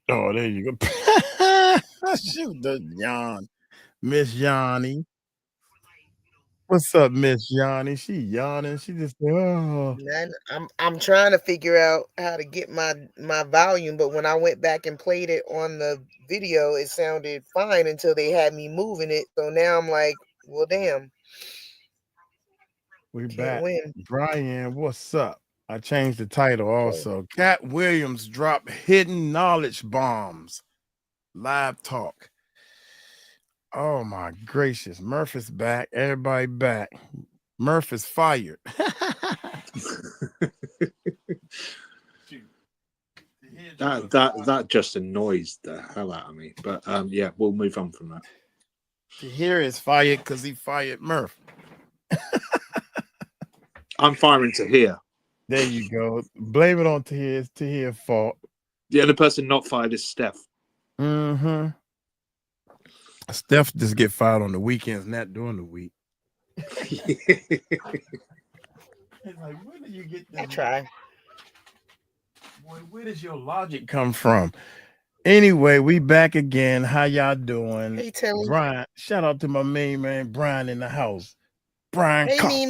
Oh, there you go. Shoot the yawn. Miss Yanni. What's up, Miss Yanni? She yawning. She just oh. Man, I'm trying to figure out how to get my volume, but when I went back and played it on the video, it sounded fine until they had me moving it. So now I'm like, well, damn, We can't back. win. Brian, what's up? I changed the title also. Katt Williams dropped hidden knowledge bombs. Live talk. Oh my gracious. Murph is back. Everybody back. Murph is fired. that just annoys the hell out of me. But yeah, we'll move on from that. Tahir is fired because he fired Murph. I'm firing Tahir. There you go. Blame it on Tahir. It's Tahir's fault. The only person not fired is Steph. Mm-hmm. Steph just get fired on the weekends, not during the week. It's like, where do you get that? I try. Boy, where does your logic come from? Anyway, we back again. How y'all doing? Hey, Telly. Brian, shout out to my main man, Brian, in the house. Brian, hey,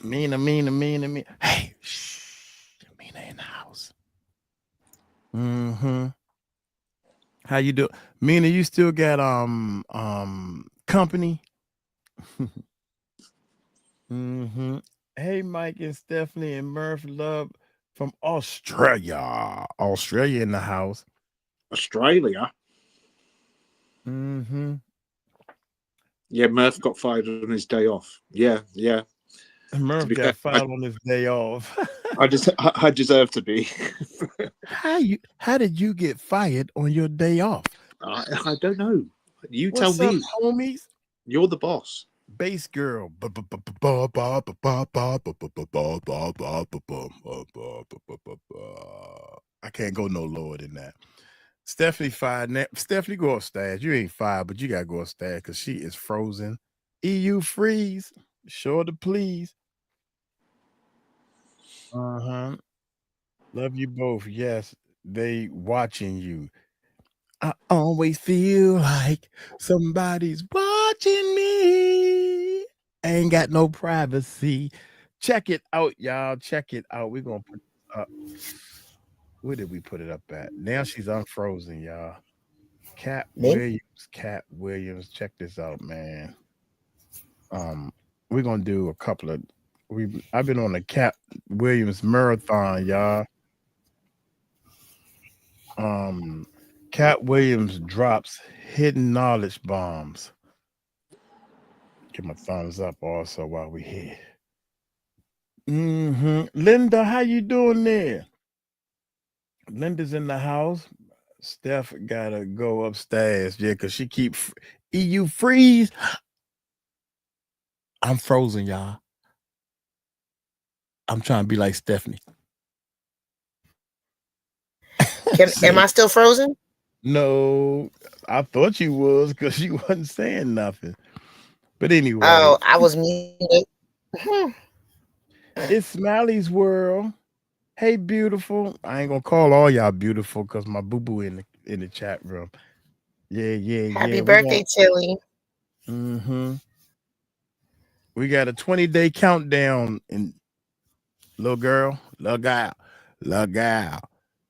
Mina. Mina. Hey, shh. Mina in the house. Mm-hmm. How you doing? Mina, you still got company? Mm-hmm. Hey, Mike and Stephanie and Murph Love from Australia. Australia in the house. Australia? Mm-hmm. Yeah, Murph got fired on his day off. Yeah. Murph got fired on his day off. I deserve to be. How did you get fired on your day off? I don't know. You tell me, me, homies. You're the boss. Bass girl. I can't go no lower than that. Stephanie fired. Stephanie, go upstairs. You ain't fired, but you gotta go upstairs because she is frozen. EU freeze. Sure to please. Uh-huh. Love you both. Yes, they watching you. I always feel like somebody's watching me. Ain't got no privacy. Check it out, y'all. Check it out. We're gonna put it up. Where did we put it up at? Now she's unfrozen, y'all. Katt Williams. Check this out, man. We're gonna do a couple of I've been on the Katt Williams marathon, y'all. Katt Williams drops hidden knowledge bombs. Give my thumbs up also while we're here. Linda, how you doing there? Linda's in the house. Steph gotta go upstairs, yeah, because she keep EU freeze. I'm frozen, y'all. I'm trying to be like Stephanie. Am I still frozen? No, I thought you was because you wasn't saying nothing. But anyway. Oh, I was muted. It's Smiley's world. Hey, beautiful. I ain't gonna call all y'all beautiful because my boo-boo in the chat room. Yeah. Happy birthday, Tilly. We got a 20-day countdown, and little girl, little gal.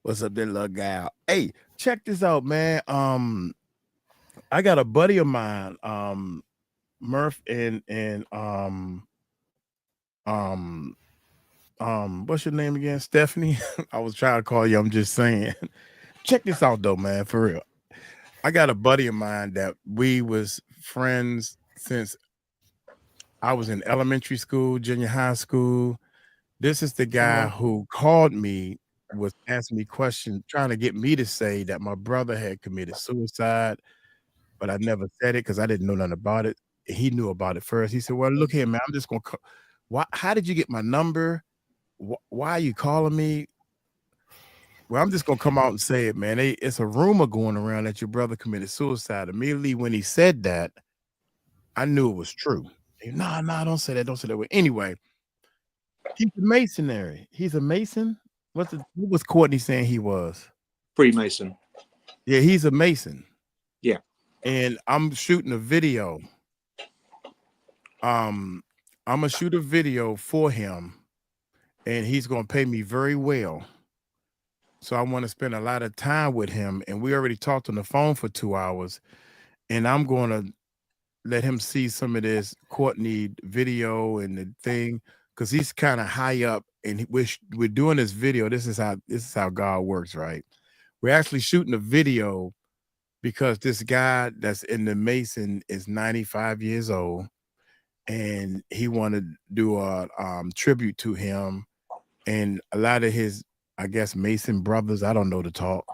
What's up there, little gal? Hey, check this out, man. I got a buddy of mine, Murph and what's your name again? Stephanie? I was trying to call you. I'm just saying. Check this out though, man, for real. I got a buddy of mine that we was friends since I was in elementary school, junior high school. This is the guy who called me, was asking me questions, trying to get me to say that my brother had committed suicide, but I never said it because I didn't know nothing about it. He knew about it first. He said, well, look here, man, I'm just going to how did you get my number? Why are you calling me? Well, I'm just going to come out and say it, man. It's a rumor going around that your brother committed suicide. Immediately when he said that, I knew it was true. No, don't say that. Don't say that. Anyway, he's a masonry. He's a mason. What was Courtney saying he was? Freemason. Yeah, he's a Mason. Yeah. And I'm shooting a video. I'm gonna shoot a video for him, and he's gonna pay me very well. So I want to spend a lot of time with him, and we already talked on the phone for 2 hours, and I'm gonna let him see some of this Courtney video and the thing, because he's kind of high up, and we're doing this video. This is how God works, right? We're actually shooting a video because this guy that's in the Mason is 95 years old, and he wanted to do a tribute to him, and a lot of his, I guess, Mason brothers, I don't know the talk,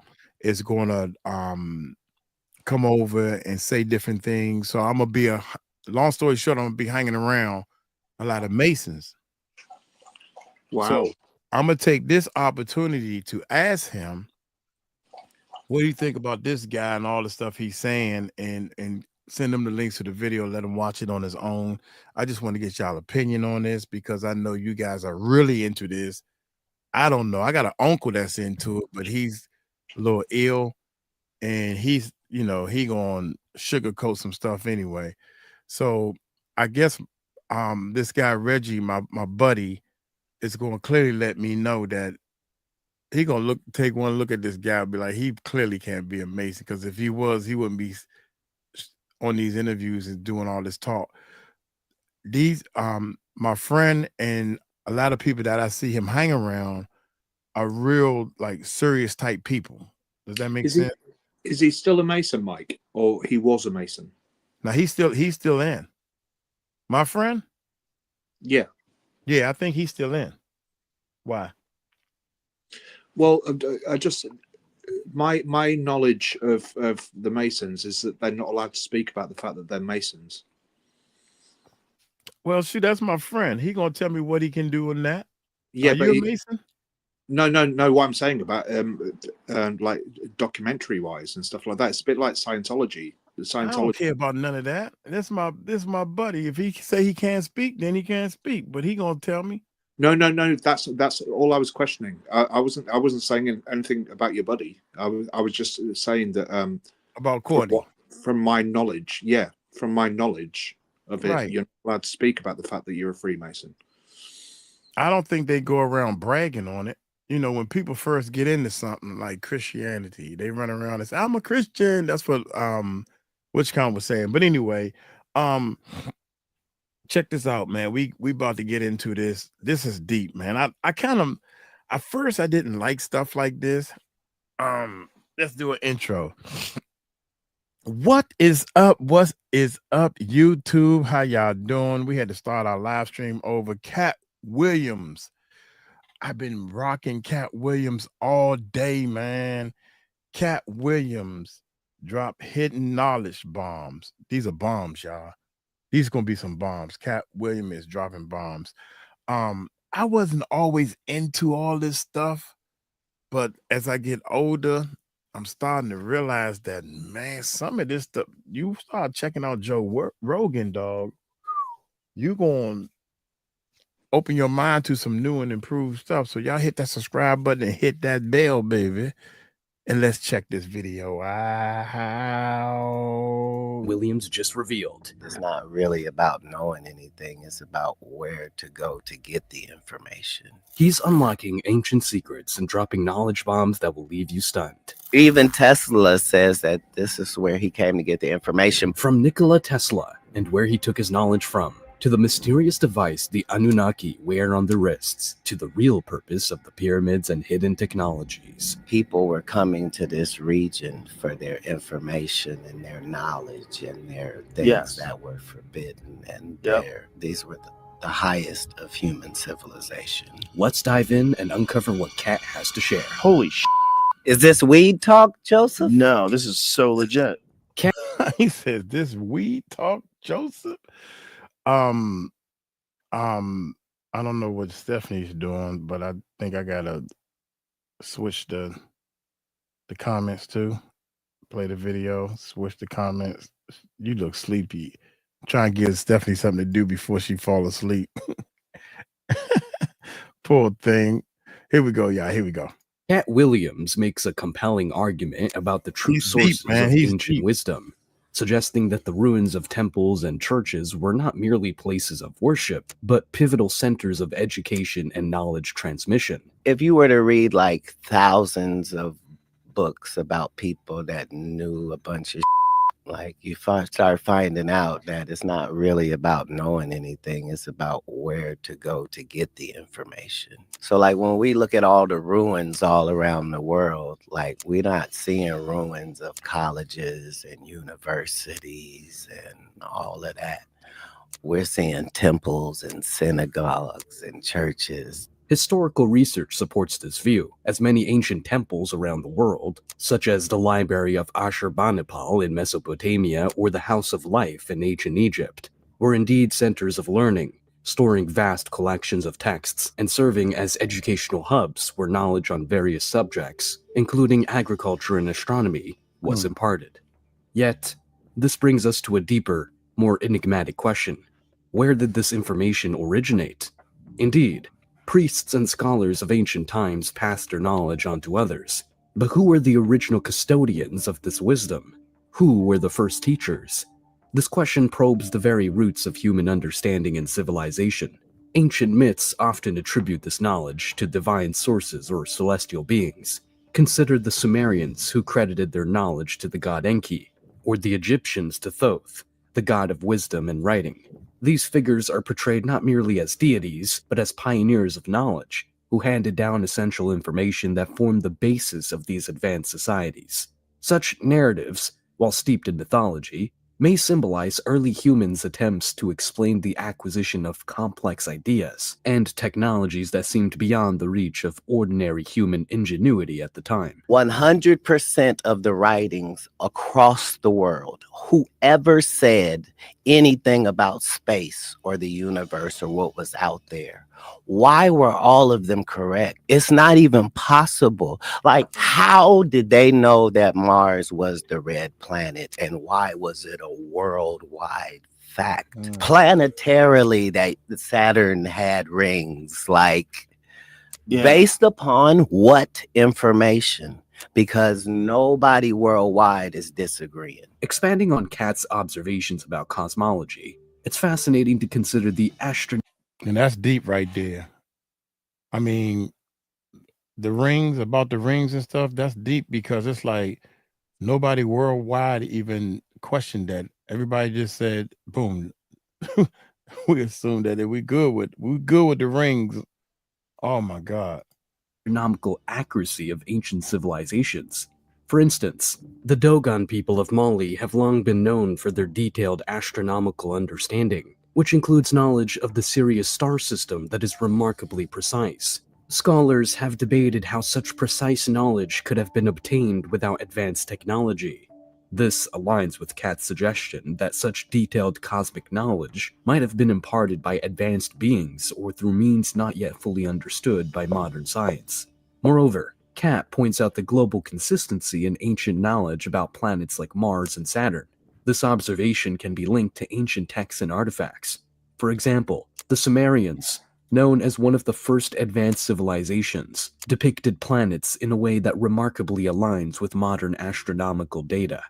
is going to come over and say different things. So I'm gonna be long story short, I'm gonna be hanging around a lot of Masons. Wow. So I'm gonna take this opportunity to ask him, what do you think about this guy and all the stuff he's saying, and send him the links to the video, let him watch it on his own. I just want to get y'all opinion on this, because I know you guys are really into this. I don't know. I got an uncle that's into it, but he's a little ill, and he's, he gonna sugarcoat some stuff anyway. So I guess this guy Reggie, my buddy, is gonna clearly let me know that he gonna take one look at this guy and be like, he clearly can't be a Mason, because if he was, he wouldn't be on these interviews and doing all this talk. These my friend and a lot of people that I see him hang around are real, like, serious type people. Does that make sense? Is he still a Mason, Mike, or he was a Mason? Now he's still in. My friend? Yeah. Yeah, I think he's still in. Why? Well, I just, my knowledge of the Masons is that they're not allowed to speak about the fact that they're Masons. Well, shoot, that's my friend. He gonna tell me what he can do in that. Yeah, Are but you a Mason? No. What I'm saying about like documentary wise and stuff like that, it's a bit like Scientology. I don't care about none of that. This is my buddy. If he say he can't speak, then he can't speak. But he gonna tell me. No. That's all I was questioning. I wasn't saying anything about your buddy. I was just saying that about Courtney. From my knowledge, from my knowledge of it, right, you're not allowed to speak about the fact that you're a Freemason. I don't think they go around bragging on it. When people first get into something like Christianity, they run around and say, "I'm a Christian." That's what 𝗟𝗡𝗡𝗞 was saying. But anyway, check this out, man. We about to get into this. This is deep, man. I kind of, at first I didn't like stuff like this. Let's do an intro. What is up? What is up, YouTube? How y'all doing? We had to start our live stream over Katt Williams. I've been rocking Katt Williams all day, man. Katt Williams dropped hidden knowledge bombs. These are bombs, y'all. These are gonna be some bombs. Katt Williams is dropping bombs. I wasn't always into all this stuff, but as I get older, I'm starting to realize that, man, some of this stuff, you start checking out Joe Rogan, dog, you gonna open your mind to some new and improved stuff. So y'all hit that subscribe button and hit that bell, baby. And let's check this video out. Williams just revealed. It's not really about knowing anything. It's about where to go to get the information. He's unlocking ancient secrets and dropping knowledge bombs that will leave you stunned. Even Tesla says that this is where he came to get the information. From Nikola Tesla and where he took his knowledge from, to the mysterious device the Anunnaki wear on their wrists, to the real purpose of the pyramids and hidden technologies. People were coming to this region for their information and their knowledge and their things that were forbidden. And these were the highest of human civilization. Let's dive in and uncover what Katt has to share. Holy sh**. Is this weed talk, Joseph? No, this is so legit. He says, this weed talk, Joseph? I don't know what Stephanie's doing, but I think I gotta switch the comments too. Play the video, switch the comments. You look sleepy. Try and give Stephanie something to do before she fall asleep. Poor thing. Here we go, y'all. Here we go. Katt Williams makes a compelling argument about the true He's sources deep, man. of He's ancient deep. wisdom, suggesting that the ruins of temples and churches were not merely places of worship, but pivotal centers of education and knowledge transmission. If you were to read like thousands of books about people that knew a bunch of like you start finding out that it's not really about knowing anything. It's about where to go to get the information. So like when we look at all the ruins all around the world, like we're not seeing ruins of colleges and universities and all of that. We're seeing temples and synagogues and churches. Historical research supports this view, as many ancient temples around the world, such as the Library of Ashurbanipal in Mesopotamia or the House of Life in ancient Egypt, were indeed centers of learning, storing vast collections of texts and serving as educational hubs where knowledge on various subjects, including agriculture and astronomy, was imparted. Yet, this brings us to a deeper, more enigmatic question. Where did this information originate? Indeed, priests and scholars of ancient times passed their knowledge on to others. But who were the original custodians of this wisdom? Who were the first teachers? This question probes the very roots of human understanding and civilization. Ancient myths often attribute this knowledge to divine sources or celestial beings. Consider the Sumerians, who credited their knowledge to the god Enki, or the Egyptians to Thoth, the god of wisdom and writing. These figures are portrayed not merely as deities, but as pioneers of knowledge, who handed down essential information that formed the basis of these advanced societies. Such narratives, while steeped in mythology, may symbolize early humans' attempts to explain the acquisition of complex ideas and technologies that seemed beyond the reach of ordinary human ingenuity at the time. 100% of the writings across the world, whoever said anything about space or the universe or what was out there, why were all of them correct? It's not even possible. Like, how did they know that Mars was the red planet, and why was it a worldwide fact? Planetarily, that Saturn had rings, like, based upon what information? Because nobody worldwide is disagreeing. Expanding on Katt's observations about cosmology, it's fascinating to consider the and that's deep right there. I mean, the rings, about the rings and stuff, that's deep, because it's like nobody worldwide even questioned that. Everybody just said, boom. We assumed that we're good with the rings. Oh my God. Astronomical accuracy of ancient civilizations. For instance, the Dogon people of Mali have long been known for their detailed astronomical understanding, which includes knowledge of the Sirius star system that is remarkably precise. Scholars have debated how such precise knowledge could have been obtained without advanced technology. This aligns with Katt's suggestion that such detailed cosmic knowledge might have been imparted by advanced beings or through means not yet fully understood by modern science. Moreover, Katt points out the global consistency in ancient knowledge about planets like Mars and Saturn. This observation can be linked to ancient texts and artifacts. For example, the Sumerians, known as one of the first advanced civilizations, depicted planets in a way that remarkably aligns with modern astronomical data.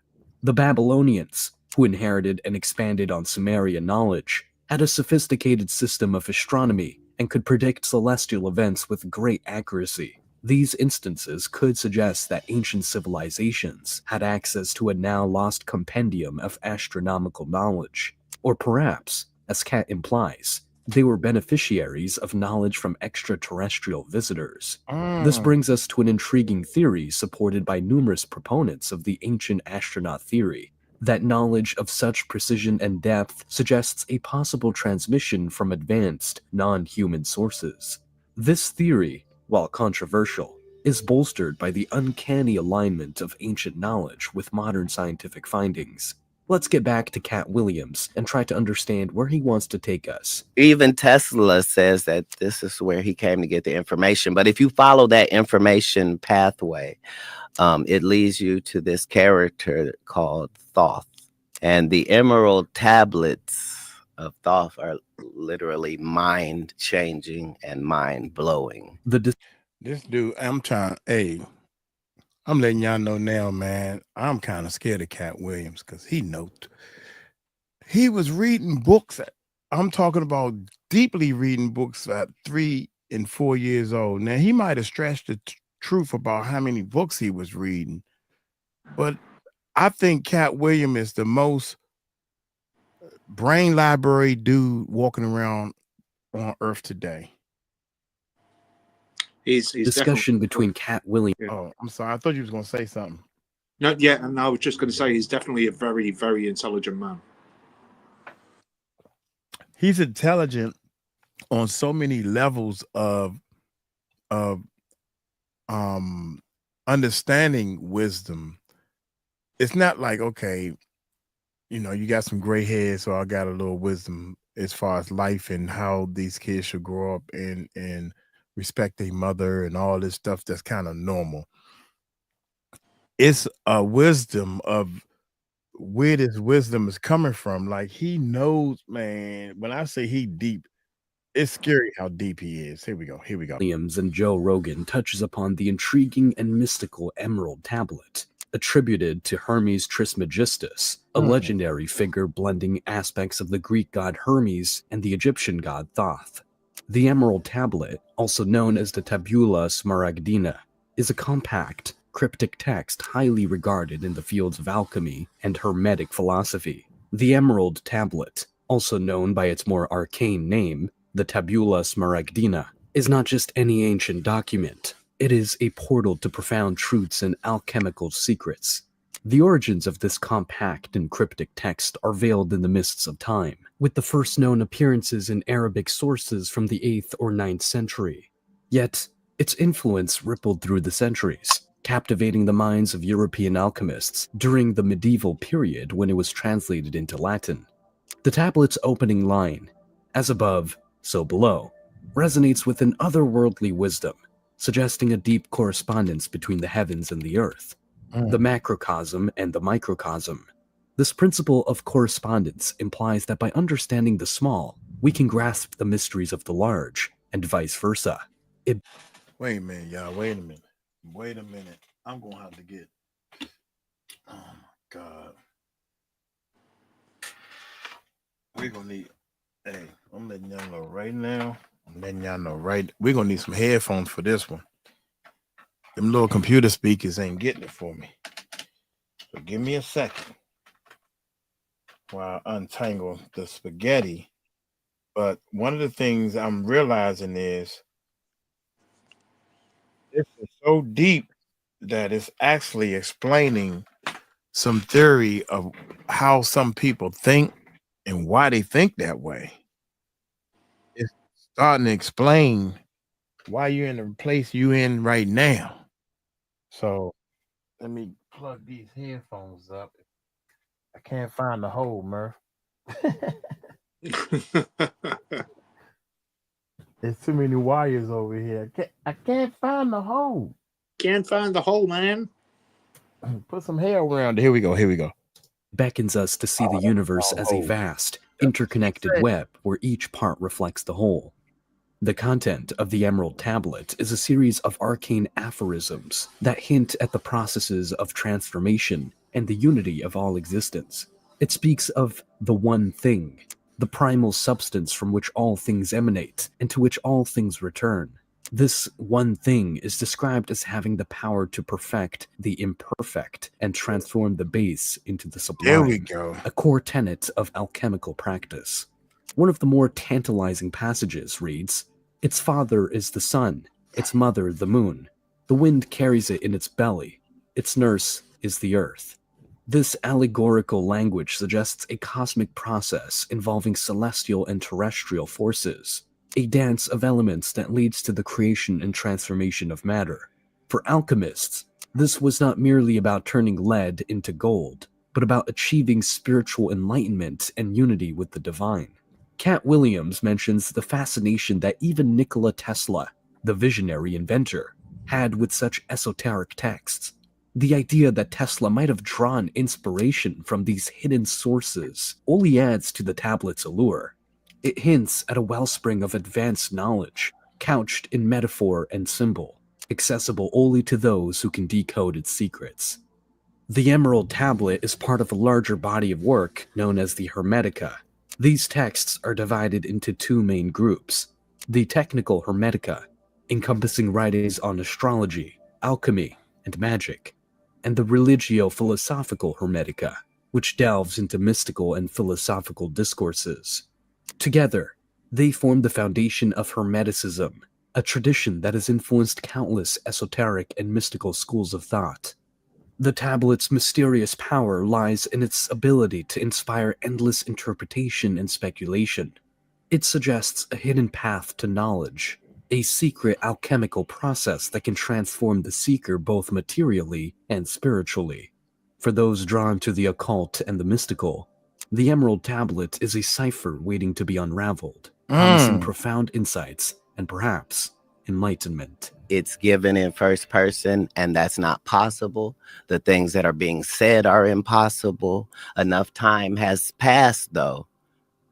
The Babylonians, who inherited and expanded on Sumerian knowledge, had a sophisticated system of astronomy and could predict celestial events with great accuracy. These instances could suggest that ancient civilizations had access to a now lost compendium of astronomical knowledge. Or perhaps, as Katt implies, they were beneficiaries of knowledge from extraterrestrial visitors. This brings us to an intriguing theory supported by numerous proponents of the ancient astronaut theory, that knowledge of such precision and depth suggests a possible transmission from advanced, non-human sources. This theory, while controversial, is bolstered by the uncanny alignment of ancient knowledge with modern scientific findings. Let's get back to Katt Williams and try to understand where he wants to take us. Even Tesla says that this is where he came to get the information. But if you follow that information pathway, it leads you to this character called Thoth. And the emerald tablets of Thoth are literally mind-changing and mind-blowing. This dude, I'm letting y'all know now, man. I'm kind of scared of Katt Williams because he was reading books. I'm talking about deeply reading books at 3 and 4 years old. Now he might have stretched the truth about how many books he was reading, but I think Katt Williams is the most brain library dude walking around on Earth today. He's Discussion between Katt Williams. Oh, I'm sorry. I thought you was gonna say something. No, yeah, and I was just going to say he's definitely a very, very intelligent man. He's intelligent on so many levels of understanding wisdom. It's not like, okay, you know, you got some gray hair, so I got a little wisdom as far as life and how these kids should grow up and respect their mother and all this stuff that's kind of normal. It's a wisdom of where this wisdom is coming from. Like he knows, man. When I say he deep, it's scary how deep he is. Here we go. Williams and Joe Rogan touches upon the intriguing and mystical Emerald Tablet, attributed to Hermes Trismegistus, a legendary figure blending aspects of the Greek god Hermes and the Egyptian god Thoth. The Emerald Tablet, also known as the Tabula Smaragdina, is a compact, cryptic text highly regarded in the fields of alchemy and Hermetic philosophy. The Emerald Tablet, also known by its more arcane name, the Tabula Smaragdina, is not just any ancient document. It is a portal to profound truths and alchemical secrets. The origins of this compact and cryptic text are veiled in the mists of time, with the first known appearances in Arabic sources from the 8th or 9th century. Yet, its influence rippled through the centuries, captivating the minds of European alchemists during the medieval period when it was translated into Latin. The tablet's opening line, "As above, so below," resonates with an otherworldly wisdom, suggesting a deep correspondence between the heavens and the earth, the macrocosm and the microcosm. This principle of correspondence implies that by understanding the small, we can grasp the mysteries of the large, and vice versa. Wait a minute, y'all. Wait a minute. I'm gonna have to get. Oh my God. We're gonna need. Hey, I'm letting y'all know right now. We're gonna need some headphones for this one. Them little computer speakers ain't getting it for me. So give me a second while I untangle the spaghetti. But one of the things I'm realizing is this is so deep that it's actually explaining some theory of how some people think and why they think that way. It's starting to explain why you're in the place you're in right now. So let me plug these headphones up. I can't find the hole, Murph. There's too many wires over here. I can't find the hole. Can't find the hole, man. Put some hair around it. Here we go. Beckons us to see the universe as a vast, interconnected web where each part reflects the whole. The content of the Emerald Tablet is a series of arcane aphorisms that hint at the processes of transformation and the unity of all existence. It speaks of the one thing, the primal substance from which all things emanate and to which all things return. This one thing is described as having the power to perfect the imperfect and transform the base into the sublime. There we go. A core tenet of alchemical practice. One of the more tantalizing passages reads, "Its father is the sun, its mother the moon. The wind carries it in its belly. Its nurse is the earth." This allegorical language suggests a cosmic process involving celestial and terrestrial forces, a dance of elements that leads to the creation and transformation of matter. For alchemists, this was not merely about turning lead into gold, but about achieving spiritual enlightenment and unity with the divine. Katt Williams mentions the fascination that even Nikola Tesla, the visionary inventor, had with such esoteric texts. The idea that Tesla might have drawn inspiration from these hidden sources only adds to the tablet's allure. It hints at a wellspring of advanced knowledge, couched in metaphor and symbol. accessible only to those who can decode its secrets. The Emerald Tablet is part of a larger body of work known as the Hermetica. These texts are divided into two main groups: the Technical Hermetica, encompassing writings on astrology, alchemy, and magic, and the Religio-Philosophical Hermetica, which delves into mystical and philosophical discourses. Together, they form the foundation of Hermeticism, a tradition that has influenced countless esoteric and mystical schools of thought. The tablet's mysterious power lies in its ability to inspire endless interpretation and speculation. It suggests a hidden path to knowledge, a secret alchemical process that can transform the seeker both materially and spiritually. For those drawn to the occult and the mystical, the Emerald Tablet is a cipher waiting to be unraveled, promising profound insights and perhaps enlightenment. It's given in first person, and that's not possible. The things that are being said are impossible. Enough time has passed, though,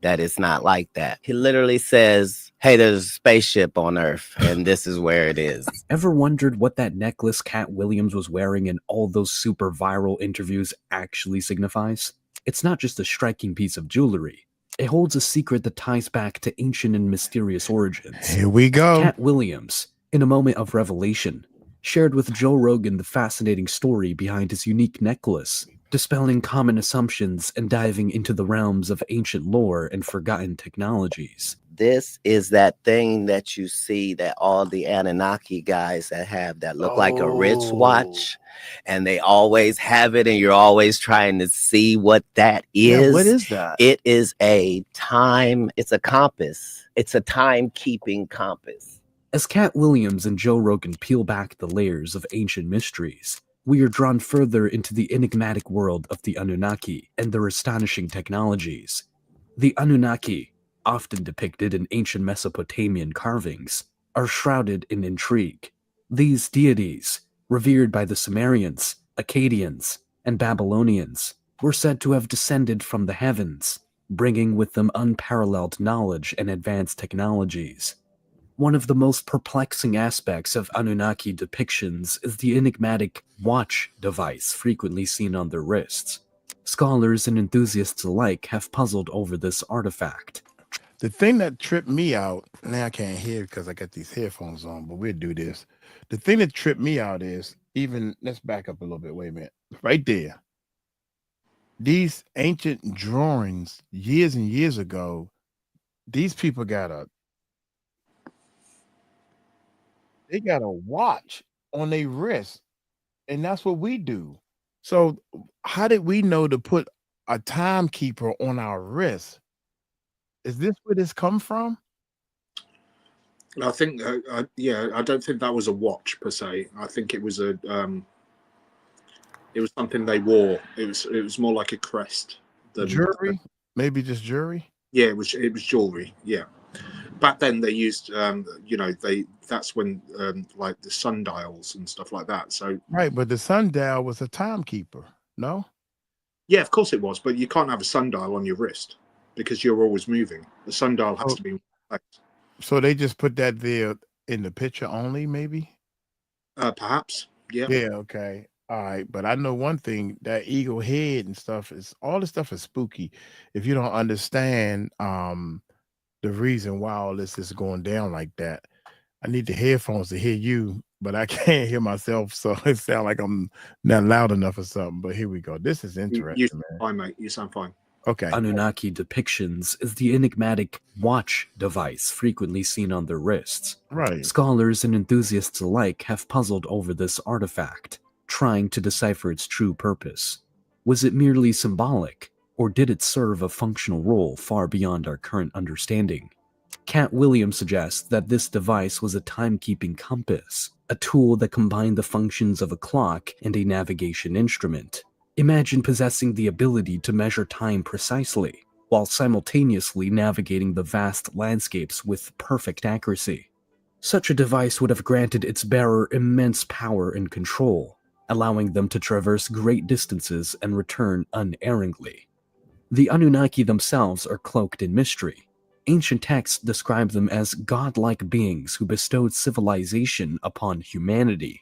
that it's not like that. He literally says, hey, there's a spaceship on Earth, and this is where it is. Ever wondered what that necklace Katt Williams was wearing in all those super viral interviews actually signifies? It's not just a striking piece of jewelry. It holds a secret that ties back to ancient and mysterious origins. Here we go. Katt Williams, in a moment of revelation, shared with Joe Rogan the fascinating story behind his unique necklace, dispelling common assumptions and diving into the realms of ancient lore and forgotten technologies. This is that thing that you see that all the Anunnaki guys that look like a wristwatch, and they always have it, and you're always trying to see what that is. Yeah, what is that? It is it's a compass. It's a timekeeping compass. As Katt Williams and Joe Rogan peel back the layers of ancient mysteries, we are drawn further into the enigmatic world of the Anunnaki and their astonishing technologies. The Anunnaki, often depicted in ancient Mesopotamian carvings, are shrouded in intrigue. These deities, revered by the Sumerians, Akkadians, and Babylonians, were said to have descended from the heavens, bringing with them unparalleled knowledge and advanced technologies. One of the most perplexing aspects of Anunnaki depictions is the enigmatic watch device frequently seen on their wrists. Scholars and enthusiasts alike have puzzled over this artifact. The thing that tripped me out, now I can't hear because I got these headphones on, but we'll do this. The thing that tripped me out is, let's back up a little bit. Wait a minute. Right there. These ancient drawings, years and years ago, these people got a watch on their wrist, and that's what we do. So how did we know to put a timekeeper on our wrist? Is this where this come from? I think, I don't think that was a watch per se. I think it was it was something they wore. It was more like a crest. Jewelry, maybe just jewelry. Yeah, it was jewelry. Yeah, back then they used, that's when like the sundials and stuff like that. So right, but the sundial was a timekeeper. No. Yeah, of course it was, but you can't have a sundial on your wrist because you're always moving. The sundial has to be. So they just put that there in the picture only, maybe? Perhaps, yeah. Yeah, okay. All right. But I know one thing, that eagle head and stuff all this stuff is spooky. If you don't understand the reason why all this is going down like that. I need the headphones to hear you, but I can't hear myself, so it sounds like I'm not loud enough or something. But here we go. This is interesting, you sound fine, mate. You sound fine. Okay. Anunnaki depictions is the enigmatic watch device frequently seen on their wrists. Right. Scholars and enthusiasts alike have puzzled over this artifact, trying to decipher its true purpose. Was it merely symbolic, or did it serve a functional role far beyond our current understanding? Katt Williams suggests that this device was a timekeeping compass, a tool that combined the functions of a clock and a navigation instrument. Imagine possessing the ability to measure time precisely, while simultaneously navigating the vast landscapes with perfect accuracy. Such a device would have granted its bearer immense power and control, allowing them to traverse great distances and return unerringly. The Anunnaki themselves are cloaked in mystery. Ancient texts describe them as godlike beings who bestowed civilization upon humanity.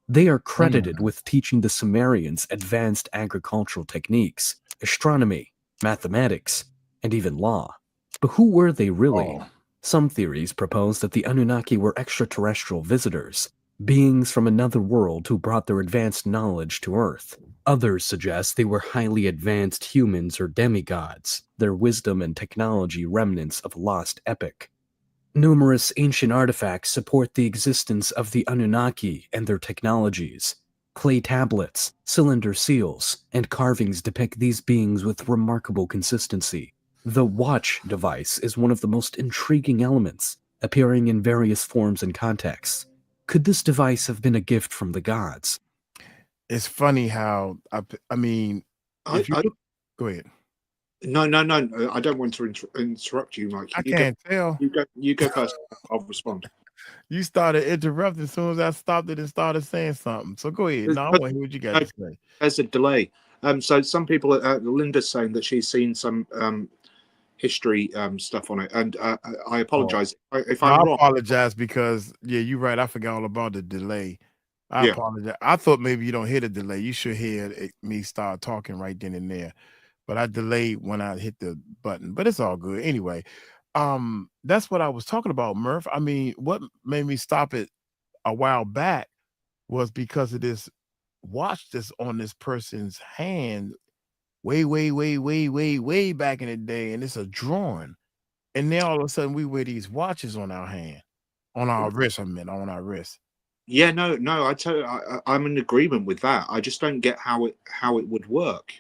They are credited with teaching the Sumerians advanced agricultural techniques, astronomy, mathematics, and even law. But who were they really? Some theories propose that the Anunnaki were extraterrestrial visitors, beings from another world who brought their advanced knowledge to Earth. Others suggest they were highly advanced humans or demigods, their wisdom and technology remnants of a lost epoch. Numerous ancient artifacts support the existence of the Anunnaki and their technologies. Clay tablets, cylinder seals, and carvings depict these beings with remarkable consistency. The watch device is one of the most intriguing elements, appearing in various forms and contexts. Could this device have been a gift from the gods? It's funny how I mean, if you go ahead. No. I don't want to interrupt you, Mike. I can't tell. You go first. I'll respond. You started interrupting as soon as I stopped it and started saying something. So go ahead. No, I want to hear what you got to say. There's a delay. So some people, Linda's saying that she's seen some history stuff on it, and I apologize if I'm wrong. I apologize because you're right. I forgot all about the delay. I apologize. I thought maybe you don't hear the delay. You should hear me start talking right then and there. But I delayed when I hit the button. But it's all good. Anyway, that's what I was talking about, Murph. I mean, what made me stop it a while back was because of this watch that's on this person's hand way back in the day, and it's a drawing. And now all of a sudden we wear these watches on our hand, on our wrist. On our wrist. Yeah, no. I'm in agreement with that. I just don't get how it would work.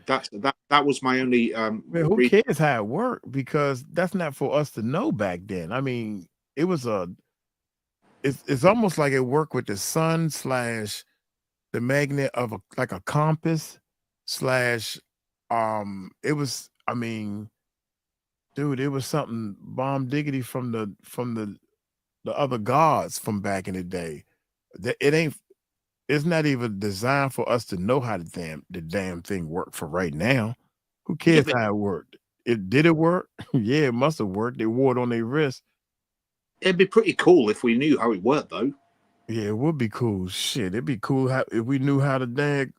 That was my only. Who cares how it worked? Because that's not for us to know back then. I mean, it was it's almost like it worked with the sun / the magnet of like a compass / it was. I mean, dude, it was something bomb diggity from the other gods from back in the day. It ain't. It's not even designed for us to know how the damn thing worked for right now. Who cares how it worked? Did it work? Yeah, it must have worked. They wore it on their wrist. It'd be pretty cool if we knew how it worked, though. Yeah, it would be cool. Shit, it'd be cool if we knew how the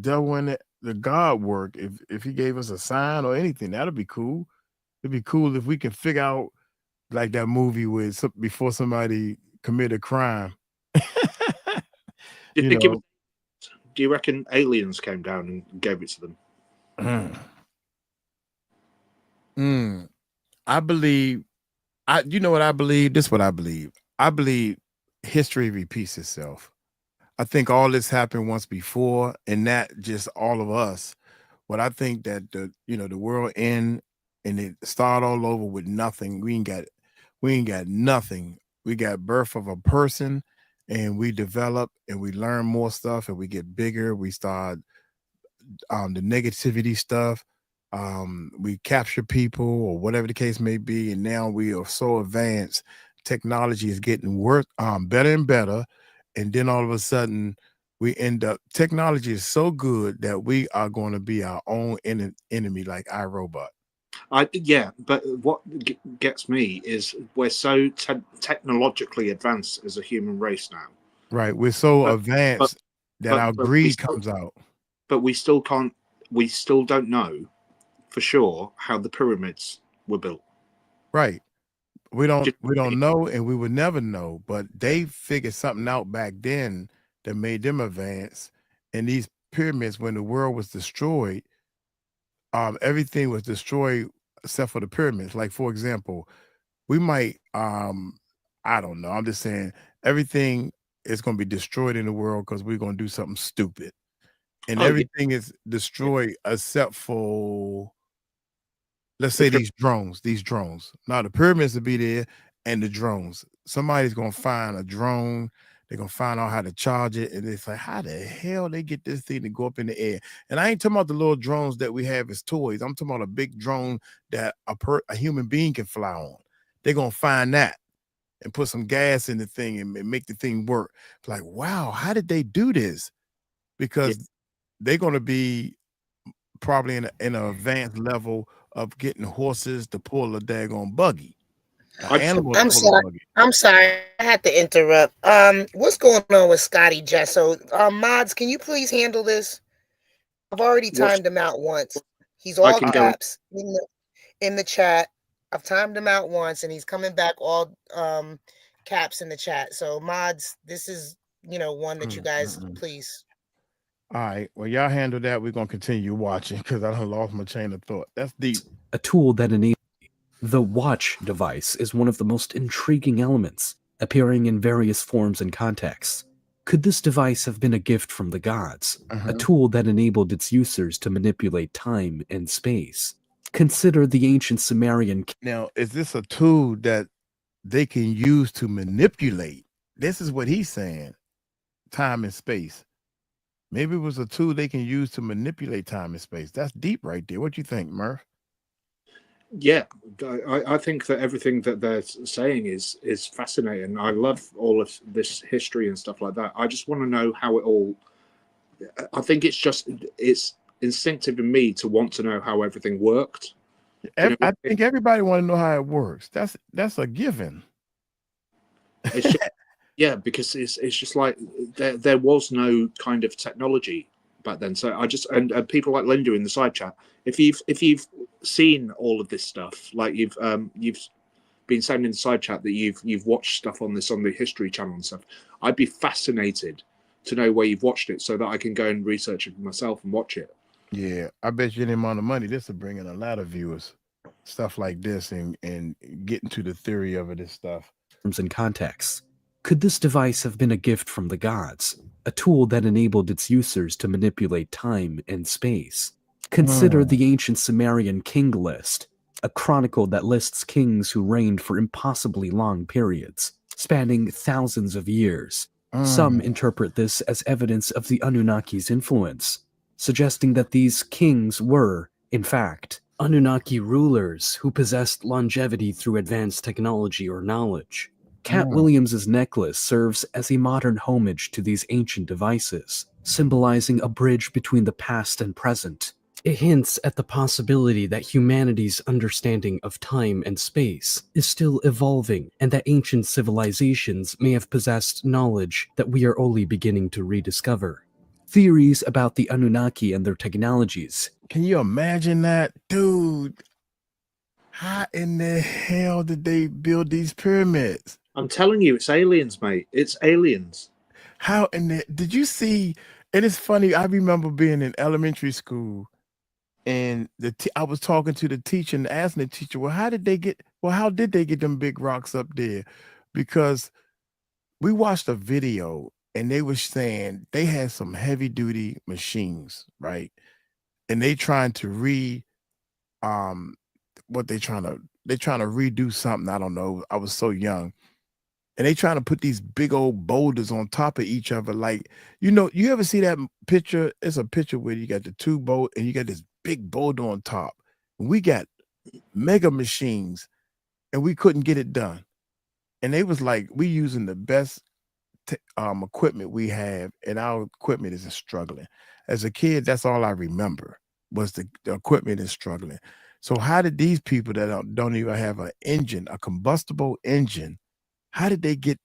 devil and the God work. If he gave us a sign or anything, that'd be cool. It'd be cool if we could figure out like that movie with before somebody committed a crime. Do you reckon aliens came down and gave it to them? I believe. You know what I believe? This is what I believe. I believe history repeats itself. I think all this happened once before, and not just all of us. But I think that the world end and it start all over with nothing. We ain't got nothing. We got birth of a person, and we develop and we learn more stuff, and we get bigger. We start the negativity stuff. We capture people or whatever the case may be, and now we are so advanced. Technology is getting better and better, and then all of a sudden we end up. Technology is so good that we are going to be our own enemy, like iRobot. But what gets me is we're so technologically advanced as a human race now. Right, we're so advanced that our greed comes out. But we still can't. We still don't know for sure how the pyramids were built. Right. We don't know, and we would never know. But they figured something out back then that made them advance. And these pyramids, when the world was destroyed, everything was destroyed except for the pyramids. Like, for example, we might I don't know. I'm just saying everything is going to be destroyed in the world because we're going to do something stupid. And everything is destroyed except for, let's say, these drones. Now the pyramids will be there and the drones. Somebody's going to find a drone. They're going to find out how to charge it. And it's like, how the hell they get this thing to go up in the air? And I ain't talking about the little drones that we have as toys. I'm talking about a big drone that a human being can fly on. They're going to find that and put some gas in the thing and make the thing work. It's like, wow, how did they do this? Because they're going to be probably in an advanced level of getting horses to pull a daggone buggy. I'm sorry. I'm sorry. I had to interrupt. What's going on with 𝗗𝗓𝗡𝗞? Mods, can you please handle this? I've already timed him out once. He's all caps in the chat. I've timed him out once, and he's coming back all caps in the chat. So mods, this is one that you guys please. All right. Well, y'all handle that. We're gonna continue watching because I done lost my chain of thought. That's deep. A tool that enables the watch device is one of the most intriguing elements, appearing in various forms and contexts. Could this device have been a gift from the gods, a tool that enabled its users to manipulate time and space? Consider the ancient Sumerian. Now, is this a tool that they can use to manipulate? This is what he's saying, time and space. Maybe it was a tool they can use to manipulate time and space. That's deep right there. What do you think, Murph? Yeah, I think that everything that they're saying is fascinating. I love all of this history and stuff like that. I just want to know how it all. I think it's instinctive in me to want to know how everything worked. I think everybody want to know how it works. That's a given. It's just, yeah, because it's just like there was no kind of technology back then. So I just and people like Linda in the side chat. If you've seen all of this stuff, like you've been saying in the side chat that you've watched stuff on the History Channel and stuff, I'd be fascinated to know where you've watched it so that I can go and research it myself and watch it. Yeah, I bet you any amount of money this will bring in a lot of viewers, stuff like this, and getting to the theory of it and stuff. And contexts. Could this device have been a gift from the gods, a tool that enabled its users to manipulate time and space? Consider the ancient Sumerian king list, a chronicle that lists kings who reigned for impossibly long periods, spanning thousands of years. Some interpret this as evidence of the Anunnaki's influence, suggesting that these kings were, in fact, Anunnaki rulers who possessed longevity through advanced technology or knowledge. Katt Williams's necklace serves as a modern homage to these ancient devices, symbolizing a bridge between the past and present. It hints at the possibility that humanity's understanding of time and space is still evolving, and that ancient civilizations may have possessed knowledge that we are only beginning to rediscover. Theories about the Anunnaki and their technologies. Can you imagine that? Dude, how in the hell did they build these pyramids? I'm telling you, it's aliens, mate. It's aliens. How in the, did you see? And it's funny, I remember being in elementary school, and I was talking to the teacher and asking the teacher, well, how did they get them big rocks up there? Because we watched a video and they were saying they had some heavy duty machines, right? And they trying to they're trying to redo something. I don't know. I was so young. And they trying to put these big old boulders on top of each other. Like, you ever see that picture? It's a picture where you got the two boat and you got this big boulder on top. We got mega machines and we couldn't get it done. And they was like, we using the best equipment we have, and our equipment is struggling. As a kid, that's all I remember was the equipment is struggling. So how did these people that don't even have an engine, a combustible engine, how did they get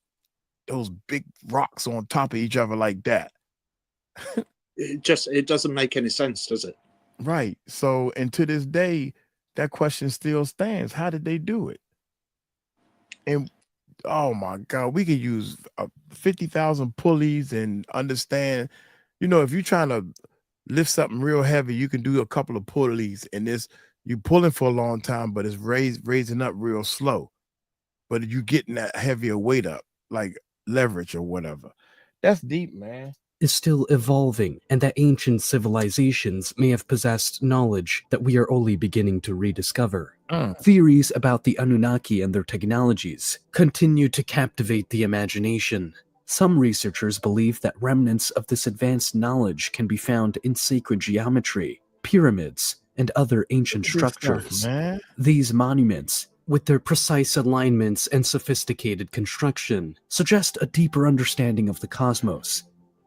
those big rocks on top of each other like that? It doesn't make any sense, does it? Right. So, and to this day, that question still stands. How did they do it? And oh my God, we could use 50,000 pulleys and understand, if you're trying to lift something real heavy, you can do a couple of pulleys, and you pulling for a long time, but it's raising up real slow. But you getting that heavier weight up, like leverage or whatever. That's deep, man. Is still evolving, and that ancient civilizations may have possessed knowledge that we are only beginning to rediscover. Theories about the Anunnaki and their technologies continue to captivate the imagination. Some researchers believe that remnants of this advanced knowledge can be found in sacred geometry, pyramids, and other ancient structures. These monuments, with their precise alignments and sophisticated construction, suggest a deeper understanding of the cosmos.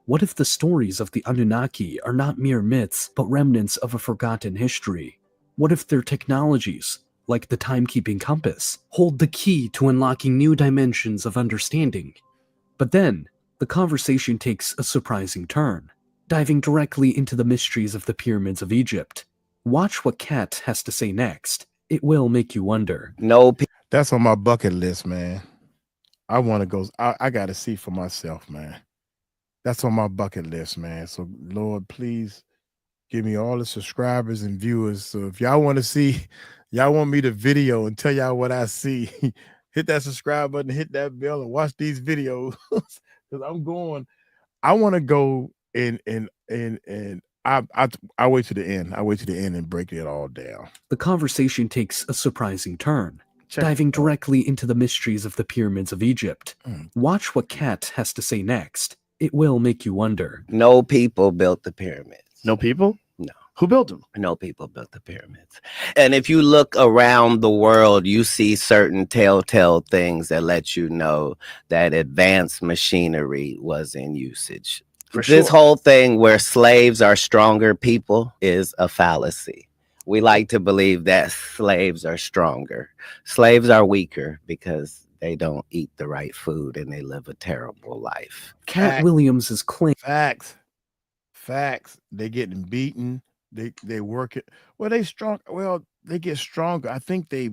What if the stories of the Anunnaki are not mere myths, but remnants of a forgotten history? What if their technologies, like the timekeeping compass, hold the key to unlocking new dimensions of understanding? But then, the conversation takes a surprising turn, diving directly into the mysteries of the pyramids of Egypt. Watch what Katt has to say next. It will make you wonder. No, That's on my bucket list, man. I want to go. I got to see for myself, man. That's on my bucket list, man. So, Lord, please give me all the subscribers and viewers. So, if y'all want to see, y'all want me to video and tell y'all what I see, hit that subscribe button, hit that bell, and watch these videos. Because I'm going. I want to go and I wait to the end. I wait to the end and break it all down. The conversation takes a surprising turn, Check diving directly into the mysteries of the pyramids of Egypt. Mm. Watch what Katt has to say next. It will make you wonder. no people built the pyramids. No people? No. Who built them? No people built the pyramids. And if you look around the world, you see certain telltale things that let you know that advanced machinery was in usage. For This sure. whole thing where slaves are stronger people is a fallacy. We like to believe that slaves are stronger. Slaves are weaker because they don't eat the right food and they live a terrible life. Katt Fact. Williams' claim Facts. They getting beaten. They work it. Well, they strong. Well, they get stronger. I think they.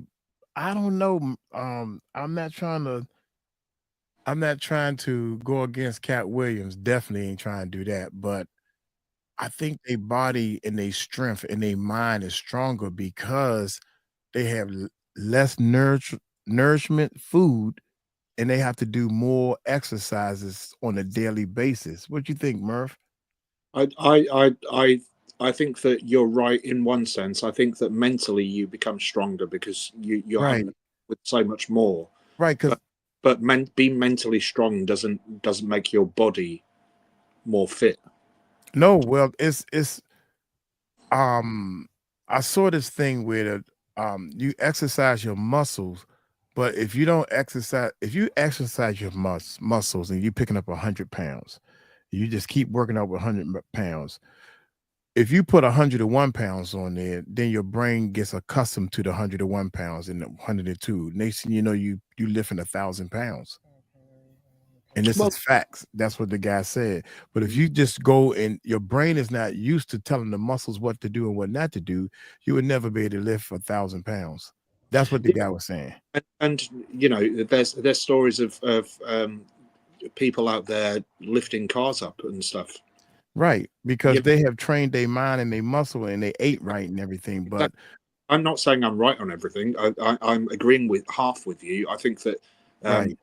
I don't know. I'm not trying to go against Katt Williams. Definitely ain't trying to do that. But I think their body and their strength and their mind is stronger because they have less nourishment food, and they have to do more exercises on a daily basis. What you think, Murph? I think that you're right in one sense. I think that mentally you become stronger because you're Right. having with so much more. Right, because But being mentally strong doesn't make your body more fit. no, well, it's I saw this thing where you exercise your muscles, but if you exercise your muscles and you're picking up 100 pounds, you just keep working out with 100 pounds. If you put 101 pounds on there, then your brain gets accustomed to the 101 pounds and the 102. Next thing you know, you lifting 1,000 pounds. And this Well- is facts. That's what the guy said. But if you just go and your brain is not used to telling the muscles what to do and what not to do, you would never be able to lift 1,000 pounds. That's what the guy was saying. And you know, there's stories of people out there lifting cars up and stuff. Right. Because Yeah. they have trained their mind and their muscle and they ate right and everything. But I'm not saying I'm right on everything. I'm agreeing with half with you. I think that right.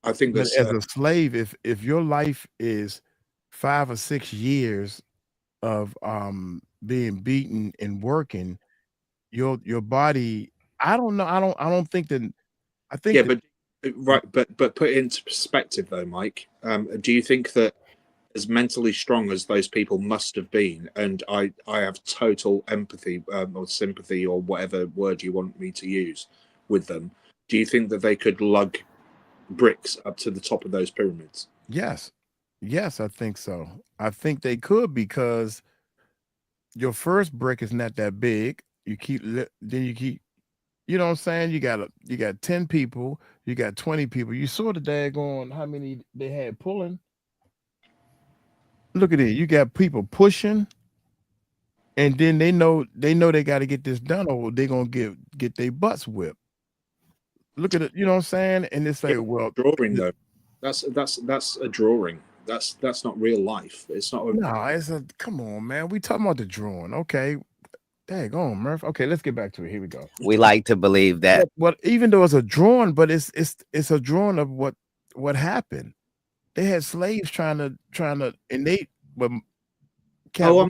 I think But there's as a slave, if your life is 5 or 6 years of being beaten and working, your body, I don't know. I don't think that I think yeah, that, but put it into perspective though, Mike. Do you think that as mentally strong as those people must have been, and I have total empathy or sympathy or whatever word you want me to use with them, do you think that they could lug bricks up to the top of those pyramids? yes. Yes, I think so. I think they could because your first brick is not that big. You keep then you keep, you know what I'm saying? You got 10 people, you got 20 people. You saw the daggone how many they had pulling. Look at it. You got people pushing, and then they know they got to get this done, or they're gonna get their butts whipped. Look at it, you know what I'm saying? And it's like, well, Drawing though, that's a drawing. That's not real life. It's not. no, it's a come on, man. We talking about the drawing, okay? Dang on, Murph. Okay, let's get back to it. Here we go. We like to believe that. But even though it's a drawing, but it's a drawing of what happened. They had slaves trying to, and they, but Oh,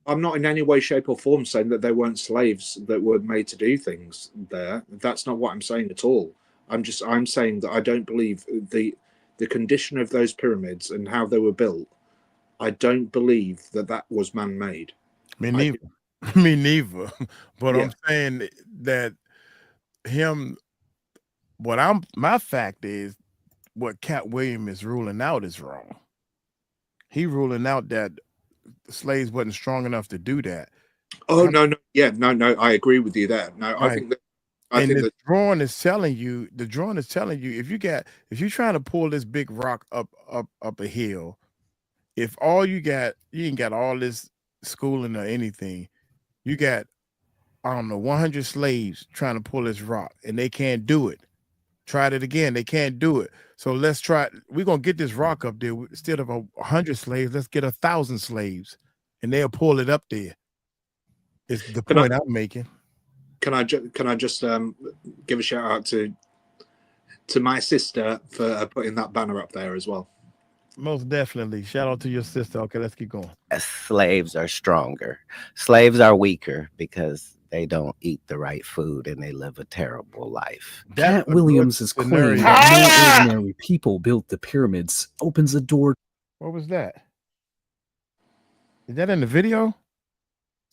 I'm not in any way, shape, or form saying that there weren't slaves that were made to do things there. That's not what I'm saying at all. I'm saying that I don't believe the condition of those pyramids and how they were built. I don't believe that was man-made. Me neither. Me neither. But Yeah. I'm saying that my fact is what Katt Williams is ruling out is wrong. He ruling out that the slaves wasn't strong enough to do that. Oh no, yeah, no, I agree with you there. No, I Right. think that The drawing is telling you, if you're trying to pull this big rock up a hill, if all you ain't got all this schooling or anything, you got, I don't know, 100 slaves trying to pull this rock and they can't do it. Tried it again, they can't do it. So let's try. We're gonna get this rock up there. Instead of 100 slaves, let's get 1,000 slaves, and they'll pull it up there. It's the point I'm making. Can I just give a shout out to my sister for putting that banner up there as well? Most definitely. Shout out to your sister. Okay, let's keep going. Slaves are stronger. Slaves are weaker because they don't eat the right food and they live a terrible life. Katt Williams' claim that no ordinary people built the pyramids opens a door. What was that? Is that in the video?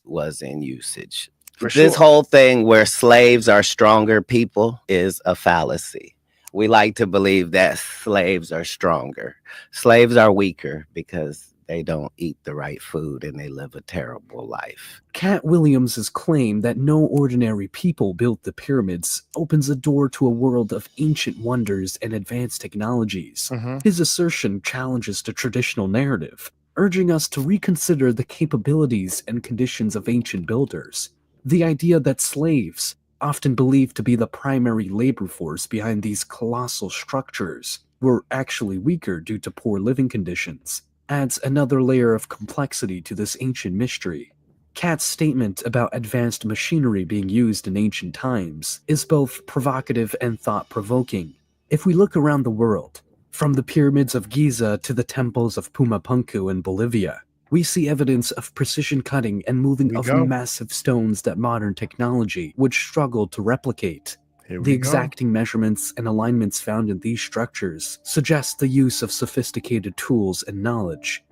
Was in usage. This whole thing where slaves are stronger people is a fallacy. We like to believe that slaves are stronger. Slaves are weaker because they don't eat the right food and they live a terrible life. Katt Williams' claim that no ordinary people built the pyramids opens a door to a world of ancient wonders and advanced technologies. His assertion challenges the traditional narrative, urging us to reconsider the capabilities and conditions of ancient builders. The idea that slaves, often believed to be the primary labor force behind these colossal structures, were actually weaker due to poor living conditions, adds another layer of complexity to this ancient mystery. Katt's statement about advanced machinery being used in ancient times is both provocative and thought-provoking. If we look around the world, from the pyramids of Giza to the temples of Pumapunku in Bolivia, we see evidence of precision cutting and moving of massive stones that modern technology would struggle to replicate. The exacting measurements and alignments found in these structures suggest the use of sophisticated tools and knowledge.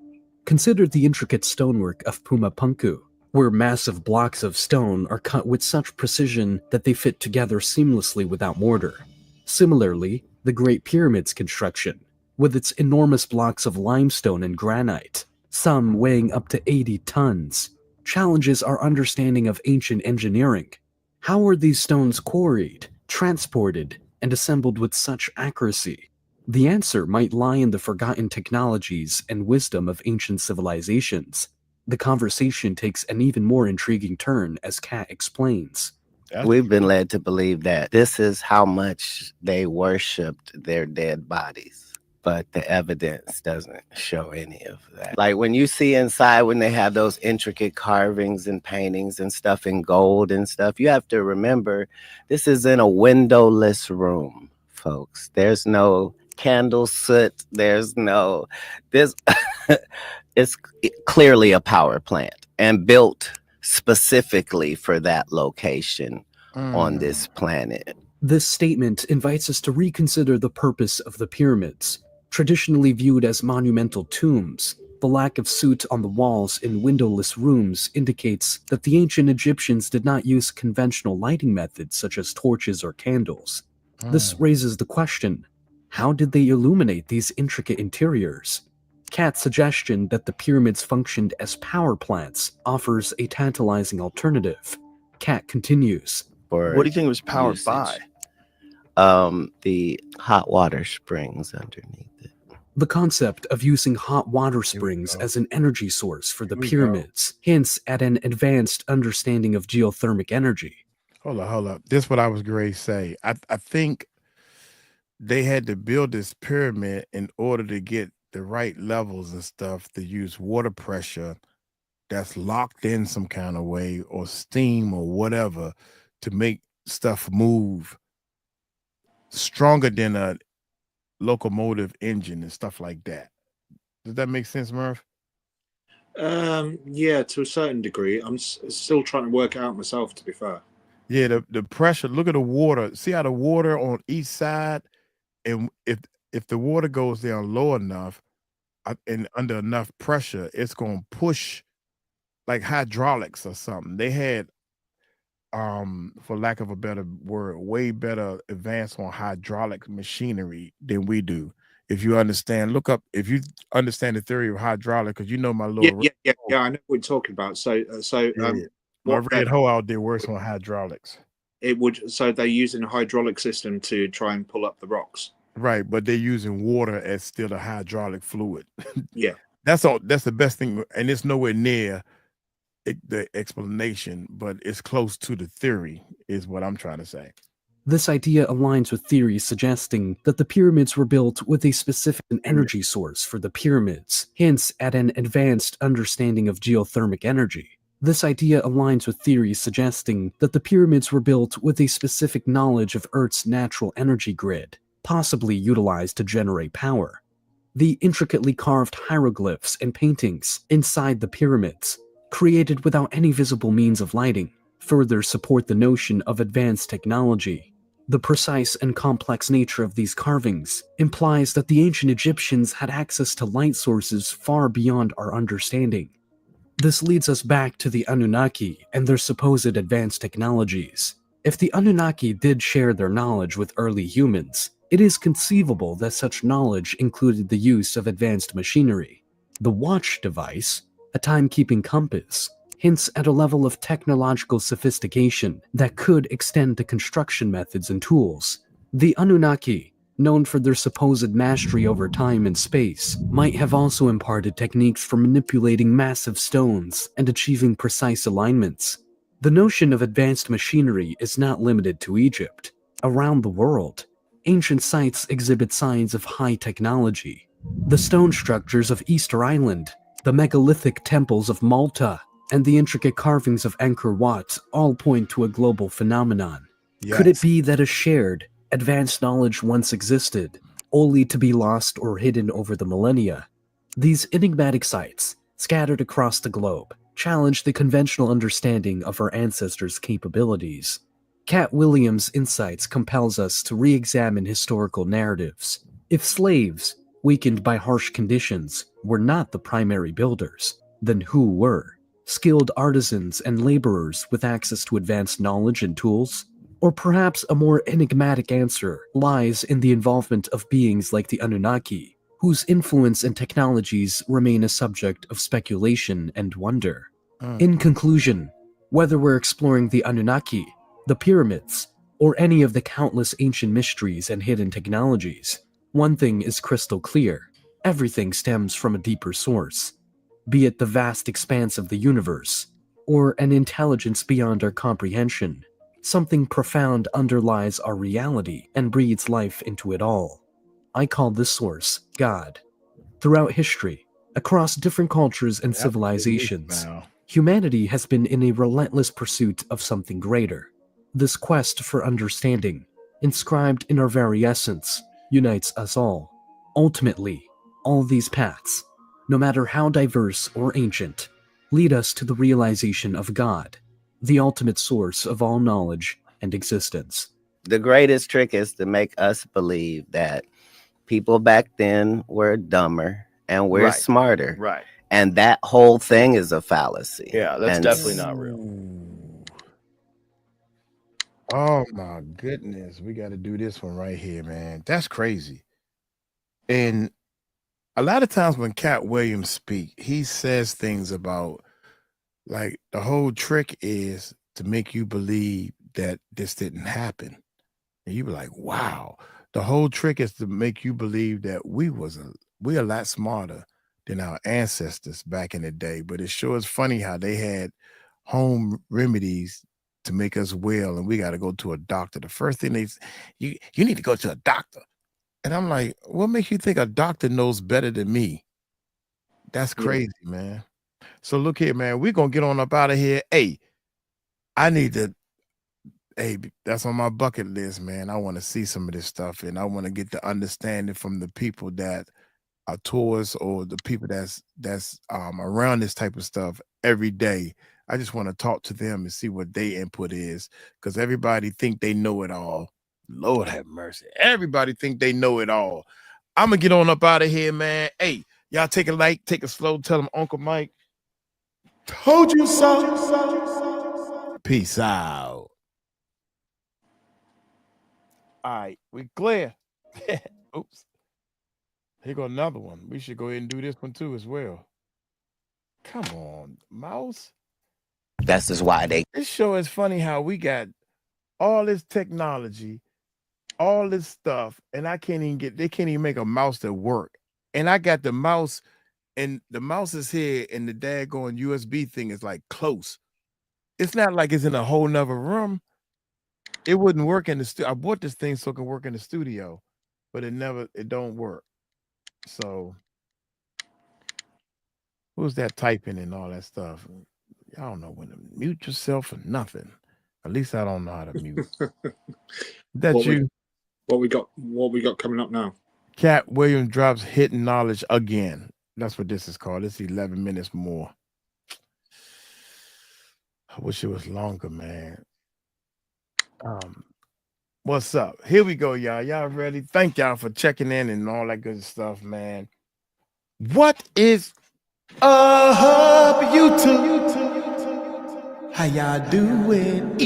Consider the intricate stonework of Pumapunku, where massive blocks of stone are cut with such precision that they fit together seamlessly without mortar. Similarly, the Great Pyramid's construction, with its enormous blocks of limestone and granite, some weighing up to 80 tons, challenges our understanding of ancient engineering. How were these stones quarried, transported, and assembled with such accuracy? The answer might lie in the forgotten technologies and wisdom of ancient civilizations. The conversation takes an even more intriguing turn as Katt explains. We've been led to believe that this is how much they worshipped their dead bodies. But the evidence doesn't show any of that. Like when you see inside, when they have those intricate carvings and paintings and stuff in gold and stuff, you have to remember this is in a windowless room, folks. There's no candle soot. There's no, it's clearly a power plant and built specifically for that location on this planet. This statement invites us to reconsider the purpose of the pyramids. Traditionally viewed as monumental tombs, the lack of soot on the walls in windowless rooms indicates that the ancient Egyptians did not use conventional lighting methods such as torches or candles. This raises the question, how did they illuminate these intricate interiors? Katt's suggestion that the pyramids functioned as power plants offers a tantalizing alternative. Katt continues. What do you think it was powered by? The hot water springs underneath it. The concept of using hot water springs as an energy source for the pyramids hints at an advanced understanding of geothermal energy. Hold up. This is what I was going to say. I think they had to build this pyramid in order to get the right levels and stuff to use water pressure that's locked in some kind of way, or steam or whatever, to make stuff move stronger than a locomotive engine and stuff like that. Does that make sense, Murph? Yeah, to a certain degree. I'm still trying to work it out myself, to be fair. Yeah, the pressure. Look at the water. See how the water on each side, and if the water goes down low enough and under enough pressure, it's going to push like hydraulics or something. They had, for lack of a better word, way better advanced on hydraulic machinery than we do. If you understand, look up, if you understand the theory of hydraulic, because you know my little yeah, I know what we're talking about. So My what red hoe out there works on hydraulics. it would. So they're using a hydraulic system to try and pull up the rocks. Right, but they're using water as still a hydraulic fluid. Yeah, That's all. That's the best thing, and it's nowhere near the explanation, but it's close to the theory, is what I'm trying to say. This idea aligns with theories suggesting that the pyramids were built with a specific energy source for the pyramids, hence at an advanced understanding of geothermal energy. This idea aligns with theories suggesting that the pyramids were built with a specific knowledge of Earth's natural energy grid, possibly utilized to generate power. The intricately carved hieroglyphs and paintings inside the pyramids, created without any visible means of lighting, further support the notion of advanced technology. The precise and complex nature of these carvings implies that the ancient Egyptians had access to light sources far beyond our understanding. This leads us back to the Anunnaki and their supposed advanced technologies. If the Anunnaki did share their knowledge with early humans, it is conceivable that such knowledge included the use of advanced machinery. The watch device, a timekeeping compass, hints at a level of technological sophistication that could extend to construction methods and tools. The Anunnaki, known for their supposed mastery over time and space, might have also imparted techniques for manipulating massive stones and achieving precise alignments. The notion of advanced machinery is not limited to Egypt. Around the world, ancient sites exhibit signs of high technology. The stone structures of Easter Island, the megalithic temples of Malta, and the intricate carvings of Angkor Wat all point to a global phenomenon. Yes. Could it be that a shared, advanced knowledge once existed, only to be lost or hidden over the millennia? These enigmatic sites, scattered across the globe, challenge the conventional understanding of our ancestors' capabilities. Katt Williams' insights compels us to re-examine historical narratives. If slaves, weakened by harsh conditions, were not the primary builders, then who were? Skilled artisans and laborers with access to advanced knowledge and tools? Or perhaps a more enigmatic answer lies in the involvement of beings like the Anunnaki, whose influence and technologies remain a subject of speculation and wonder. In conclusion, whether we're exploring the Anunnaki, the pyramids, or any of the countless ancient mysteries and hidden technologies, one thing is crystal clear: everything stems from a deeper source. Be it the vast expanse of the universe, or an intelligence beyond our comprehension, something profound underlies our reality and breathes life into it all. I call this source God. Throughout history, across different cultures and civilizations, humanity has been in a relentless pursuit of something greater. This quest for understanding, inscribed in our very essence, unites us all. Ultimately, all these paths, no matter how diverse or ancient, lead us to the realization of God, the ultimate source of all knowledge and existence. The greatest trick is to make us believe that people back then were dumber and we're smarter. Right. And that whole thing is a fallacy. Yeah, that's And definitely not real. Oh my goodness, we got to do this one right here, man. That's crazy. And a lot of times when Katt Williams speak, he says things about, like, the whole trick is to make you believe that this didn't happen. And you be like, wow. The whole trick is to make you believe that we're a lot smarter than our ancestors back in the day. But it sure is funny how they had home remedies to make us well, and we got to go to a doctor. The first thing you need to go to a doctor. And I'm like, what makes you think a doctor knows better than me? That's crazy, man. So look here, man. We're going to get on up out of here. Hey, that's on my bucket list, man. I want to see some of this stuff, and I want to get the understanding from the people that are tourists or the people that's around this type of stuff every day. I just want to talk to them and see what their input is, because everybody think they know it all. Lord have mercy. Everybody think they know it all. I'm going to get on up out of here, man. Hey, y'all take it light, take it slow. Tell them Uncle Mike told you so. Peace out. All right, we clear. Oops. Here go another one. We should go ahead and do this one too as well. Come on, mouse. That's just why they. This show is funny how we got all this technology, all this stuff, and they can't even make a mouse that work. And I got the mouse, and the mouse is here, and the daggone USB thing is like close. It's not like it's in a whole nother room. It wouldn't work in the studio. I bought this thing so it can work in the studio, but it don't work. So who's that typing and all that stuff? I don't know when to mute yourself or nothing. At least I don't know how to mute. That's you. What we got coming up now? Katt Williams drops hidden knowledge again. That's what this is called. It's 11 minutes more. I wish it was longer, man. What's up? Here we go, y'all. Y'all ready? Thank y'all for checking in and all that good stuff, man. What is up, YouTube? How y'all doing?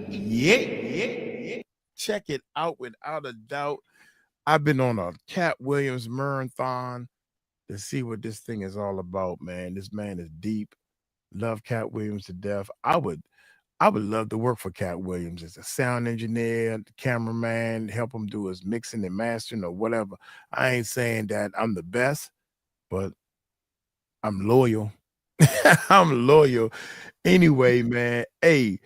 Yeah. Check it out without a doubt. I've been on a Katt Williams marathon to see what this thing is all about, man. This man is deep. Love Katt Williams to death. I would love to work for Katt Williams as a sound engineer, cameraman, help him do his mixing and mastering or whatever. I ain't saying that I'm the best, but I'm loyal. I'm loyal. Anyway, man, hey,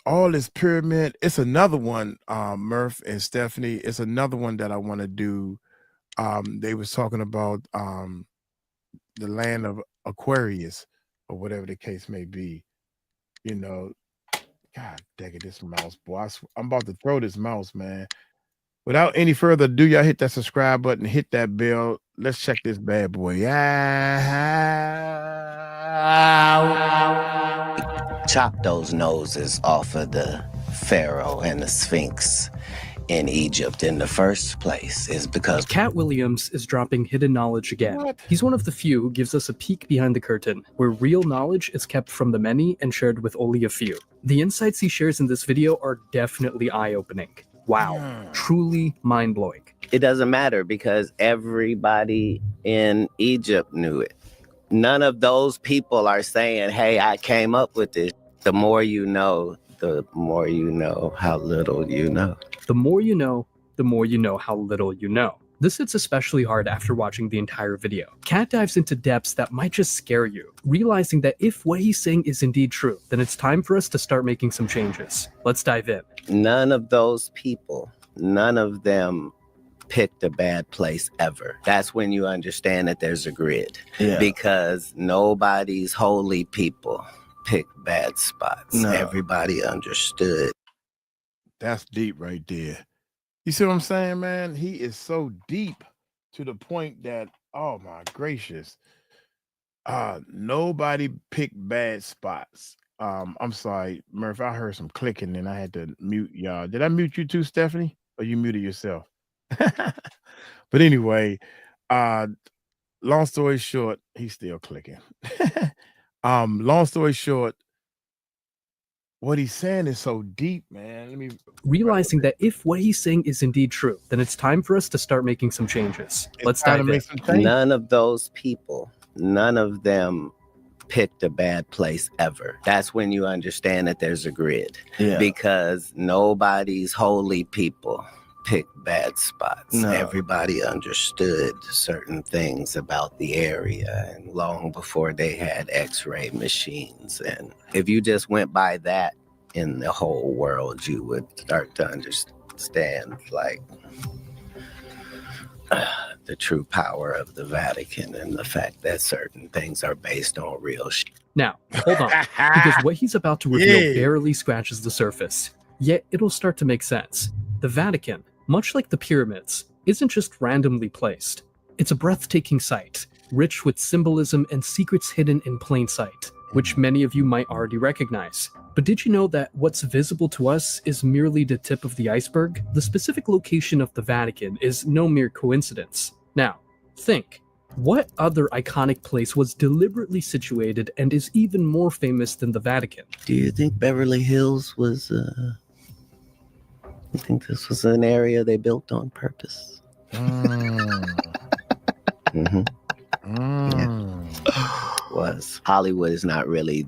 all this pyramid, it's another one, Murph and Stephanie, it's another one that I want to do. They was talking about the land of Aquarius or whatever the case may be. You know, God dang it, this mouse, boy. I'm about to throw this mouse, man. Without any further ado, y'all hit that subscribe button, hit that bell. Let's check this bad boy. Chop those noses off of the pharaoh and the sphinx in Egypt in the first place is because Katt Williams is dropping hidden knowledge again. What? He's one of the few who gives us a peek behind the curtain, where real knowledge is kept from the many and shared with only a few. The insights he shares in this video are definitely eye-opening. Wow, truly mind-blowing. it doesn't matter because everybody in Egypt knew it. None of those people are saying, hey, I came up with this. The more you know how little you know. The more you know how little you know. This hits especially hard after watching the entire video. Katt dives into depths that might just scare you, realizing that if what he's saying is indeed true, then it's time for us to start making some changes. Let's dive in. None of those people, none of them picked a bad place ever. That's when you understand that there's a grid. Yeah. Because nobody's holy people pick bad spots. No. Everybody understood. That's deep right there. You see what I'm saying, man? He is so deep to the point that, oh my gracious, nobody picked bad spots. I'm sorry, Murph, I heard some clicking and I had to mute y'all. Did I mute you too, Stephanie? Or you muted yourself? But anyway, long story short, he's still clicking. Long story short, what he's saying is so deep, man. Realizing that if what he's saying is indeed true, then it's time for us to start making some changes. Let's dive in. None of those people, none of them picked a bad place ever. That's when you understand that there's a grid. Yeah. Because nobody's holy people pick bad spots. No. Everybody understood certain things about the area and long before they had x-ray machines. And if you just went by that in the whole world, you would start to understand like the true power of the Vatican and the fact that certain things are based on real shit. Now, hold on, because what he's about to reveal barely scratches the surface. Yet it'll start to make sense. The Vatican, much like the pyramids, isn't just randomly placed. It's a breathtaking sight, rich with symbolism and secrets hidden in plain sight, which many of you might already recognize. But did you know that what's visible to us is merely the tip of the iceberg? The specific location of the Vatican is no mere coincidence. Now, think, what other iconic place was deliberately situated and is even more famous than the Vatican? Do you think Beverly Hills was, you think this was an area they built on purpose? Yeah. Was. Hollywood is not really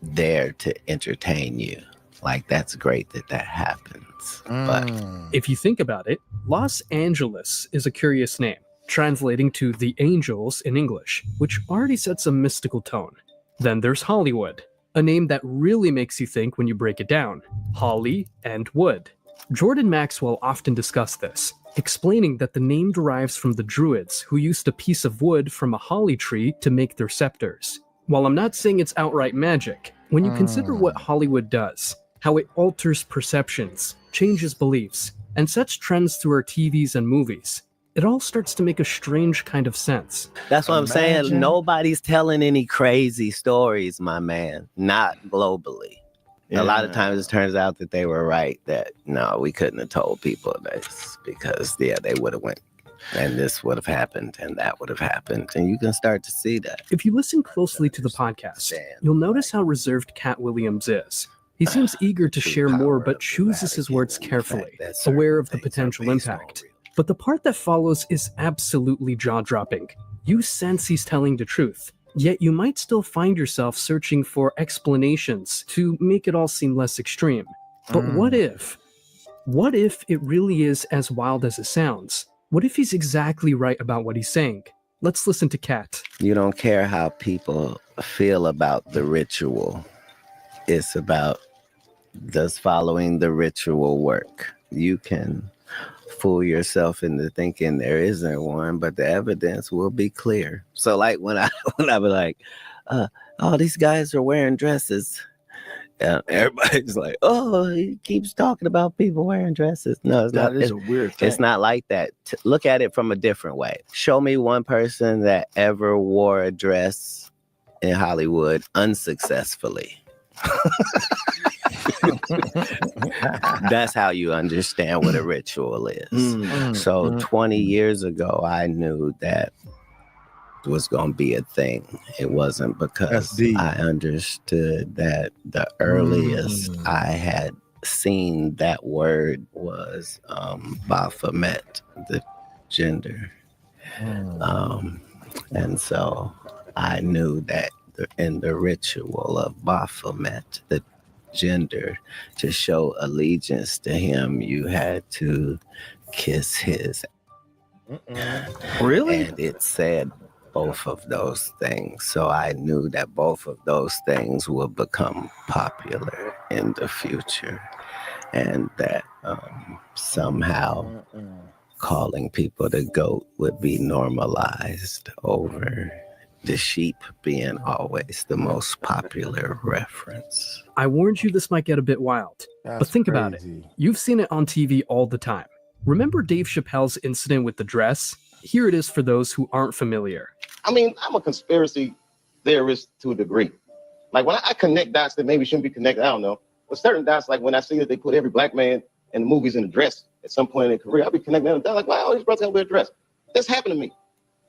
there to entertain you. Like, that's great that happens. But if you think about it, Los Angeles is a curious name, translating to the angels in English, which already sets a mystical tone. Then there's Hollywood, a name that really makes you think when you break it down. Holly and wood. Jordan Maxwell often discussed this, explaining that the name derives from the Druids who used a piece of wood from a holly tree to make their scepters. While I'm not saying it's outright magic, when you consider what Hollywood does, how it alters perceptions, changes beliefs, and sets trends through our TVs and movies, it all starts to make a strange kind of sense. That's what I'm saying. Nobody's telling any crazy stories, my man. Not globally. A lot of times it turns out that they were right, that no, we couldn't have told people this because they would have went and this would have happened and that would have happened. And you can start to see that. If you listen closely to the podcast, you'll notice how reserved Katt Williams is. He seems eager to share more, but chooses his words carefully, aware of the potential impact. But the part that follows is absolutely jaw-dropping. You sense he's telling the truth, yet you might still find yourself searching for explanations to make it all seem less extreme. But what if? What if it really is as wild as it sounds? What if he's exactly right about what he's saying? Let's listen to Katt. You don't care how people feel about the ritual. It's about, does following the ritual work? You can fool yourself into thinking there isn't one, but the evidence will be clear. So like when I be like, oh, these guys are wearing dresses, everybody's like, oh, he keeps talking about people wearing dresses. No, it's not. That is a weird thing. It's not like that. Look at it from a different way. Show me one person that ever wore a dress in Hollywood unsuccessfully. That's how you understand what a ritual is. So 20 years ago, I knew that it was going to be a thing. It wasn't because I understood that the earliest I had seen that word was Baphomet, the gender. And so I knew that in the ritual of Baphomet, the gender, to show allegiance to him, you had to kiss his. Really? And it said both of those things. So I knew that both of those things would become popular in the future. And that somehow calling people the goat would be normalized over the sheep being always the most popular reference. I warned you this might get a bit wild, but think about it. You've seen it on TV all the time. Remember Dave Chappelle's incident with the dress? Here it is for those who aren't familiar. I mean, I'm a conspiracy theorist to a degree. Like when I connect dots that maybe shouldn't be connected, I don't know. But certain dots, like when I see that they put every black man in the movies in a dress at some point in their career, I'll be connecting them dots like, wow, all these brothers gotta wear a dress. This happened to me.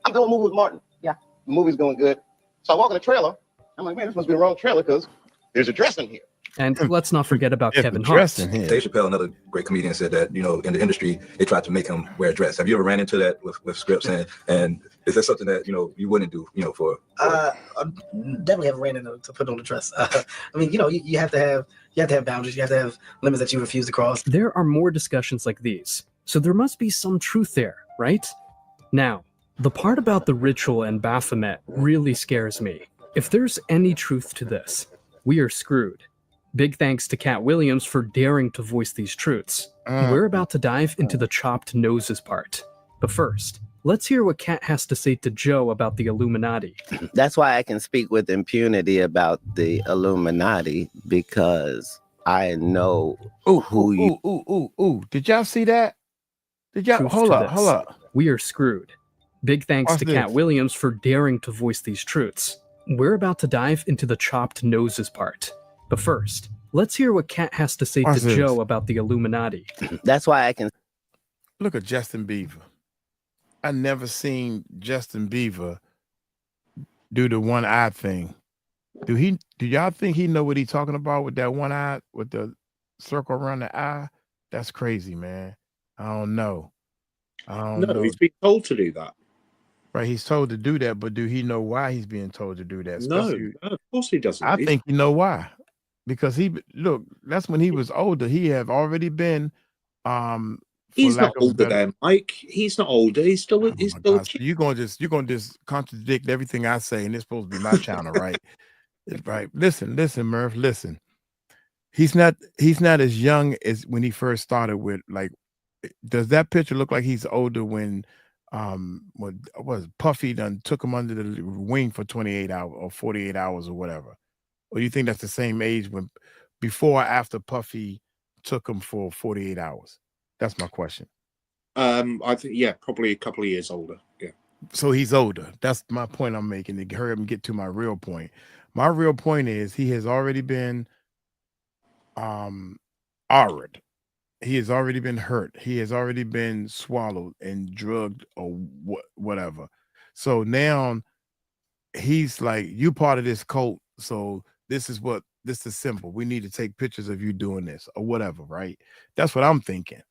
I'm doing a movie with Martin. Yeah. The movie's going good. So I walk in the trailer. I'm like, man, this must be the wrong trailer because there's a dress in here. And let's not forget about Kevin Hart. Dave Chappelle, another great comedian, said that, you know, in the industry, they tried to make him wear a dress. Have you ever ran into that with scripts? And is that something that, you know, you wouldn't do, you know, for? I definitely haven't ran into to put on a dress. I mean, you know, you have to have boundaries. You have to have limits that you refuse to cross. There are more discussions like these, so there must be some truth there, right? Now, the part about the ritual and Baphomet really scares me. If there's any truth to this, we are screwed. Big thanks to Katt Williams for daring to voice these truths. We're about to dive into the chopped noses part. But first, let's hear what Katt has to say to Joe about the Illuminati. That's why I can speak with impunity about the Illuminati, because I know who you... Did y'all see that? Did y'all... Hold up. We are screwed. Big thanks to Katt Williams for daring to voice these truths. We're about to dive into the chopped noses part. But first, let's hear what Katt has to say to Joe about the Illuminati. That's why I can... Look at Justin Bieber. I never seen Justin Bieber do the one eye thing. Do y'all think he know what he's talking about with that one eye, with the circle around the eye? That's crazy, man. I don't know. No, he's been told to do that. Right, he's told to do that, but do he know why he's being told to do that? No, Especially, of course he doesn't. I think you know why. Because look, that's when he was older. He have already been, for he's lack not of a older better. than Mike. He's not older. He's still. Oh He's my still. gosh, you're gonna just contradict everything I say, and it's supposed to be my channel, right? Right. Listen, Murph. Listen. He's not as young as when he first started with, like, does that picture look like he's older when what was Puffy done took him under the wing for 28 hours or 48 hours or whatever? Or you think that's the same age when before or after Puffy took him for 48 hours? That's my question. I think probably a couple of years older. Yeah. So he's older. That's my point I'm making, to hurry up and get to my real point. My real point is he has already been arid. He has already been hurt. He has already been swallowed and drugged or whatever. So now he's like, you part of this cult. So this is simple. We need to take pictures of you doing this or whatever, right? That's what I'm thinking.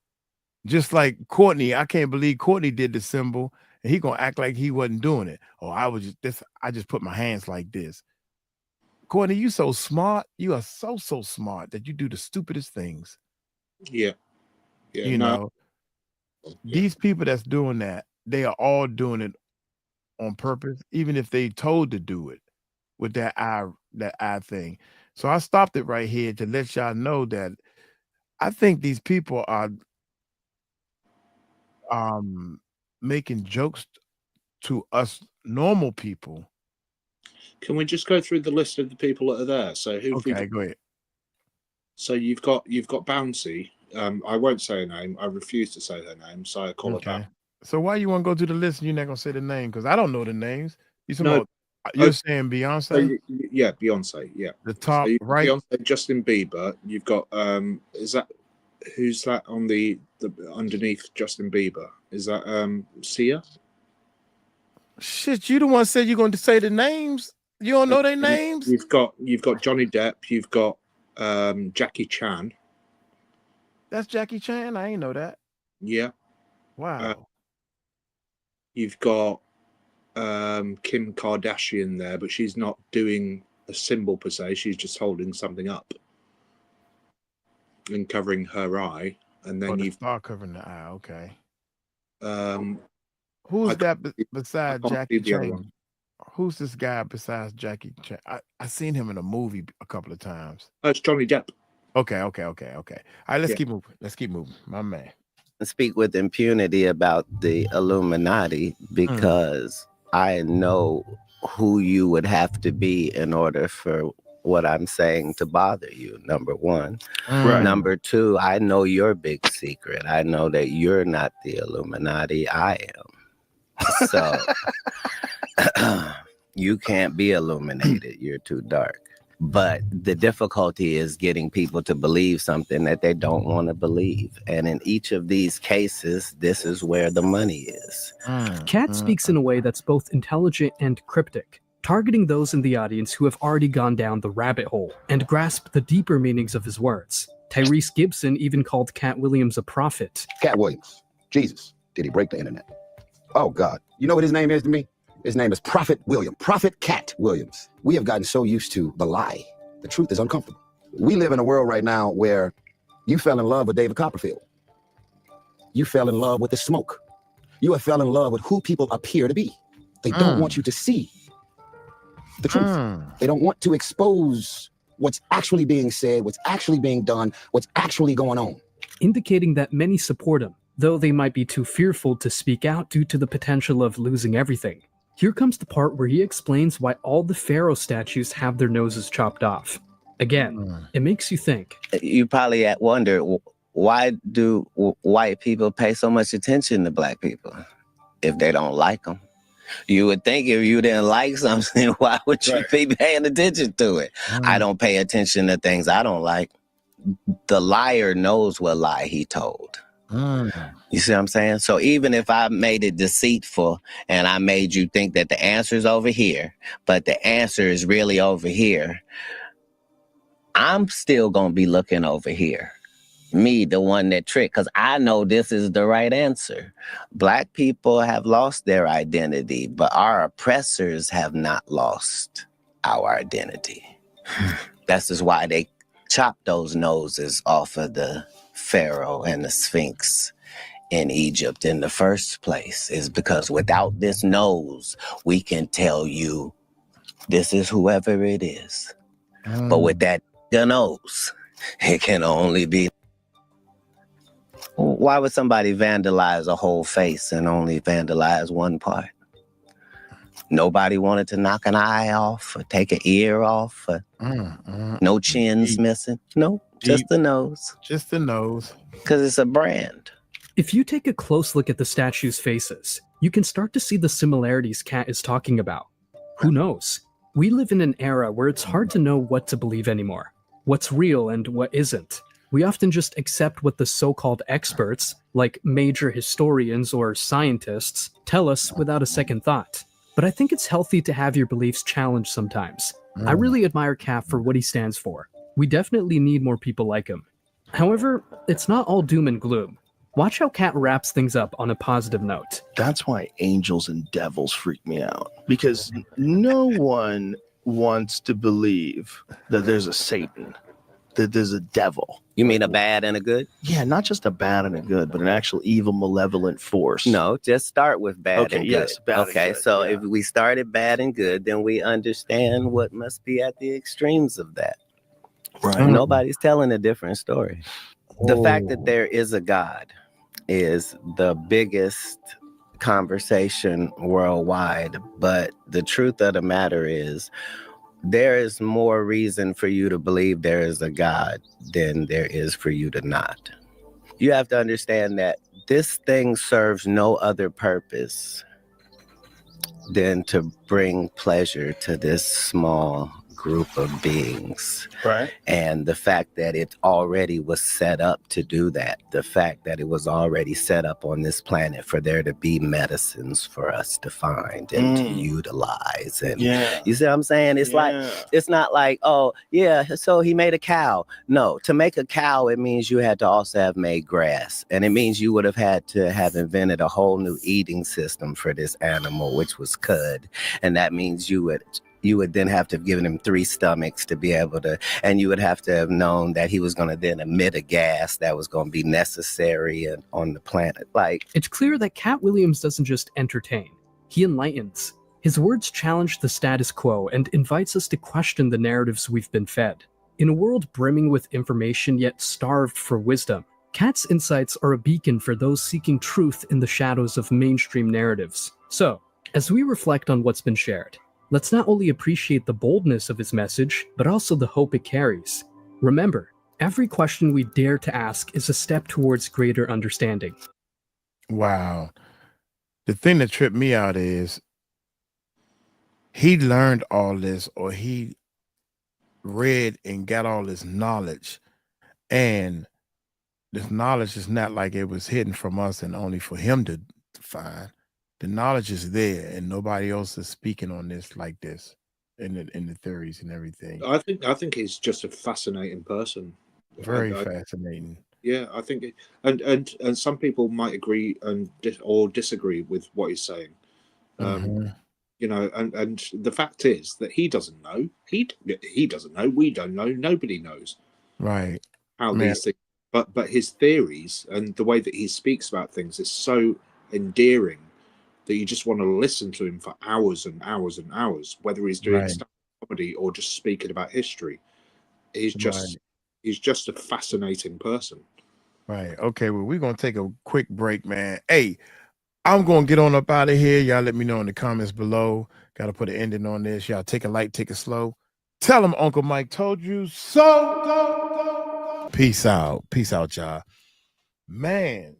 Just like Courtney, I can't believe Courtney did the symbol and he gonna act like he wasn't doing it. Oh, I just put my hands like this. Courtney, you so smart. You are so smart that you do the stupidest things. Yeah. You know, these people that's doing that, they are all doing it on purpose, even if they told to do it with that eye thing. So I stopped it right here to let y'all know that I think these people are making jokes to us normal people. Can we just go through the list of the people that are there? So who? Okay, go ahead. So you've got Bouncy. I won't say her name. I refuse to say her name, so I call her back. So why you want to go to the list and you're not gonna say the name? Because I don't know the names. You're saying Beyonce? So yeah, Beyonce. Yeah, the top so right. Beyonce, Justin Bieber. You've got who's that on the underneath Justin Bieber? Is that Sia? Shit, you the one said you're going to say the names. You don't know their names. You've got Johnny Depp. You've got Jackie Chan. That's Jackie Chan. I ain't know that. Yeah. Wow. You've got Kim Kardashian there, but she's not doing a symbol per se. She's just holding something up and covering her eye. And then you've start covering the eye. Okay. Who's that besides Jackie Chan? Who's this guy besides Jackie Chan? I seen him in a movie a couple of times. It's Johnny Depp. Okay. All right, let's keep moving. My man. Speak with impunity about the Illuminati because I know who you would have to be in order for what I'm saying to bother you, number one. Right. Number two, I know your big secret. I know that you're not the Illuminati. I am. So you can't be illuminated. You're too dark. But the difficulty is getting people to believe something that they don't want to believe. And in each of these cases, this is where the money is. Katt speaks in a way that's both intelligent and cryptic, targeting those in the audience who have already gone down the rabbit hole and grasp the deeper meanings of his words. Tyrese Gibson even called Katt Williams a prophet. Katt Williams. Jesus. Did he break the internet? Oh, God. You know what his name is to me? His name is Prophet William. Prophet Katt Williams. We have gotten so used to the lie. The truth is uncomfortable. We live in a world right now where you fell in love with David Copperfield. You fell in love with the smoke. You have fell in love with who people appear to be. They don't want you to see the truth. They don't want to expose what's actually being said, what's actually being done, what's actually going on. Indicating that many support him, though they might be too fearful to speak out due to the potential of losing everything. Here comes the part where he explains why all the pharaoh statues have their noses chopped off. Again, it makes you think. You probably wonder, why do white people pay so much attention to black people if they don't like them? You would think if you didn't like something, why would you be paying attention to it? I don't pay attention to things I don't like. The liar knows what lie he told. You see what I'm saying? So even if I made it deceitful and I made you think that the answer is over here, but the answer is really over here, I'm still going to be looking over here. me, the one that tricked, because I know this is the right answer. Black people have lost their identity, but our oppressors have not lost our identity. That's just why they chopped those noses off of the Pharaoh and the Sphinx in Egypt in the first place, is because without this nose, we can tell you this is whoever it is. But with that nose, it can only be. Why would somebody vandalize a whole face and only vandalize one part? Nobody wanted to knock an eye off or take an ear off or no chins missing. No, just the nose. Just the nose. Because it's a brand. If you take a close look at the statues' faces, you can start to see the similarities Katt is talking about. Who knows? We live in an era where it's hard to know what to believe anymore, what's real and what isn't. We often just accept what the so-called experts, like major historians or scientists, tell us without a second thought. But I think it's healthy to have your beliefs challenged sometimes. I really admire Katt for what he stands for. We definitely need more people like him. However, it's not all doom and gloom. Watch how Katt wraps things up on a positive note. That's why angels and devils freak me out. Because no one wants to believe that there's a Satan, that there's a devil. You mean a bad and a good? Yeah, not just a bad and a good, but an actual evil, malevolent force. No, just start with bad and good. Yes, bad okay, and good, so if we started bad and good, then we understand what must be at the extremes of that. Right. Nobody's telling a different story. The fact that there is a God is the biggest conversation worldwide, but the truth of the matter is there is more reason for you to believe there is a God than there is for you to not. You have to understand that this thing serves no other purpose than to bring pleasure to this small group of beings. Right. And the fact that it already was set up to do that, the fact that it was already set up on this planet for there to be medicines for us to find and to utilize. And you see what I'm saying? It's like, it's not like, oh yeah, so he made a cow. No, to make a cow, it means you had to also have made grass. And it means you would have had to have invented a whole new eating system for this animal, which was cud. And that means you would then have to have given him 3 stomachs to be able to, and you would have to have known that he was going to then emit a gas that was going to be necessary on the planet. Like, it's clear that Katt Williams doesn't just entertain, he enlightens. His words challenge the status quo and invites us to question the narratives we've been fed. In a world brimming with information yet starved for wisdom, Katt's insights are a beacon for those seeking truth in the shadows of mainstream narratives. So, as we reflect on what's been shared, let's not only appreciate the boldness of his message, but also the hope it carries. Remember, every question we dare to ask is a step towards greater understanding. Wow. The thing that tripped me out is he learned all this, or he read and got all this knowledge. And this knowledge is not like it was hidden from us and only for him to find. The knowledge is there, and nobody else is speaking on this like this in the theories and everything. I think he's just a fascinating person. Very fascinating. Yeah, I think, and some people might agree or disagree with what he's saying. You know, and the fact is that he doesn't know. He doesn't know. We don't know. Nobody knows. Right. How these things. But his theories and the way that he speaks about things is so endearing that you just want to listen to him for hours and hours and hours, whether he's doing stand-up comedy or just speaking about history. He's just a fascinating person. Right. Okay, well, we're going to take a quick break, man. Hey, I'm going to get on up out of here. Y'all let me know in the comments below. Got to put an ending on this. Y'all take it light, take it slow. Tell him Uncle Mike told you so. Peace out. Peace out, y'all. Man,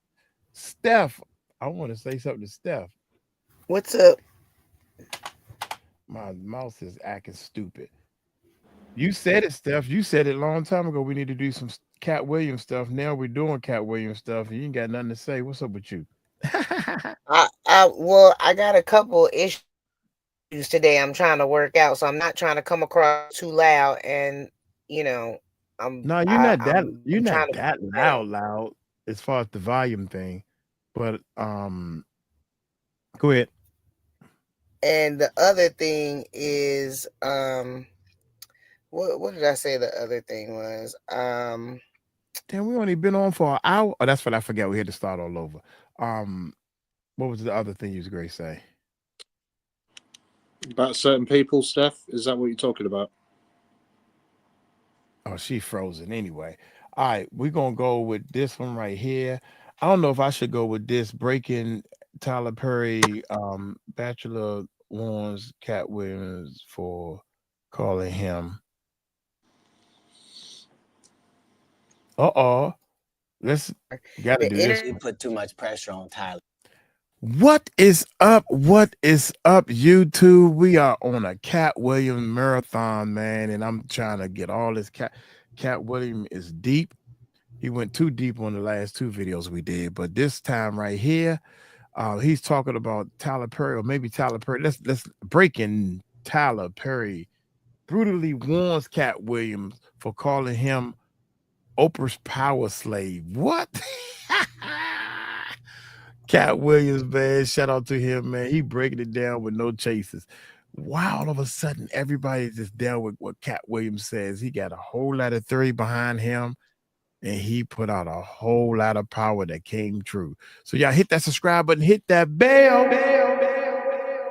Steph, I want to say something to Steph. What's up? My mouse is acting stupid. You said it, Steph. You said it a long time ago. We need to do some Katt Williams stuff. Now we're doing Katt Williams stuff. And you ain't got nothing to say. What's up with you? Well, I got a couple issues today I'm trying to work out, so I'm not trying to come across too loud and, you know, No, you're not that I'm trying to figure it out. loud as far as the volume thing. But go ahead. And the other thing is what did I say the other thing was? Damn, we only been on for an hour. Oh, that's what I forgot. We had to start all over. What was the other thing you was going to say? About certain people, Steph? Is that what you're talking about? Oh, she frozen anyway. All right, we're gonna go with this one right here. I don't know if I should go with this breaking Tyler Perry, Bachelor warns Katt Williams for calling him. Let's gotta do this. You put too much pressure on Tyler. What is up? What is up, YouTube? We are on a Katt Williams marathon, man, and I'm trying to get all this. Katt Williams is deep. He went too deep on the last two videos we did, but this time right here, he's talking about Tyler Perry, or maybe Tyler Perry. Let's break in. Tyler Perry brutally warns Katt Williams for calling him Oprah's power slave. What? Katt Williams, man, shout out to him, man. He breaking it down with no chasers. Wow, all of a sudden, everybody's just down with what Katt Williams says. He got a whole lot of theory behind him, and he put out a whole lot of power that came true. So y'all hit that subscribe button, hit that bell.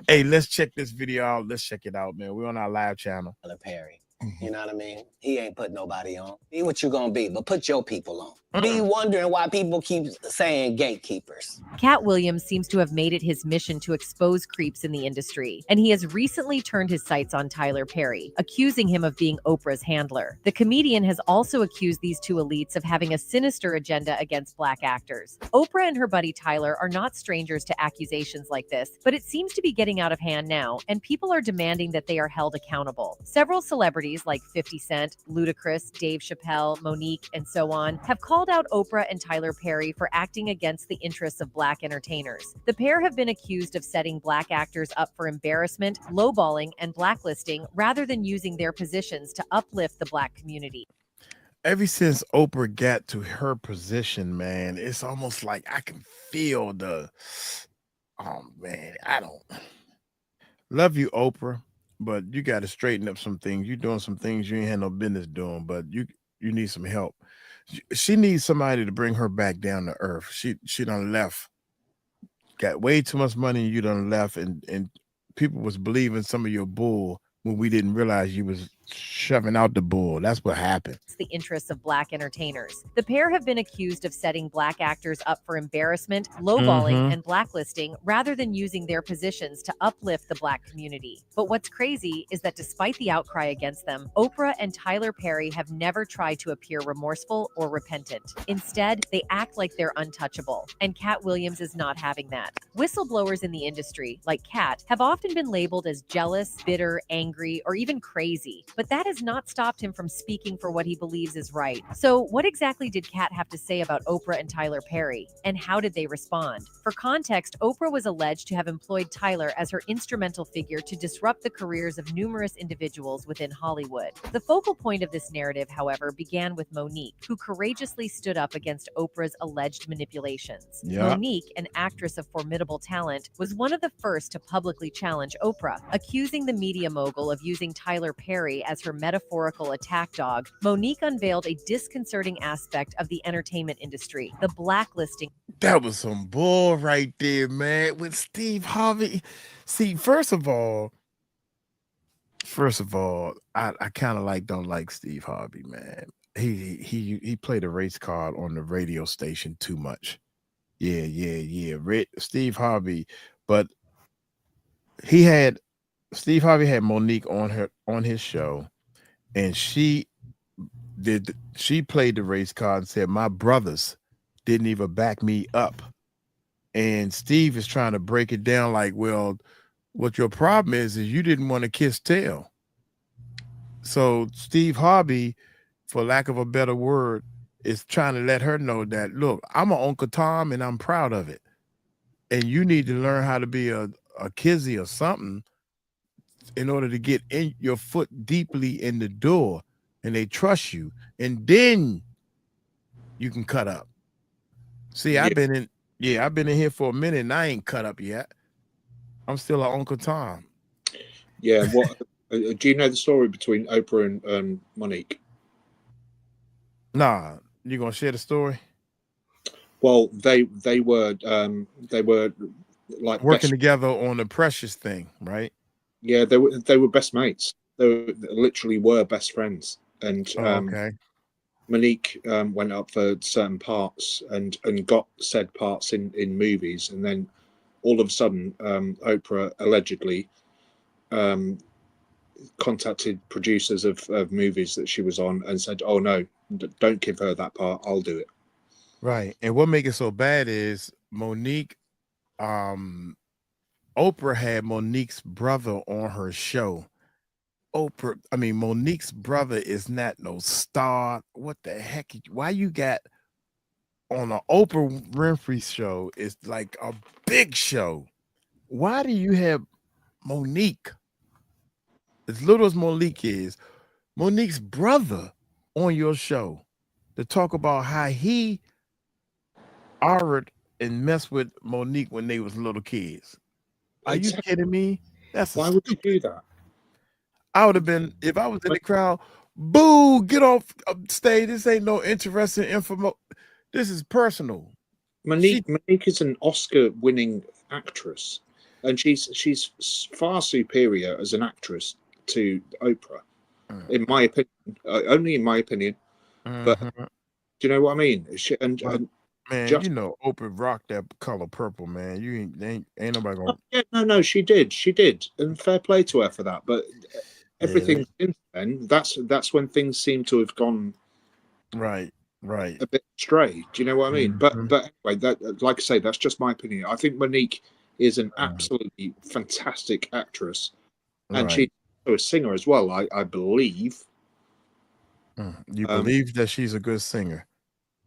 Hey, let's check this video out. Let's check it out, man. We're on our live channel. Tyler Perry. You know what I mean? He ain't put nobody on. Be what you gonna be, but put your people on. Be wondering why people keep saying gatekeepers. Katt Williams seems to have made it his mission to expose creeps in the industry, and he has recently turned his sights on Tyler Perry, accusing him of being Oprah's handler. The comedian has also accused these two elites of having a sinister agenda against Black actors. Oprah and her buddy Tyler are not strangers to accusations like this, but it seems to be getting out of hand now, and people are demanding that they are held accountable. Several celebrities like 50 Cent, Ludacris, Dave Chappelle, Monique, and so on have called out Oprah and Tyler Perry for acting against the interests of Black entertainers. The pair have been accused of setting Black actors up for embarrassment, lowballing, and blacklisting rather than using their positions to uplift the Black community. Ever since Oprah got to her position, man, it's almost like I can feel the, oh man, I don't love you, Oprah, but you got to straighten up some things. You're doing some things you ain't had no business doing, but you need some help. She needs somebody to bring her back down to earth. She done left, got way too much money, and you done left, and people was believing some of your bull when we didn't realize you was shoving out the bull. That's what happened. It's the interests of Black entertainers. The pair have been accused of setting Black actors up for embarrassment, lowballing, and blacklisting rather than using their positions to uplift the Black community. But what's crazy is that despite the outcry against them, Oprah and Tyler Perry have never tried to appear remorseful or repentant. Instead, they act like they're untouchable, and Katt Williams is not having that. Whistleblowers in the industry, like Katt, have often been labeled as jealous, bitter, angry, or even crazy, but that has not stopped him from speaking for what he believes is right. So what exactly did Katt have to say about Oprah and Tyler Perry, and how did they respond? For context, Oprah was alleged to have employed Tyler as her instrumental figure to disrupt the careers of numerous individuals within Hollywood. The focal point of this narrative, however, began with Monique, who courageously stood up against Oprah's alleged manipulations. Monique, an actress of formidable talent, was one of the first to publicly challenge Oprah, accusing the media mogul of using Tyler Perry as her metaphorical attack dog. Monique unveiled a disconcerting aspect of the entertainment industry, the blacklisting. That was some bull right there, man, with Steve Harvey. See, first of all, I kind of don't like Steve Harvey, man. He played a race card on the radio station too much. Yeah. Steve Harvey, but Steve Harvey had Monique on his show, and she played the race card and said, my brothers didn't even back me up. And Steve is trying to break it down like, well, what your problem is you didn't want to kiss tail. So Steve Harvey, for lack of a better word, is trying to let her know that, look, I'm an Uncle Tom and I'm proud of it. And you need to learn how to be a kizzy or something in order to get in your foot deeply in the door. and they trust you, and then you can cut up. See, I've been in here for a minute, and I ain't cut up yet. I'm still an Uncle Tom. Yeah. What do you know the story between Oprah and Monique? Nah, you gonna share the story? Well, they were like working together on the Precious thing, right? Yeah, they were best mates. They literally were best friends. And okay. Monique went up for certain parts and got said parts in movies, and then all of a sudden Oprah allegedly contacted producers of movies that she was on and said, "Oh no, don't give her that part, I'll do it." Right. And what makes it so bad is Monique, Oprah had Monique's brother on her show. Monique's brother is not no star. What the heck? Why you got on an Oprah Winfrey show? It's like a big show. Why do you have Monique, as little as Monique is, Monique's brother on your show to talk about how he argued and messed with Monique when they was little kids? Are you kidding me? Why would you do that? I would have been, if I was in the crowd, boo, get off stage. This ain't no interesting info. This is personal. Monique is an Oscar-winning actress, and she's far superior as an actress to Oprah, in my opinion. Only in my opinion. But do you know what I mean? Man, you know, Oprah rocked that color purple, man. You ain't nobody gonna. No, she did, and fair play to her for that. But everything since then, that's when things seem to have gone right a bit astray. Do you know what I mean? But anyway, that, like I say, that's just my opinion. I think Monique is an absolutely fantastic actress, and she's a singer as well. I believe. You believe that she's a good singer?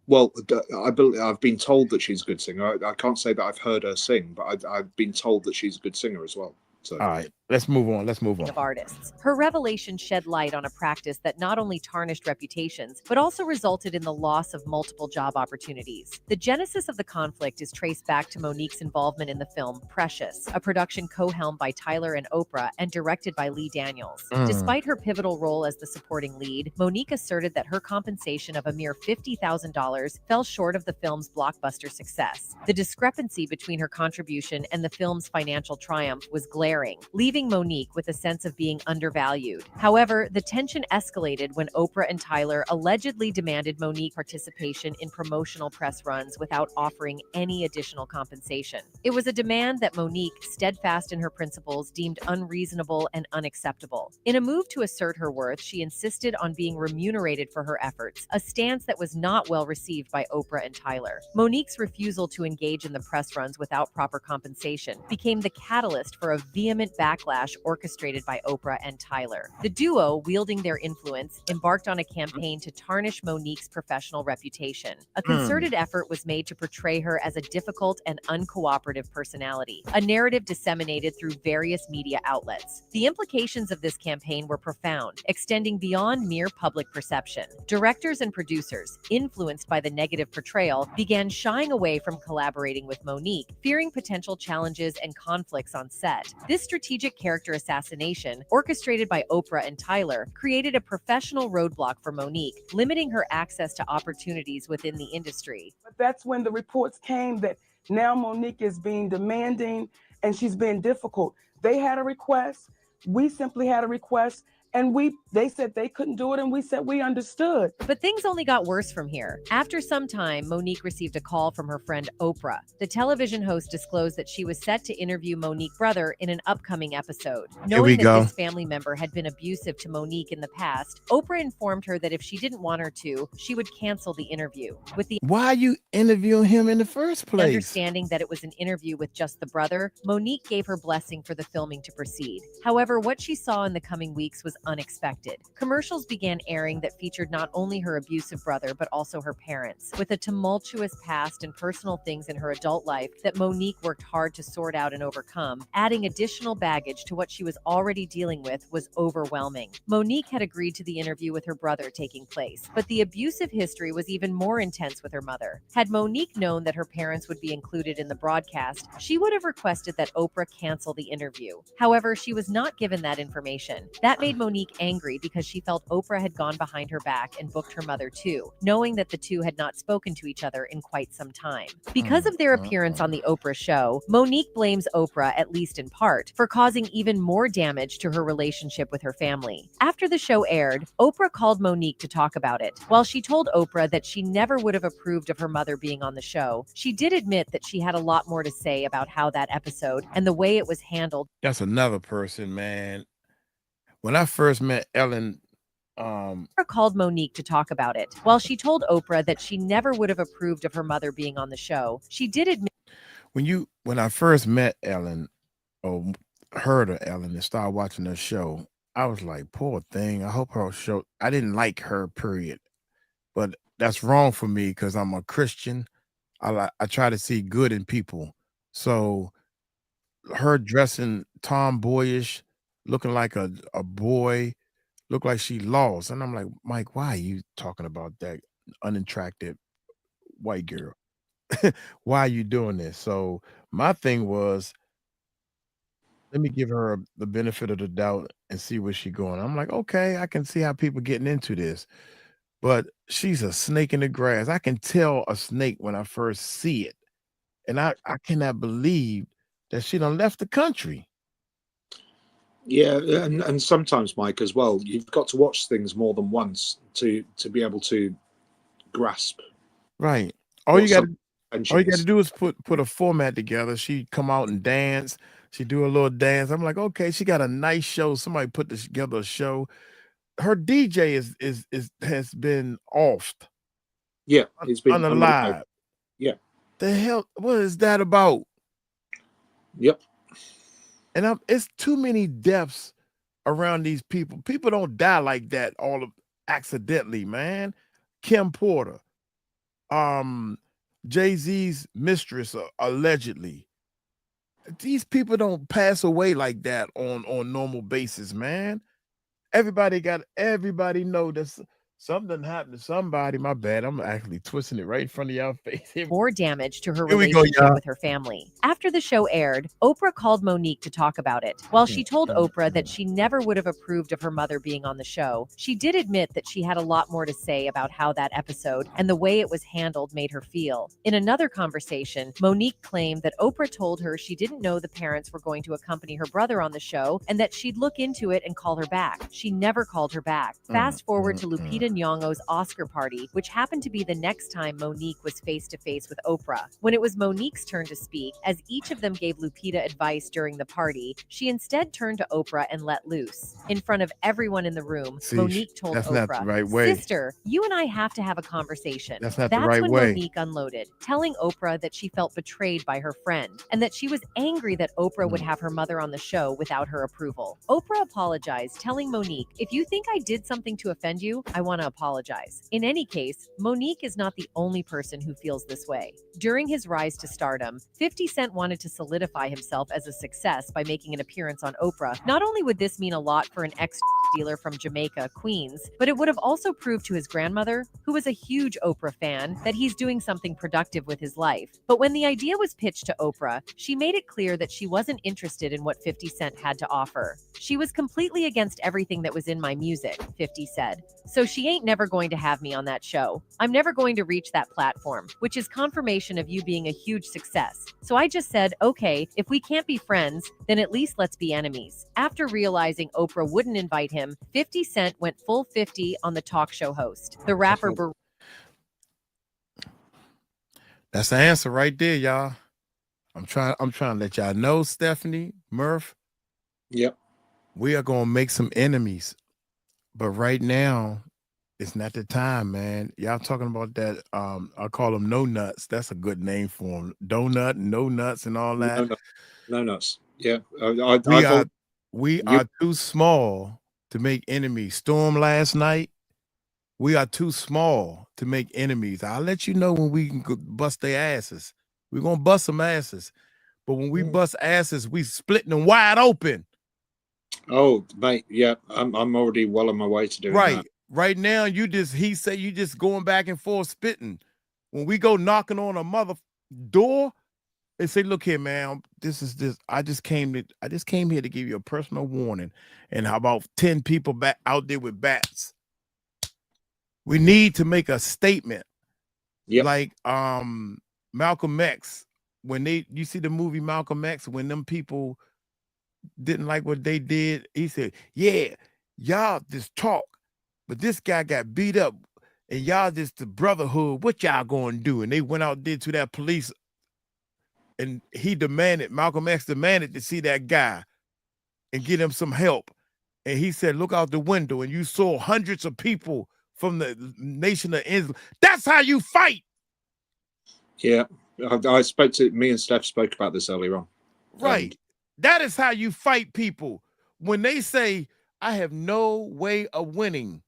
Well, I've been told that she's a good singer. I can't say that I've heard her sing, but I've been told that she's a good singer as well. So. All right, let's move on. Of artists. Her revelation shed light on a practice that not only tarnished reputations, but also resulted in the loss of multiple job opportunities. The genesis of the conflict is traced back to Monique's involvement in the film Precious, a production co-helmed by Tyler and Oprah and directed by Lee Daniels. Despite her pivotal role as the supporting lead, Monique asserted that her compensation of a mere $50,000 fell short of the film's blockbuster success. The discrepancy between her contribution and the film's financial triumph was glaring, leaving Monique with a sense of being undervalued. However, the tension escalated when Oprah and Tyler allegedly demanded Monique participation in promotional press runs without offering any additional compensation. It was a demand that Monique, steadfast in her principles, deemed unreasonable and unacceptable. In a move to assert her worth, she insisted on being remunerated for her efforts, a stance that was not well received by Oprah and Tyler. Monique's refusal to engage in the press runs without proper compensation became the catalyst for a vehement backlash orchestrated by Oprah and Tyler. The duo, wielding their influence, embarked on a campaign to tarnish Monique's professional reputation. A concerted effort was made to portray her as a difficult and uncooperative personality, a narrative disseminated through various media outlets. The implications of this campaign were profound, extending beyond mere public perception. Directors and producers, influenced by the negative portrayal, began shying away from collaborating with Monique, fearing potential challenges and conflicts on set. This strategic character assassination, orchestrated by Oprah and Tyler, created a professional roadblock for Monique, limiting her access to opportunities within the industry. But that's when the reports came that now Monique is being demanding and she's being difficult. They had a request, we simply had a request, and they said they couldn't do it, and we said we understood. But things only got worse from here. After some time, Monique received a call from her friend Oprah. The television host disclosed that she was set to interview Monique's brother in an upcoming episode. Knowing that this family member had been abusive to Monique in the past, Oprah informed her that if she didn't want her to, she would cancel the interview. With the Why are you interviewing him in the first place? Understanding that it was an interview with just the brother, Monique gave her blessing for the filming to proceed. However, what she saw in the coming weeks was was unexpected. Commercials began airing that featured not only her abusive brother, but also her parents. With a tumultuous past and personal things in her adult life that Monique worked hard to sort out and overcome, adding additional baggage to what she was already dealing with was overwhelming. Monique had agreed to the interview with her brother taking place, but the abusive history was even more intense with her mother. Had Monique known that her parents would be included in the broadcast, she would have requested that Oprah cancel the interview. However, she was not given that information. That made Monique angry because she felt Oprah had gone behind her back and booked her mother too, knowing that the two had not spoken to each other in quite some time. Because of their appearance on the Oprah show, Monique blames Oprah, at least in part, for causing even more damage to her relationship with her family. After the show aired, Oprah called Monique to talk about it. While she told Oprah that she never would have approved of her mother being on the show, she did admit that she had a lot more to say about how that episode and the way it was handled. That's another person, man. When I first met Ellen, Oprah called Monique to talk about it. While she told Oprah that she never would have approved of her mother being on the show, she did admit when I first met Ellen or heard of Ellen and started watching her show, I was like, poor thing. I hope her show. I didn't like her, period. But that's wrong for me because I'm a Christian. I try to see good in people. So her dressing tomboyish, looking like a boy, looked like she lost. And I'm like, Mike, why are you talking about that unattractive white girl? Why are you doing this? So my thing was, let me give her the benefit of the doubt and see where she's going. I'm like, okay, I can see how people getting into this, but she's a snake in the grass. I can tell a snake when I first see it. And I cannot believe that she done left the country. Yeah, and sometimes, Mike, as well, you've got to watch things more than once to be able to grasp. Right. All you got to do is put a format together. She come out and dance. She do a little dance. I'm like, okay, she got a nice show. Somebody put this together a show. Her DJ has been offed. Yeah, it's been unalive. Yeah. The hell, what is that about? Yep. And it's too many deaths around these people. People don't die like that all of accidentally, man. Kim Porter, Jay-Z's mistress, allegedly. These people don't pass away like that on normal basis, man. Everybody know that something happened to somebody. My bad. I'm actually twisting it right in front of y'all face. More damage to her relationship with her family. After the show aired, Oprah called Monique to talk about it. While she told Oprah that she never would have approved of her mother being on the show, she did admit that she had a lot more to say about how that episode and the way it was handled made her feel. In another conversation, Monique claimed that Oprah told her she didn't know the parents were going to accompany her brother on the show and that she'd look into it and call her back. She never called her back. Fast forward to Lupita Nyong'o's Oscar party, which happened to be the next time Monique was face-to-face with Oprah. When it was Monique's turn to speak, as each of them gave Lupita advice during the party, she instead turned to Oprah and let loose. In front of everyone in the room, Monique told that's Oprah, not the right way. "Sister, you and I have to have a conversation." That's not That's the right when way. Monique unloaded, telling Oprah that she felt betrayed by her friend and that she was angry that Oprah would have her mother on the show without her approval. Oprah apologized, telling Monique, "If you think I did something to offend you, I want to apologize." In any case, Monique is not the only person who feels this way. During his rise to stardom, 50 Cent wanted to solidify himself as a success by making an appearance on Oprah. Not only would this mean a lot for an ex-dealer from Jamaica, Queens, but it would have also proved to his grandmother, who was a huge Oprah fan, that he's doing something productive with his life. But when the idea was pitched to Oprah, she made it clear that she wasn't interested in what 50 Cent had to offer. "She was completely against everything that was in my music," 50 said. "So she ain't never going to have me on that show. I'm never going to reach that platform, which is confirmation of you being a huge success. So I just said, okay, if we can't be friends, then at least let's be enemies." After realizing Oprah wouldn't invite him, 50 Cent went full 50 on the talk show host. The rapper That's the answer right there, y'all. I'm trying to let y'all know, Stephanie, Murph. Yep. We are gonna make some enemies. But right now, it's not the time, man. Y'all talking about that. I call them no nuts. That's a good name for them. Donut, no nuts, and all that. No nuts. Yeah. We are too small to make enemies. Storm last night. We are too small to make enemies. I'll let you know when we can bust their asses. We're gonna bust some asses. But when we bust asses, we splitting them wide open. Oh, mate, yeah, I'm already well on my way to doing that. Right now, you just going back and forth spitting. When we go knocking on a mother door, they say, "Look here, man. This. I just came here to give you a personal warning." And how about 10 people back out there with bats? We need to make a statement. Like Malcolm X, when you see the movie Malcolm X, when them people didn't like what they did, he said, "Yeah, y'all just talk, but this guy got beat up, and y'all just the brotherhood. What y'all gonna do?" And they went out there to that police, and Malcolm X demanded to see that guy and get him some help. And he said, "Look out the window," and you saw hundreds of people from the nation of Israel. That's how you fight. Yeah, me and Steph spoke about this earlier on. Right. That is how you fight people. When they say, "I have no way of winning."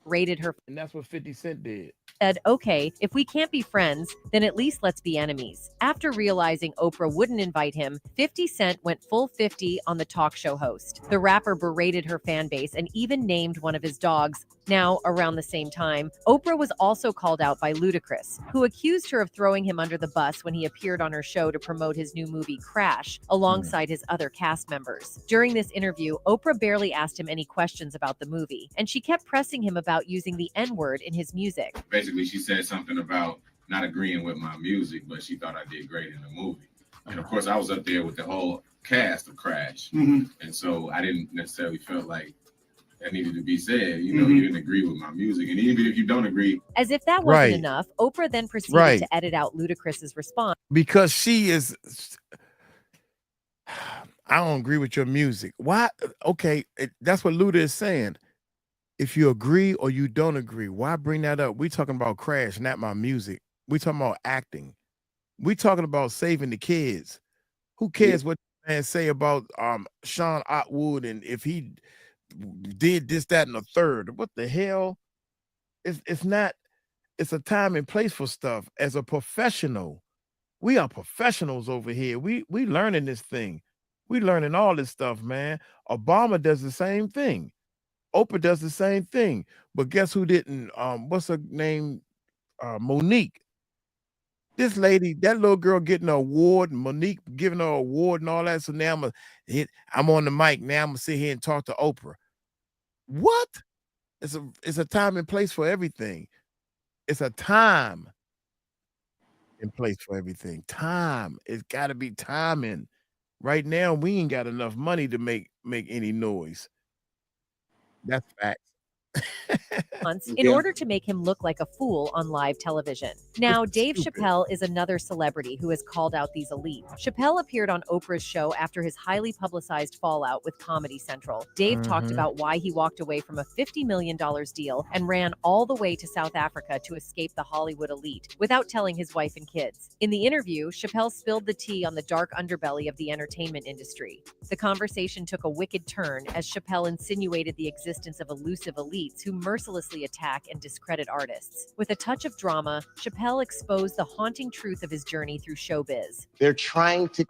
Rated her. And that's what 50 Cent did. Said, "Okay, if we can't be friends, then at least let's be enemies." After realizing Oprah wouldn't invite him, 50 Cent went full 50 on the talk show host. The rapper berated her fan base and even named one of his dogs. Now, around the same time, Oprah was also called out by Ludacris, who accused her of throwing him under the bus when he appeared on her show to promote his new movie Crash, alongside his other cast members. During this interview, Oprah barely asked him any questions about the movie, and she kept pressing him about using the N-word in his music. Basically, she said something about not agreeing with my music, but she thought I did great in the movie. And of course, I was up there with the whole cast of Crash. And so I didn't necessarily feel like that needed to be said. You know, you didn't agree with my music. And even if you don't agree. As if that wasn't enough, Oprah then proceeded to edit out Ludacris's response. Because she is, "I don't agree with your music." Why? Okay, that's what Luda is saying. If you agree or you don't agree, why bring that up? We talking about Crash, not my music. We talking about acting. We talking about saving the kids. Who cares what the man say about Sean Otwood and if he did this, that, and the third? What the hell? It's not. It's a time and place for stuff. As a professional, we are professionals over here. We learning this thing. We learning all this stuff, man. Obama does the same thing. Oprah does the same thing. But guess who didn't? What's her name? Monique. This lady, that little girl getting an award, Monique giving her an award and all that. So now I'm on the mic. Now I'm gonna sit here and talk to Oprah. What? It's a time and place for everything. It's a time and place for everything. Time. It's got to be timing. Right now, we ain't got enough money to make any noise. That's facts. In order to make him look like a fool on live television. Now, Dave Chappelle is another celebrity who has called out these elites. Chappelle appeared on Oprah's show after his highly publicized fallout with Comedy Central. Dave talked about why he walked away from a $50 million deal and ran all the way to South Africa to escape the Hollywood elite without telling his wife and kids. In the interview, Chappelle spilled the tea on the dark underbelly of the entertainment industry. The conversation took a wicked turn as Chappelle insinuated the existence of elusive elites who mercilessly attack and discredit artists. With a touch of drama, Chappelle exposed the haunting truth of his journey through showbiz. They're trying to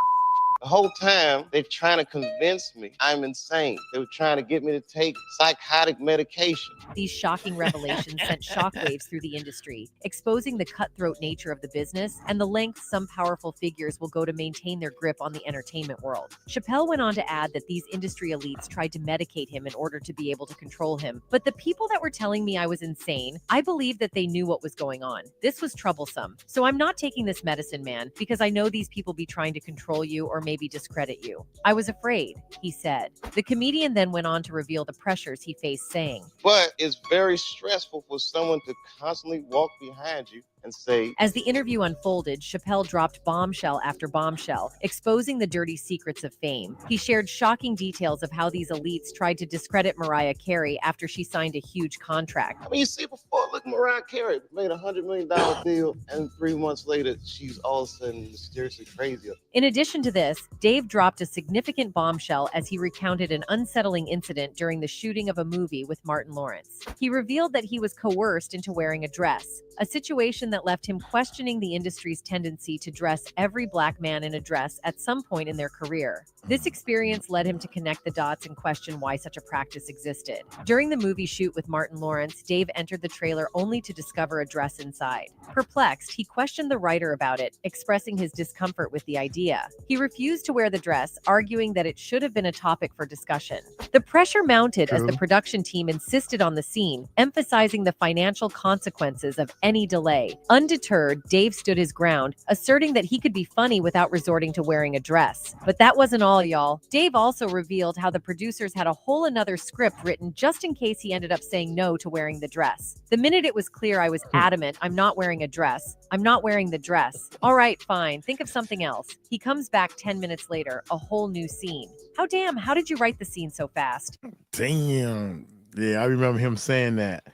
the whole time, they're trying to convince me I'm insane. They were trying to get me to take psychotic medication. These shocking revelations sent shockwaves through the industry, exposing the cutthroat nature of the business and the lengths some powerful figures will go to maintain their grip on the entertainment world. Chappelle went on to add that these industry elites tried to medicate him in order to be able to control him. But the people that were telling me I was insane, I believe that they knew what was going on. This was troublesome. So I'm not taking this medicine, man, because I know these people be trying to control you or maybe discredit you. I was afraid, he said. The comedian then went on to reveal the pressures he faced, saying, But it's very stressful for someone to constantly walk behind you and say, As the interview unfolded, Chappelle dropped bombshell after bombshell, exposing the dirty secrets of fame. He shared shocking details of how these elites tried to discredit Mariah Carey after she signed a huge contract. I mean, you see before, look, Mariah Carey made a $100 million deal, and 3 months later, she's all of a sudden mysteriously crazy. In addition to this, Dave dropped a significant bombshell as he recounted an unsettling incident during the shooting of a movie with Martin Lawrence. He revealed that he was coerced into wearing a dress, a situation that left him questioning the industry's tendency to dress every black man in a dress at some point in their career. This experience led him to connect the dots and question why such a practice existed. During the movie shoot with Martin Lawrence, Dave entered the trailer only to discover a dress inside. Perplexed, he questioned the writer about it, expressing his discomfort with the idea. He refused to wear the dress, arguing that it should have been a topic for discussion. The pressure mounted as the production team insisted on the scene, emphasizing the financial consequences of any delay. Undeterred, Dave stood his ground, asserting that he could be funny without resorting to wearing a dress. But that wasn't all, y'all. Dave also revealed how the producers had a whole another script written just in case he ended up saying no to wearing the dress. The minute it was clear, I was adamant, I'm not wearing a dress. I'm not wearing the dress. All right, fine. Think of something else. He comes back 10 minutes later, a whole new scene. How did you write the scene so fast? Damn. Yeah, I remember him saying that.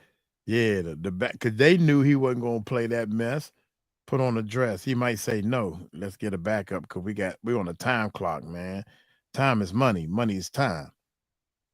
Yeah, the back, because they knew he wasn't going to play that mess. Put on a dress. He might say, no, let's get a backup because we're on a time clock, man. Time is money. Money is time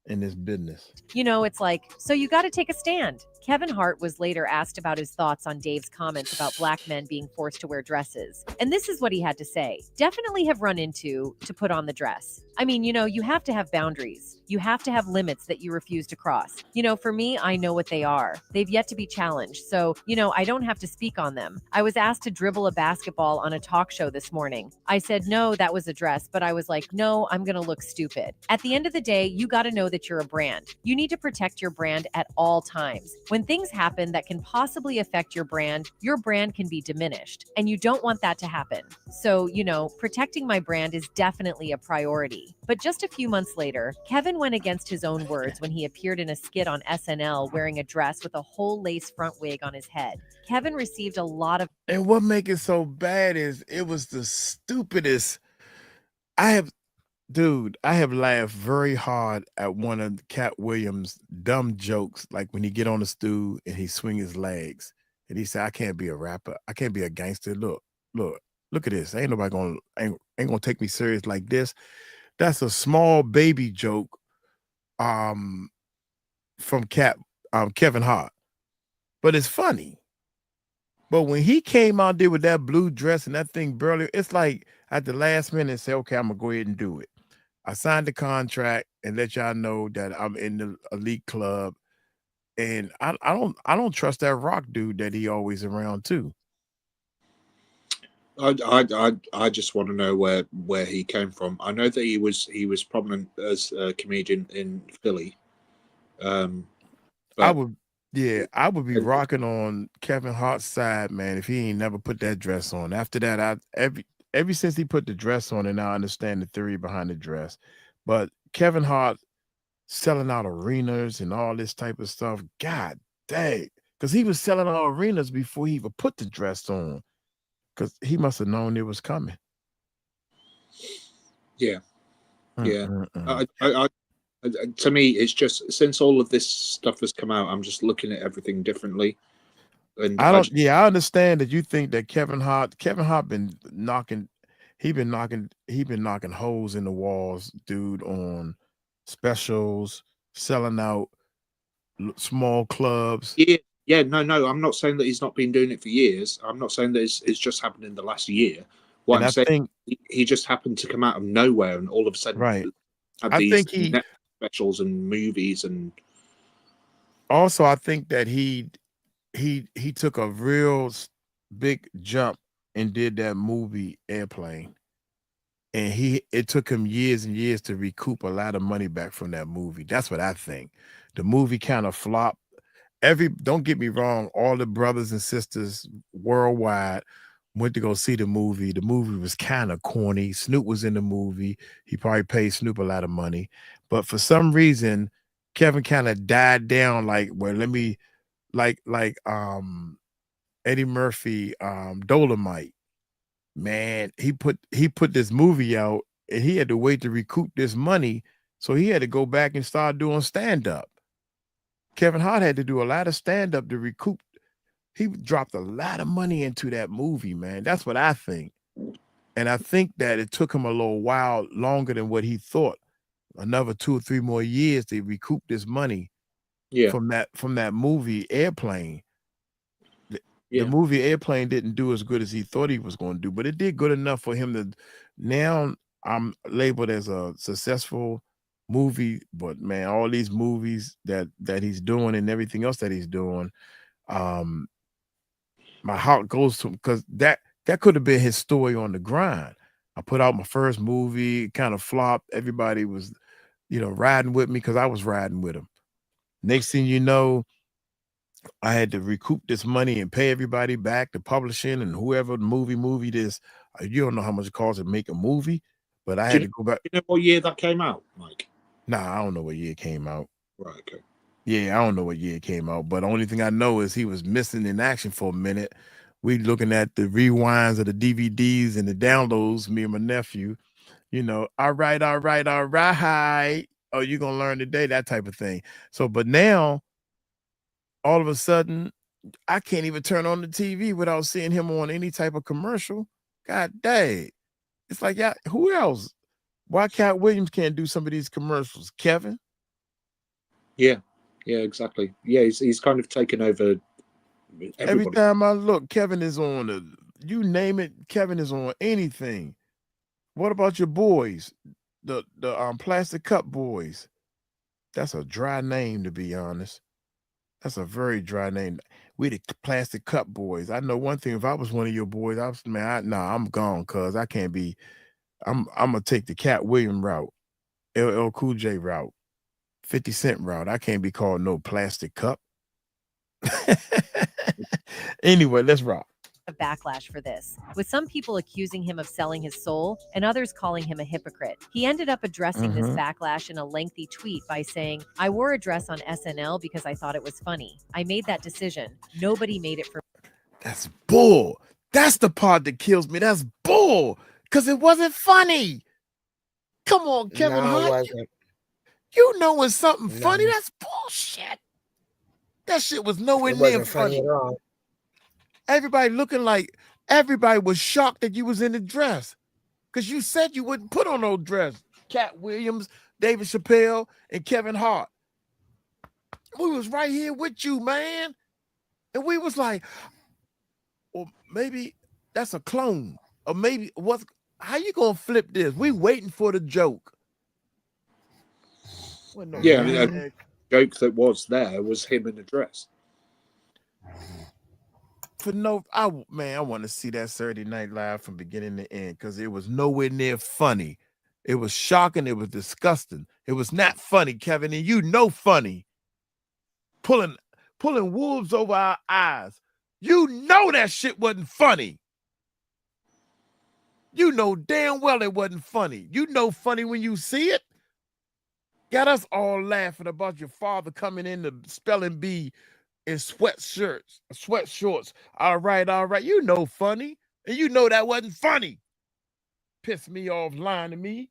in this business. You know, it's like, so you got to take a stand. Kevin Hart was later asked about his thoughts on Dave's comments about black men being forced to wear dresses. And this is what he had to say. Definitely have run into to put on the dress. I mean, you know, you have to have boundaries. You have to have limits that you refuse to cross. You know, for me, I know what they are. They've yet to be challenged. So, you know, I don't have to speak on them. I was asked to dribble a basketball on a talk show this morning. I said, no, that was a dress. But I was like, no, I'm going to look stupid. At the end of the day, you got to know that you're a brand. You need to protect your brand at all times. When things happen that can possibly affect your brand can be diminished. And you don't want that to happen. So, you know, protecting my brand is definitely a priority. But just a few months later, Kevin went against his own words when he appeared in a skit on SNL wearing a dress with a whole lace front wig on his head. Kevin received a lot of... And what makes it so bad is it was the stupidest. I have laughed very hard at one of Katt Williams' dumb jokes, like when he get on the stool and he swing his legs and he said, I can't be a rapper. I can't be a gangster. Look at this. Ain't nobody ain't gonna take me serious like this. That's a small baby joke from Kevin Hart. But it's funny. But when he came out there with that blue dress and that thing burly, it's like at the last minute say, okay, I'm gonna go ahead and do it. I signed the contract and let y'all know that I'm in the elite club. And I don't trust that rock dude that he always around too. I just want to know where he came from. I know that he was prominent as a comedian in Philly. I would be rocking on Kevin Hart's side, man, if he ain't never put that dress on. After that, ever since he put the dress on, and I understand the theory behind the dress. But Kevin Hart selling out arenas and all this type of stuff, God dang, because he was selling out arenas before he even put the dress on. Because he must have known it was coming. Yeah. To me, it's just since all of this stuff has come out, I'm just looking at everything differently. And I understand that you think that Kevin Hart been knocking holes in the walls, dude, on specials, selling out small clubs. Yeah, no, I'm not saying that he's not been doing it for years. I'm not saying that it's just happened in the last year. What I'm saying, he just happened to come out of nowhere and all of a sudden have these Netflix specials and movies. And also, I think that he took a real big jump and did that movie Airplane, and it took him years and years to recoup a lot of money back from that movie. That's what I think. The movie kind of flopped. Don't get me wrong, all the brothers and sisters worldwide went to go see the movie. The movie was kind of corny. Snoop was in the movie. He probably paid Snoop a lot of money. But for some reason, Kevin kind of died down, like, well, let me, like Eddie Murphy, Dolomite. Man, he put this movie out, and he had to wait to recoup this money, so he had to go back and start doing stand-up. Kevin Hart had to do a lot of stand-up to recoup. He dropped a lot of money into that movie, man. That's what I think. And I think that it took him a little while longer than what he thought. Another 2 or 3 more years to recoup this money from that movie Airplane. The movie Airplane didn't do as good as he thought he was going to do, but it did good enough for him to. Now I'm labeled as a successful movie, but man, all these movies that he's doing and everything else that he's doing, my heart goes to him, because that could have been his story on the grind. I put out my first movie, kind of flopped. Everybody was, riding with me because I was riding with him. Next thing you know, I had to recoup this money and pay everybody back, the publishing and whoever movie this. You don't know how much it costs to make a movie, but I had to go back. You know what year that came out, Mike? Nah, I don't know what year it came out. Right, okay. Yeah, I don't know what year it came out, but the only thing I know is he was missing in action for a minute. We looking at the rewinds of the DVDs and the downloads, me and my nephew, all right. Oh, you're going to learn today, that type of thing. So, but now, all of a sudden, I can't even turn on the TV without seeing him on any type of commercial. God dang. It's like, yeah, who else? Why Katt Williams can't do some of these commercials? Kevin? Yeah, exactly. Yeah, he's kind of taken over everybody. Every time I look, Kevin is on you name it, Kevin is on anything. What about your boys? The Plastic Cup Boys. That's a dry name, to be honest. That's a very dry name. We the Plastic Cup Boys. I know one thing. If I was one of your boys, I'm gone, cuz I can't be. I'm gonna take the Katt Williams route, LL Cool J route, 50 Cent route. I can't be called no Plastic Cup. Anyway, let's rock. A backlash for this, with some people accusing him of selling his soul and others calling him a hypocrite. He ended up addressing this backlash in a lengthy tweet by saying, "I wore a dress on SNL because I thought it was funny. I made that decision. Nobody made it for me." That's bull. That's the part that kills me. That's bull. Because it wasn't funny. Come on, Kevin Hart. You know when something funny, that's bullshit. That shit was nowhere near funny. At all. Everybody everybody was shocked that you was in the dress, because you said you wouldn't put on no dress. Katt Williams, David Chappelle, and Kevin Hart. We was right here with you, man. And we was like, well, maybe that's a clone. Or maybe how you gonna flip this? We waiting for the joke. The joke that was there was him in a dress. I want to see that Saturday Night Live from beginning to end, because it was nowhere near funny. It was shocking. It was disgusting. It was not funny, Kevin, and funny. Pulling wolves over our eyes. You know that shit wasn't funny. You know damn well it wasn't funny. You know funny when you see it. Got us all laughing about your father coming in the spelling bee in sweatshorts. All right. You know funny. And you know that wasn't funny. Pissed me off, lying to me.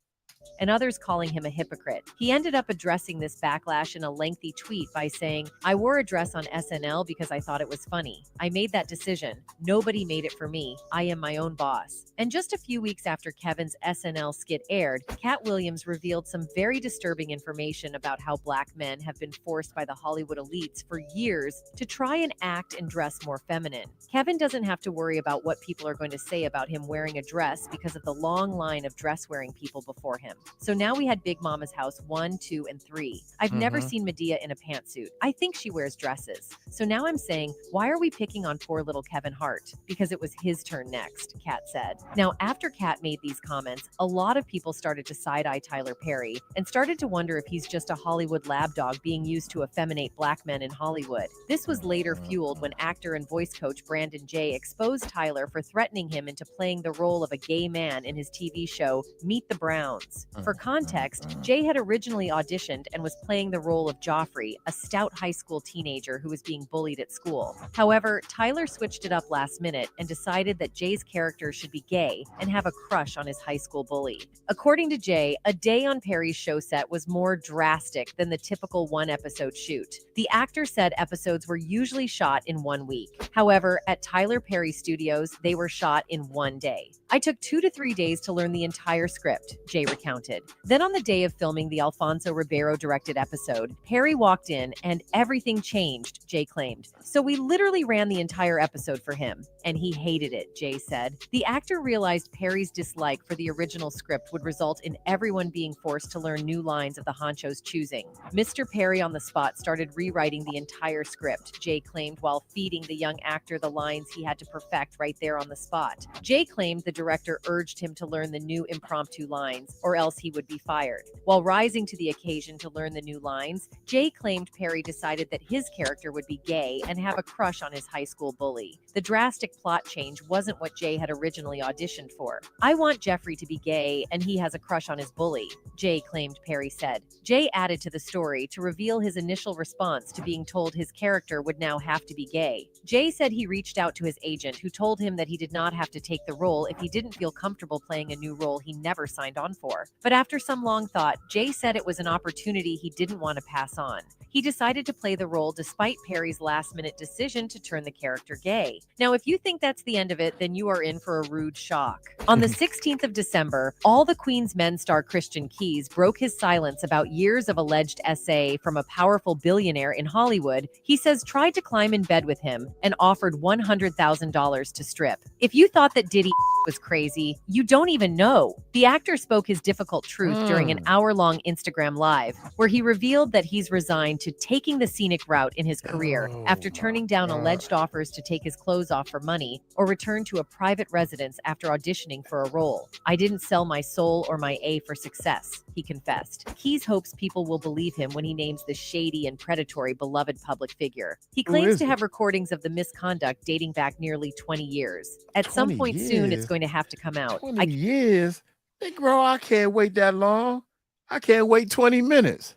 And others calling him a hypocrite. He ended up addressing this backlash in a lengthy tweet by saying, "I wore a dress on SNL because I thought it was funny. I made that decision. Nobody made it for me. I am my own boss." And just a few weeks after Kevin's SNL skit aired, Katt Williams revealed some very disturbing information about how Black men have been forced by the Hollywood elites for years to try and act and dress more feminine. Kevin doesn't have to worry about what people are going to say about him wearing a dress because of the long line of dress-wearing people before him. So now we had Big Mama's House 1, 2, and 3. I've never seen Medea in a pantsuit. I think she wears dresses. So now I'm saying, why are we picking on poor little Kevin Hart? Because it was his turn next, Katt said. Now, after Katt made these comments, a lot of people started to side-eye Tyler Perry and started to wonder if he's just a Hollywood lapdog being used to effeminate Black men in Hollywood. This was later fueled when actor and voice coach Brandon Jay exposed Tyler for threatening him into playing the role of a gay man in his TV show, Meet the Browns. episodes. For context, Jay had originally auditioned and was playing the role of Joffrey, a stout high school teenager who was being bullied at school. However, Tyler switched it up last minute and decided that Jay's character should be gay and have a crush on his high school bully. According to Jay, a day on Perry's show set was more drastic than the typical one-episode shoot. The actor said episodes were usually shot in 1 week. However, at Tyler Perry Studios, they were shot in 1 day. I took 2 to 3 days to learn the entire script, Jay recounted. Then on the day of filming the Alfonso Ribeiro directed episode, Perry walked in and everything changed, Jay claimed. So we literally ran the entire episode for him, and he hated it, Jay said. The actor realized Perry's dislike for the original script would result in everyone being forced to learn new lines of the honcho's choosing. Mr. Perry on the spot started rewriting the entire script, Jay claimed, while feeding the young actor the lines he had to perfect right there on the spot. Jay claimed the director urged him to learn the new impromptu lines, or else he would be fired. While rising to the occasion to learn the new lines, Jay claimed Perry decided that his character would be gay and have a crush on his high school bully. The drastic plot change wasn't what Jay had originally auditioned for. I want Jeffrey to be gay and he has a crush on his bully, Jay claimed Perry said. Jay added to the story to reveal his initial response to being told his character would now have to be gay. Jay said he reached out to his agent, who told him that he did not have to take the role if he didn't feel comfortable playing a new role he never signed on for. But after some long thought, Jay said it was an opportunity he didn't want to pass on. He decided to play the role despite Perry's last-minute decision to turn the character gay. Now, if you think that's the end of it, then you are in for a rude shock. On the 16th of December, All the Queen's Men star Christian Keys broke his silence about years of alleged SA from a powerful billionaire in Hollywood he says tried to climb in bed with him and offered $100,000 to strip. If you thought that Diddy was crazy, you don't even know. The actor spoke his difficult truth during an hour-long Instagram live, where he revealed that he's resigned to taking the scenic route in his career after turning down alleged offers to take his clothes off for money or return to a private residence after auditioning for a role. I didn't sell my soul or my A for success, he confessed. Keys hopes people will believe him when he names the shady and predatory beloved public figure. He claims to have recordings of the misconduct dating back nearly 20 years. At some point soon, it's going to have to come out. 20 years? Big bro, I can't wait that long. I can't wait 20 minutes.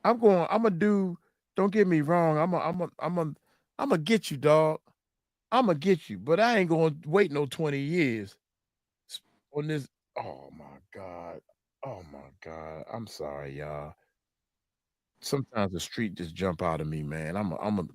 I'm gonna do, don't get me wrong, I'm gonna get you, dog. I'm gonna get you, but I ain't gonna wait no 20 years on this. Oh my God. Oh my God. I'm sorry, y'all. Sometimes the street just jump out of me, man.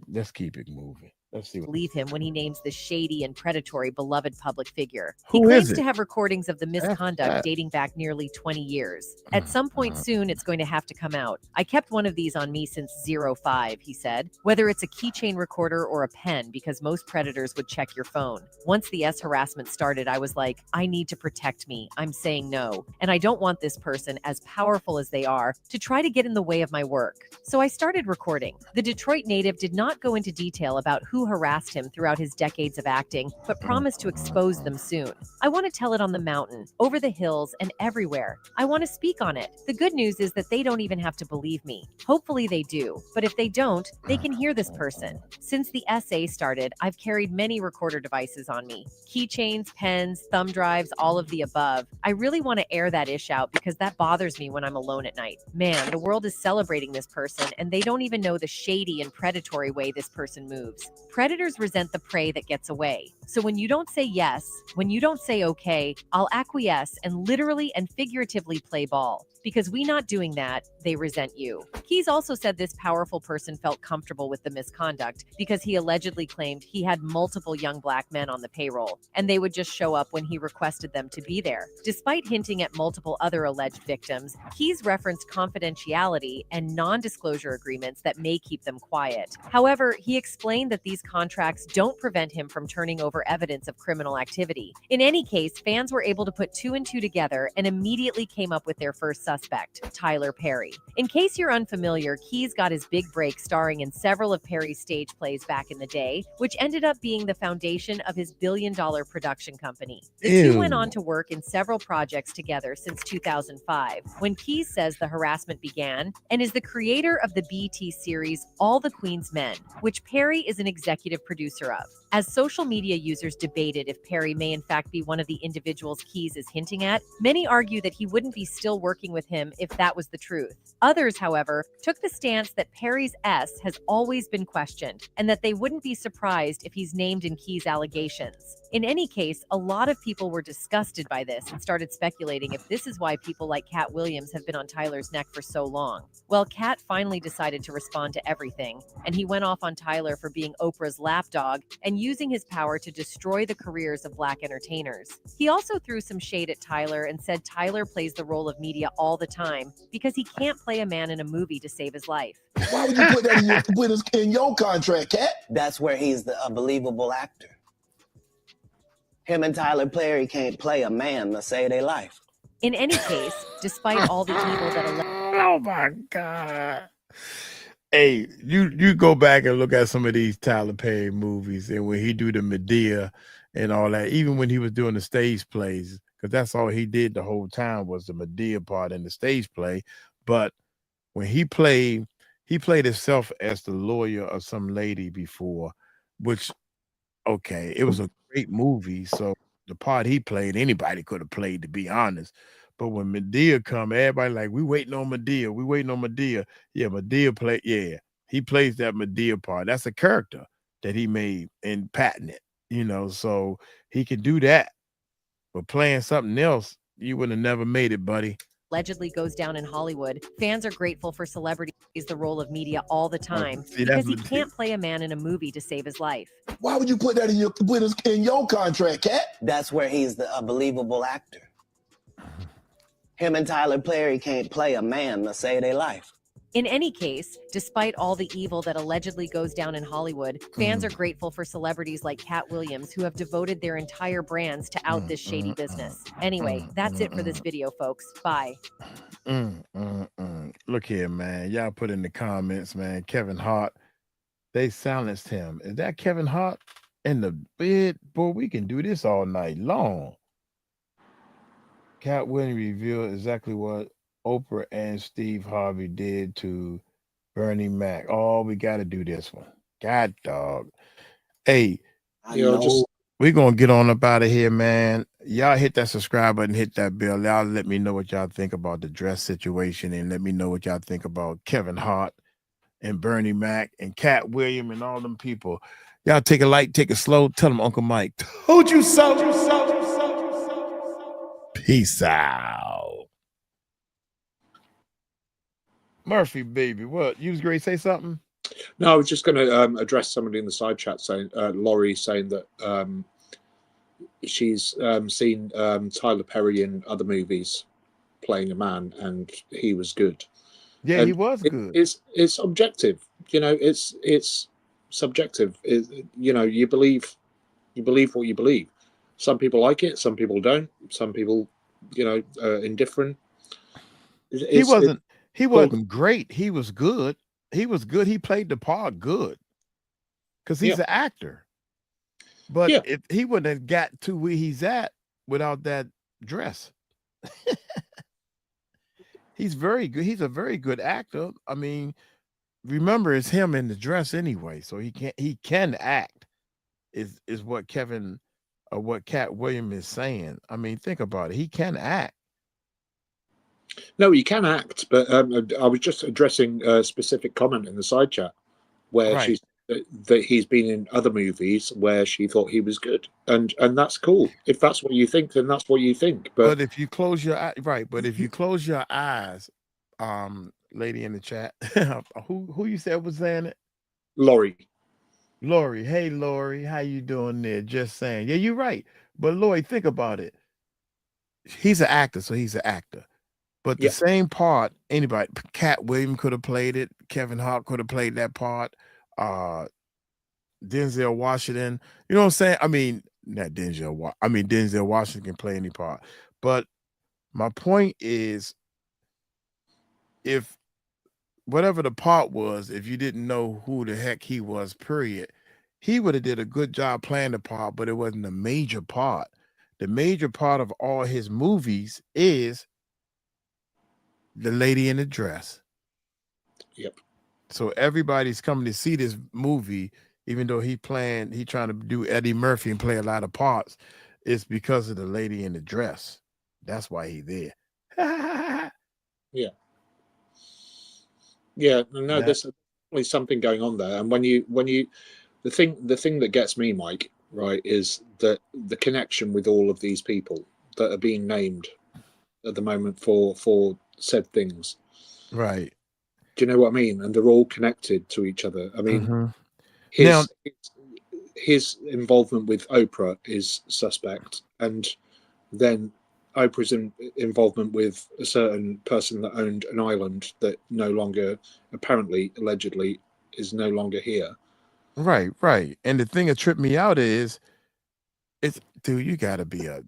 Let's keep it moving. Let's see. Believe him when he names the shady and predatory beloved public figure. Who he claims is it? to have recordings of the misconduct dating back nearly 20 years. At some point soon, it's going to have to come out. I kept one of these on me since 05, he said. Whether it's a keychain recorder or a pen, because most predators would check your phone. Once the harassment started, I was like, I need to protect me. I'm saying no. And I don't want this person, as powerful as they are, to try to get in the way of my work. So I started recording. The Detroit native did not go into detail about who harassed him throughout his decades of acting, but promised to expose them soon. I want to tell it on the mountain, over the hills, and everywhere. I want to speak on it. The good news is that they don't even have to believe me. Hopefully they do, but if they don't, they can hear this person. Since the SA started, I've carried many recorder devices on me. Keychains, pens, thumb drives, all of the above. I really want to air that ish out because that bothers me when I'm alone at night. Man, the world is celebrating this person, and they don't even know the shady and predatory way this person moves. Predators resent the prey that gets away. So when you don't say yes, when you don't say okay, I'll acquiesce and literally and figuratively play ball. Because we not doing that, they resent you. Keys also said this powerful person felt comfortable with the misconduct because he allegedly claimed he had multiple young black men on the payroll, and they would just show up when he requested them to be there. Despite hinting at multiple other alleged victims, Keys referenced confidentiality and non-disclosure agreements that may keep them quiet. However, he explained that these contracts don't prevent him from turning over evidence of criminal activity. In any case, fans were able to put 2 and 2 together and immediately came up with their first suspect, Tyler Perry. In case you're unfamiliar, Keys got his big break starring in several of Perry's stage plays back in the day, which ended up being the foundation of his billion-dollar production company. The two went on to work in several projects together since 2005, when Keys says the harassment began, and is the creator of the BET series All the Queen's Men, which Perry is an executive producer of. As social media users debated if Perry may in fact be one of the individuals Keys is hinting at, many argue that he wouldn't be still working with him if that was the truth. Others, however, took the stance that Perry's S has always been questioned, and that they wouldn't be surprised if he's named in Keys' allegations. In any case, a lot of people were disgusted by this and started speculating if this is why people like Katt Williams have been on Tyler's neck for so long. Well, Katt finally decided to respond to everything, and he went off on Tyler for being Oprah's lapdog and using his power to destroy the careers of Black entertainers. He also threw some shade at Tyler and said Tyler plays the role of media all the time because he can't play a man in a movie to save his life. Why would you put that in your contract, Katt? That's where he's a believable actor. Him and Tyler Perry can't play a man to save their life. In any case, despite all the evil that oh my God. Hey, you go back and look at some of these Tyler Perry movies, and when he do the Medea and all that, even when he was doing the stage plays, because that's all he did the whole time was the Medea part in the stage play. But when he played himself as the lawyer of some lady before, which, okay, it was a great movie. So the part he played, anybody could have played, to be honest. But when Medea come, everybody like, we waiting on Medea. We waiting on Medea. Yeah, Medea play. Yeah, he plays that Medea part. That's a character that he made in patent it, you know, so he can do that. But playing something else, you would have never made it, buddy. Allegedly goes down in Hollywood, fans are grateful for celebrities the role of media all the time because he can't play a man in a movie to save his life. Why would you put that in your contract, Katt? That's where he's a believable actor. Him and Tyler Perry can't play a man to save their life. In any case, despite all the evil that allegedly goes down in Hollywood, fans are grateful for celebrities like Katt Williams who have devoted their entire brands to out this shady business. Anyway, that's it for this video, folks. Bye. Look here, man. Y'all put in the comments, man. Kevin Hart, they silenced him. Is that Kevin Hart in the bed? Boy, we can do this all night long. Katt Williams revealed exactly what Oprah and Steve Harvey did to Bernie Mac. Oh, we got to do this one. God, dog. Hey, we're going to get on up out of here, man. Y'all hit that subscribe button, hit that bell. Y'all let me know what y'all think about the dress situation, and let me know what y'all think about Kevin Hart and Bernie Mac and Katt Williams and all them people. Y'all take it light, take it slow. Tell them Uncle Mike told you so. Peace out. Murphy, baby, what? You was going to say something? No, I was just going to address somebody in the side chat saying, Laurie saying that she's seen Tyler Perry in other movies playing a man, and he was good. Yeah, and he was good. It's objective, you know. It's subjective. You know, you believe what you believe. Some people like it, some people don't. Some people, you know, indifferent. He wasn't great. He was good. He was good. He played the part good because he's an actor. But if he wouldn't have got to where he's at without that dress. He's very good. He's a very good actor. I mean, remember, it's him in the dress anyway, so he can act. Is what Katt Williams is saying. I mean, think about it. He can act. No, he can act, but I was just addressing a specific comment in the side chat where she said that he's been in other movies where she thought he was good, and that's cool. If that's what you think, then that's what you think. But if you close your but if you close your eyes, lady in the chat, who you said was saying it? Laurie. Hey, Laurie, how you doing there? Just saying. Yeah, you're right. But Laurie, think about it. He's an actor, so he's an actor. But the same part, anybody, Katt Williams could have played it. Kevin Hart could have played that part. Denzel Washington. You know what I'm saying? I mean, not Denzel. Denzel Washington can play any part. But my point is, if whatever the part was, if you didn't know who the heck he was, period, he would have did a good job playing the part, but it wasn't a major part. The major part of all his movies is the lady in the dress. Yep. So everybody's coming to see this movie. even though he trying to do Eddie Murphy and play a lot of parts, it's because of the lady in the dress. That's why he there. Yeah. Yeah, no, there's definitely something going on there. And when you the thing that gets me, Mike, right, is that the connection with all of these people that are being named at the moment for said things. Right. Do you know what I mean? And they're all connected to each other. I mean, his involvement with Oprah is suspect, and then Oprah's involvement with a certain person that owned an island that no longer, apparently, allegedly, is no longer here. Right. And the thing that tripped me out is, dude, you gotta be a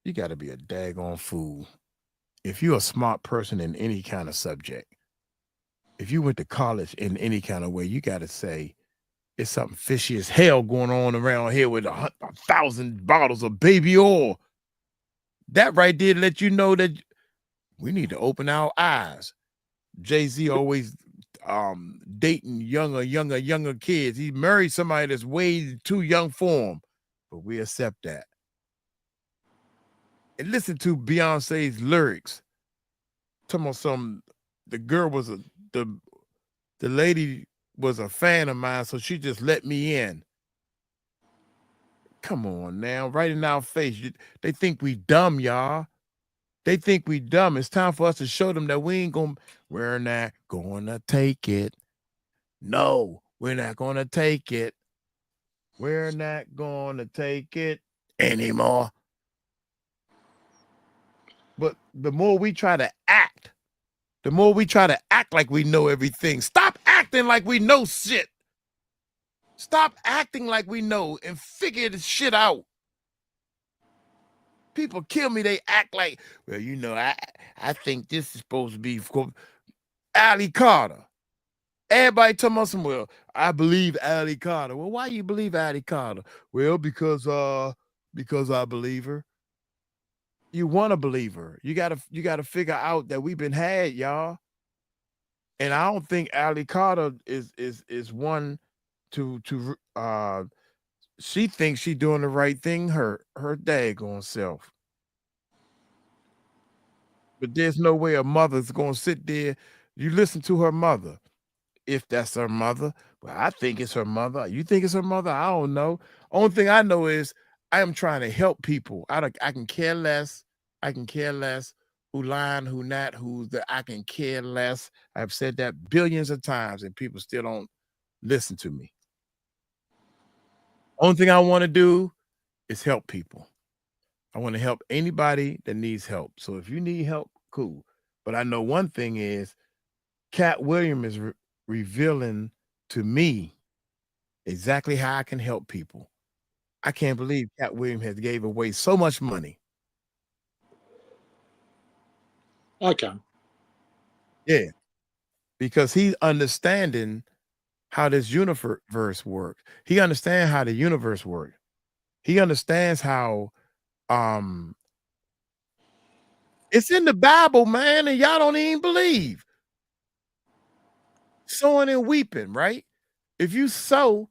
daggone fool if you're a smart person in any kind of subject. If you went to college in any kind of way, you gotta say it's something fishy as hell going on around here with 1,000 bottles of baby oil. That right there let you know that we need to open our eyes. Jay-Z always dating younger kids. He married somebody that's way too young for him, but we accept that. And listen to Beyonce's lyrics. Talking about the girl was the lady was a fan of mine, so she just let me in. Come on now, right in our face. They think we dumb, y'all. They think we dumb. It's time for us to show them that we're not gonna take it. No, we're not gonna take it. We're not gonna take it anymore. But the more we try to act, like we know everything. Stop acting like we know shit. Stop acting like we know and figure this shit out. People kill me. They act like, well, you know, I think this is supposed to be Ali Carter. Everybody talking about well, I believe Ali Carter. Well, why you believe Ali Carter? Well, because I believe her. You want to believe her. You gotta figure out that we've been had, y'all. And I don't think Ali Carter is one to she thinks she's doing the right thing, her daggone self. But there's no way a mother's gonna sit there. You listen to her mother. If that's her mother, well, I think it's her mother. You think it's her mother? I don't know. Only thing I know is I am trying to help people. I can care less. I can care less who lying, who not, I can care less. I've said that billions of times and people still don't listen to me. Only thing I want to do is help people. I want to help anybody that needs help. So if you need help, cool. But I know one thing is Katt Williams is revealing to me exactly how I can help people. I can't believe Katt Williams has gave away so much money. Okay. Yeah. Because he's understanding how this universe works. He understands how the universe works. He understands how it's in the Bible, man, and y'all don't even believe. Sowing and weeping, right? If you sow,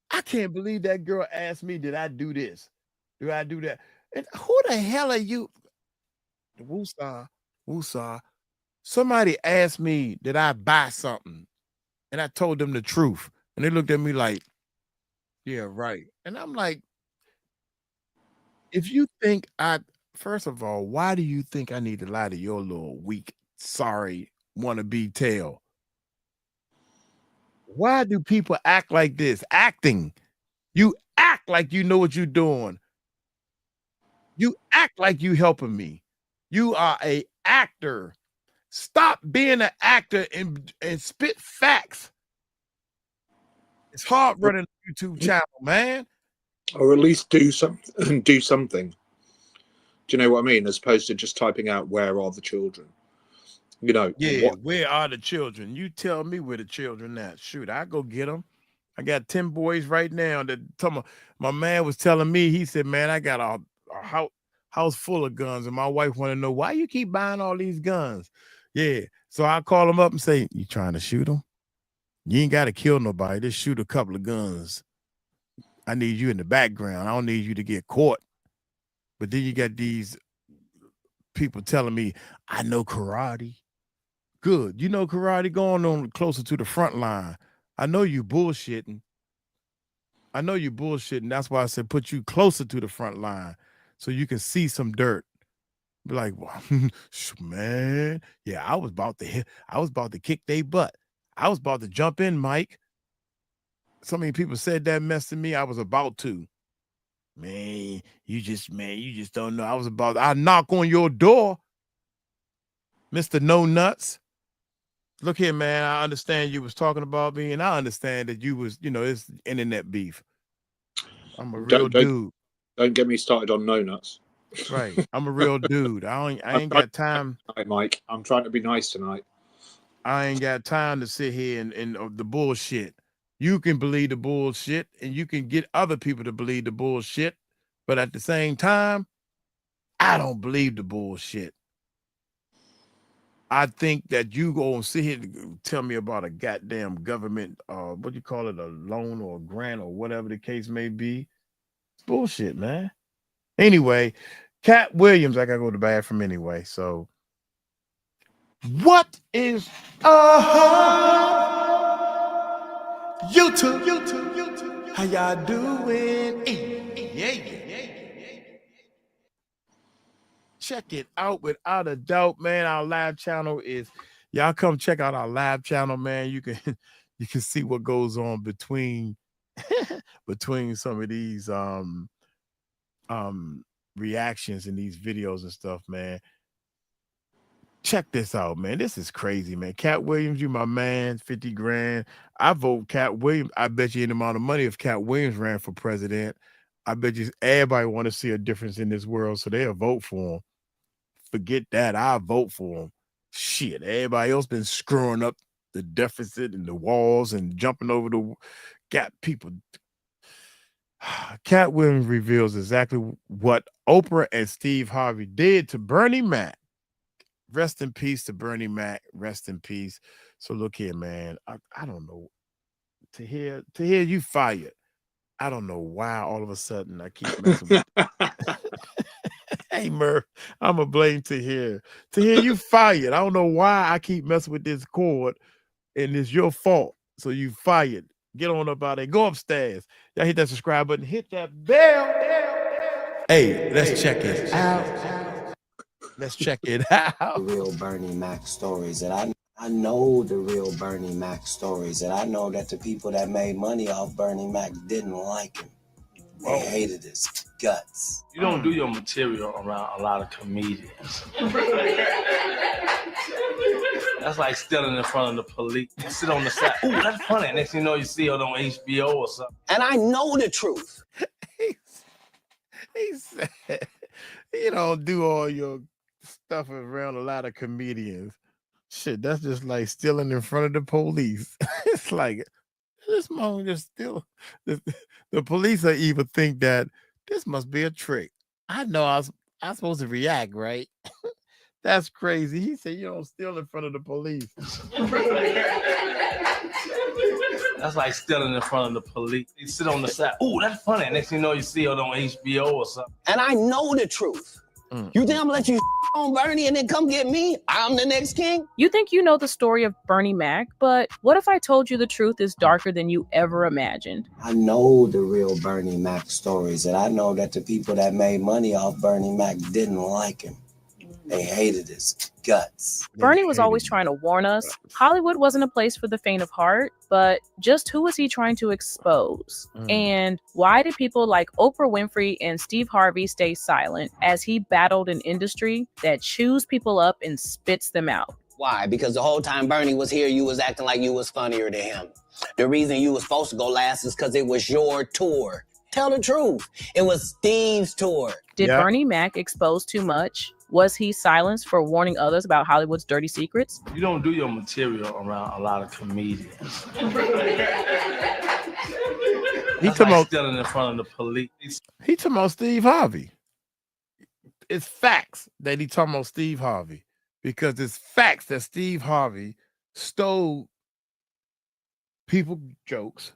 I can't believe that girl asked me, did I do this? Do I do that? And who the hell are you? Woosah. Somebody asked me, did I buy something? And I told them the truth. And they looked at me like, yeah, right. And I'm like, if you think first of all, why do you think I need to lie to your little weak, sorry, wannabe tail? Why do people act like this? Acting. You act like you know what you're doing. You act like you helping me. You are a actor. Stop being an actor and spit facts. It's hard running a YouTube channel, man. Or at least do something. Do something. Do you know what I mean? As opposed to just typing out, where are the children? You know. Yeah, where are the children? You tell me where the children at. Shoot, I go get them. I got 10 boys right now that my man was telling me, he said, man, I got a house full of guns, and my wife want to know why you keep buying all these guns. Yeah. So I call them up and say, you trying to shoot them? You ain't got to kill nobody. Just shoot a couple of guns. I need you in the background. I don't need you to get caught. But then you got these people telling me, I know karate. Good. You know karate, going on closer to the front line. I know you bullshitting. That's why I said put you closer to the front line so you can see some dirt. Be like, well, man, yeah, I was about to kick their butt. I was about to jump in, Mike. So many people said that mess to me. I was about to. Man, you just don't know. I knock on your door, Mr. No Nuts. Look here, man. I understand you was talking about me, and I understand that you was, it's internet beef. I'm a real dude. Don't get me started on no nuts. Right. I'm a real dude. I ain't got time. Mike, I'm trying to be nice tonight. I ain't got time to sit here and the bullshit. You can believe the bullshit, and you can get other people to believe the bullshit, but at the same time, I don't believe the bullshit. I think that you go and sit here to tell me about a goddamn government, what do you call it, a loan or a grant or whatever the case may be. It's bullshit, man. Anyway, Katt Williams, I gotta go to the bathroom anyway. So, what is YouTube? How y'all doing? Yeah. Check it out without a doubt, man. Our live channel is, y'all come check out our live channel, man. You can see what goes on between some of these reactions in these videos and stuff, man. Check this out, man. This is crazy, man. Katt Williams, you my man, 50 grand. I vote Katt Williams. I bet you any amount of money if Katt Williams ran for president. I bet you everybody want to see a difference in this world, so they'll vote for him. Forget that. I'll vote for him. Shit, everybody else been screwing up the deficit and the walls and jumping over the got people. Katt Williams reveals exactly what Oprah and Steve Harvey did to Bernie Mac. Rest in peace to Bernie Mac. Rest in peace. So look here, man. I don't know. To hear you fired. I don't know why all of a sudden I keep messing with Hey Murph, I'm a blame to hear you fired. I don't know why I keep messing with this cord, and it's your fault. So you fired. Get on up out there. Go upstairs. Y'all hit that subscribe button. Hit that bell. Hey, let's check it out. Let's check it out. The real Bernie Mac stories that I know the real Bernie Mac stories that I know that the people that made money off Bernie Mac didn't like him. They hated his guts. You don't do your material around a lot of comedians. That's like stealing in front of the police. You sit on the side. Ooh, that's funny. Next thing you know, you see it on HBO or something. And I know the truth. He said, you don't do all your stuff around a lot of comedians. Shit, that's just like stealing in front of the police. It's like, this moment just still, the police are even think that this must be a trick. I know I'm supposed to react, right? That's crazy. He said you don't steal in front of the police. That's like stealing in front of the police. You sit on the side. Ooh, that's funny. Next thing you know, you see it on HBO or something. And I know the truth. You think I'm gonna let you on Bernie and then come get me? I'm the next king? You think you know the story of Bernie Mac, but what if I told you the truth is darker than you ever imagined? I know the real Bernie Mac stories, and I know that the people that made money off Bernie Mac didn't like him. They hated his guts. Bernie was always trying to warn us. Hollywood wasn't a place for the faint of heart, but just who was he trying to expose? And why did people like Oprah Winfrey and Steve Harvey stay silent as he battled an industry that chews people up and spits them out? Why? Because the whole time Bernie was here, you was acting like you was funnier than him. The reason you was supposed to go last is because it was your tour. Tell the truth. It was Steve's tour. Did Bernie Mac expose too much? Was he silenced for warning others about Hollywood's dirty secrets? You don't do your material around a lot of comedians. That's like stealing in front of the police. He talking about Steve Harvey. It's facts that he talking about Steve Harvey, because it's facts that Steve Harvey stole people jokes,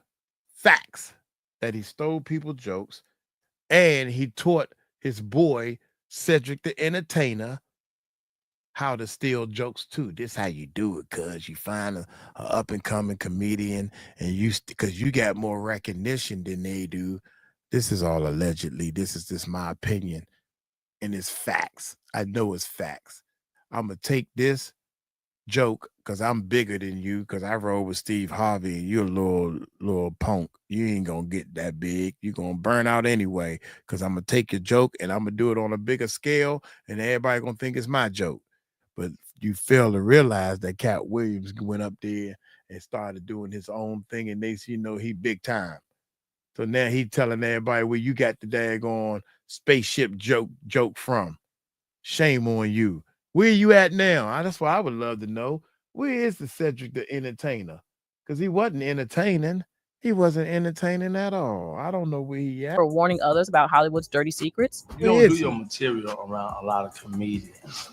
facts, that he stole people jokes, and he taught his boy Cedric the Entertainer how to steal jokes too. This how you do it, cuz you find a up and coming comedian, and because you got more recognition than they do. This is all allegedly. This is just my opinion, and it's facts. I know it's facts. I'm gonna take this joke because I'm bigger than you, because I roll with Steve Harvey and you're a little punk. You ain't gonna get that big. You're gonna burn out anyway, because I'm gonna take your joke and I'm gonna do it on a bigger scale, and everybody gonna think it's my joke. But you fail to realize that Katt Williams went up there and started doing his own thing, and they see, he big time. So now he telling everybody where you got the daggone spaceship joke from. Shame on you. Where you at now? That's what I would love to know. Where is the Cedric the Entertainer? Because he wasn't entertaining. He wasn't entertaining at all. I don't know where he at. For warning others about Hollywood's dirty secrets. You don't do your material around a lot of comedians.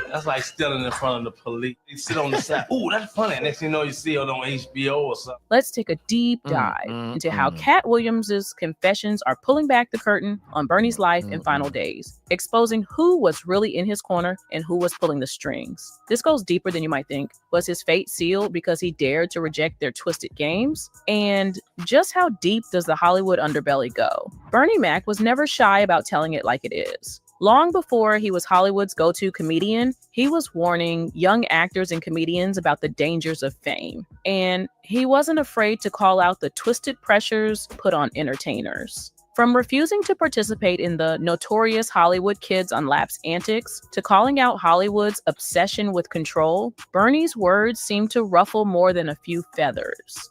That's like stealing in front of the police. They sit on the side. Ooh, that's funny. Next thing you know, you see it on HBO or something. Let's take a deep dive into how Katt Williams' confessions are pulling back the curtain on Bernie's life and final days, exposing who was really in his corner and who was pulling the strings. This goes deeper than you might think. Was his fate sealed because he dared to reject their twisted games? And just how deep does the Hollywood underbelly go? Bernie Mac was never shy about telling it like it is. Long before he was Hollywood's go-to comedian, he was warning young actors and comedians about the dangers of fame. And he wasn't afraid to call out the twisted pressures put on entertainers. From refusing to participate in the notorious Hollywood kids on laps antics to calling out Hollywood's obsession with control, Bernie's words seemed to ruffle more than a few feathers.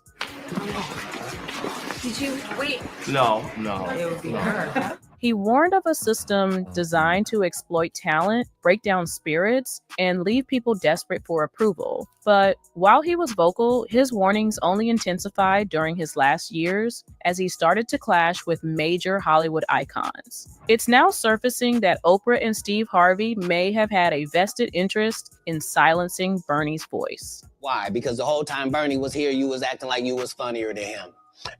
Did you wait? No. It would be her. He warned of a system designed to exploit talent, break down spirits, and leave people desperate for approval. But while he was vocal, his warnings only intensified during his last years as he started to clash with major Hollywood icons. It's now surfacing that Oprah and Steve Harvey may have had a vested interest in silencing Bernie's voice. Why? Because the whole time Bernie was here, you was acting like you was funnier than him.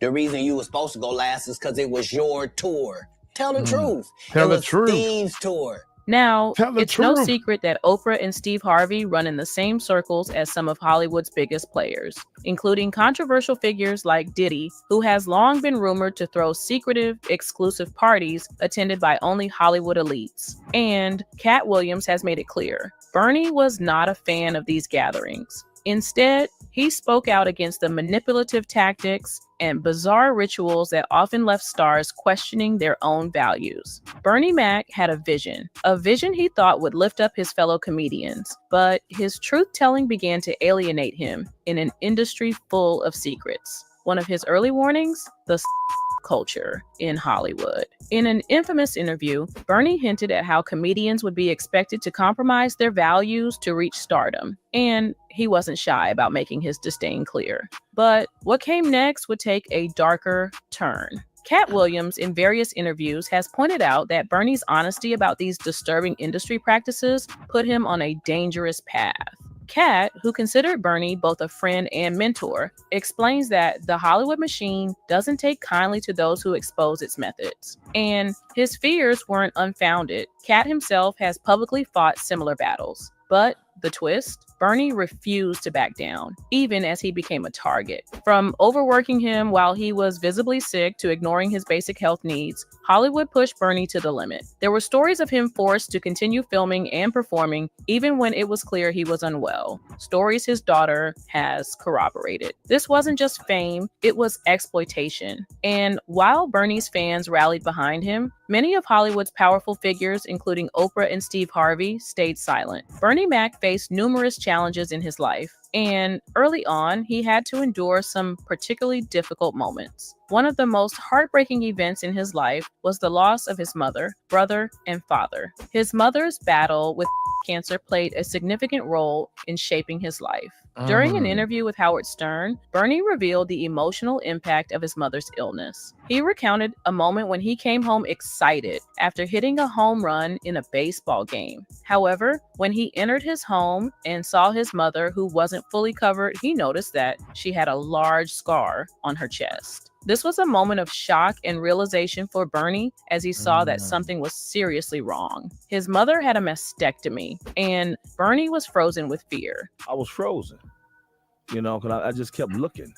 The reason you was supposed to go last is because it was your tour. Tell the truth. Tell it the truth. Steve's tour. Now, it's no truth. secret that Oprah and Steve Harvey run in the same circles as some of Hollywood's biggest players, including controversial figures like Diddy, who has long been rumored to throw secretive, exclusive parties attended by only Hollywood elites. And Katt Williams has made it clear, Bernie was not a fan of these gatherings. Instead, he spoke out against the manipulative tactics and bizarre rituals that often left stars questioning their own values. Bernie Mac had a vision he thought would lift up his fellow comedians, but his truth-telling began to alienate him in an industry full of secrets. One of his early warnings, the culture in Hollywood. In an infamous interview, Bernie hinted at how comedians would be expected to compromise their values to reach stardom, and he wasn't shy about making his disdain clear. But what came next would take a darker turn. Katt Williams, in various interviews, has pointed out that Bernie's honesty about these disturbing industry practices put him on a dangerous path. Katt, who considered Bernie both a friend and mentor, explains that the Hollywood machine doesn't take kindly to those who expose its methods. And his fears weren't unfounded. Katt himself has publicly fought similar battles. But the twist? Bernie refused to back down, even as he became a target. From overworking him while he was visibly sick to ignoring his basic health needs, Hollywood pushed Bernie to the limit. There were stories of him forced to continue filming and performing, even when it was clear he was unwell. Stories his daughter has corroborated. This wasn't just fame, it was exploitation. And while Bernie's fans rallied behind him, many of Hollywood's powerful figures, including Oprah and Steve Harvey, stayed silent. Bernie Mac faced numerous challenges in his life, and early on, he had to endure some particularly difficult moments. One of the most heartbreaking events in his life was the loss of his mother, brother, and father. His mother's battle with cancer played a significant role in shaping his life. During an interview with Howard Stern, Bernie revealed the emotional impact of his mother's illness. He recounted a moment when he came home excited after hitting a home run in a baseball game. However, when he entered his home and saw his mother, who wasn't fully covered, he noticed that she had a large scar on her chest. This was a moment of shock and realization for Bernie as he saw that something was seriously wrong. His mother had a mastectomy, and Bernie was frozen with fear. I was frozen, because I just kept looking.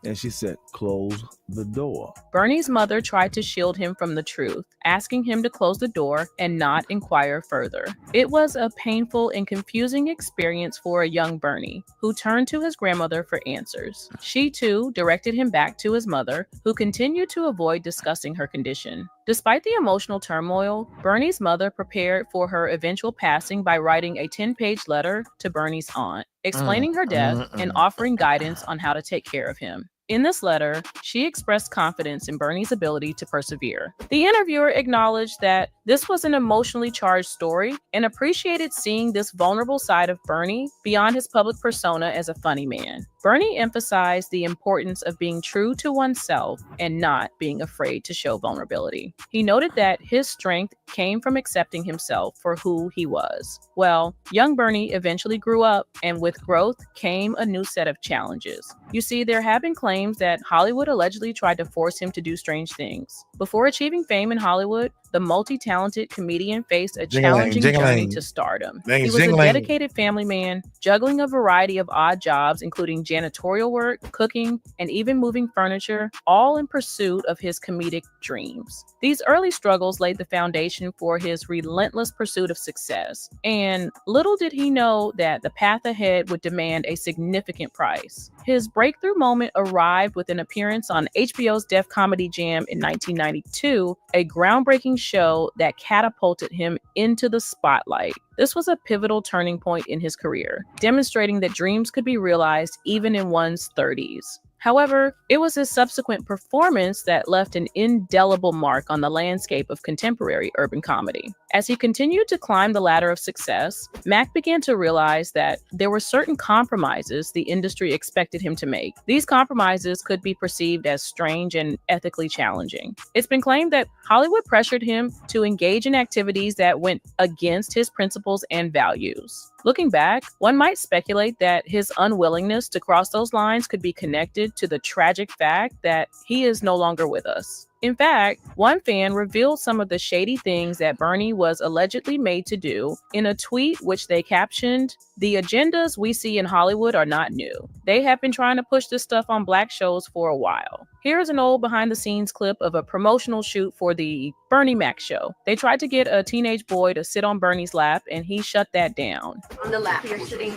And she said, close the door. Bernie's mother tried to shield him from the truth, asking him to close the door and not inquire further. It was a painful and confusing experience for a young Bernie, who turned to his grandmother for answers. She, too, directed him back to his mother, who continued to avoid discussing her condition. Despite the emotional turmoil, Bernie's mother prepared for her eventual passing by writing a 10-page letter to Bernie's aunt, explaining her death and offering guidance on how to take care of him. In this letter, she expressed confidence in Bernie's ability to persevere. The interviewer acknowledged that this was an emotionally charged story and appreciated seeing this vulnerable side of Bernie beyond his public persona as a funny man. Bernie emphasized the importance of being true to oneself and not being afraid to show vulnerability. He noted that his strength came from accepting himself for who he was. Well, young Bernie eventually grew up, and with growth came a new set of challenges. You see, there have been claims that Hollywood allegedly tried to force him to do strange things. Before achieving fame in Hollywood, the multi-talented comedian faced a challenging journey to stardom. He was a dedicated family man, juggling a variety of odd jobs, including janitorial work, cooking, and even moving furniture, all in pursuit of his comedic dreams. These early struggles laid the foundation for his relentless pursuit of success, and little did he know that the path ahead would demand a significant price. His breakthrough moment arrived with an appearance on HBO's Def Comedy Jam in 1992, a groundbreaking show that catapulted him into the spotlight. This was a pivotal turning point in his career, demonstrating that dreams could be realized even in one's 30s. However, it was his subsequent performance that left an indelible mark on the landscape of contemporary urban comedy. As he continued to climb the ladder of success, Mac began to realize that there were certain compromises the industry expected him to make. These compromises could be perceived as strange and ethically challenging. It's been claimed that Hollywood pressured him to engage in activities that went against his principles and values. Looking back, one might speculate that his unwillingness to cross those lines could be connected to the tragic fact that he is no longer with us. In fact, one fan revealed some of the shady things that Bernie was allegedly made to do in a tweet which they captioned, "The agendas we see in Hollywood are not new. They have been trying to push this stuff on Black shows for a while." Here's an old behind-the-scenes clip of a promotional shoot for the Bernie Mac show. They tried to get a teenage boy to sit on Bernie's lap, and he shut that down. On the lap, you're sitting.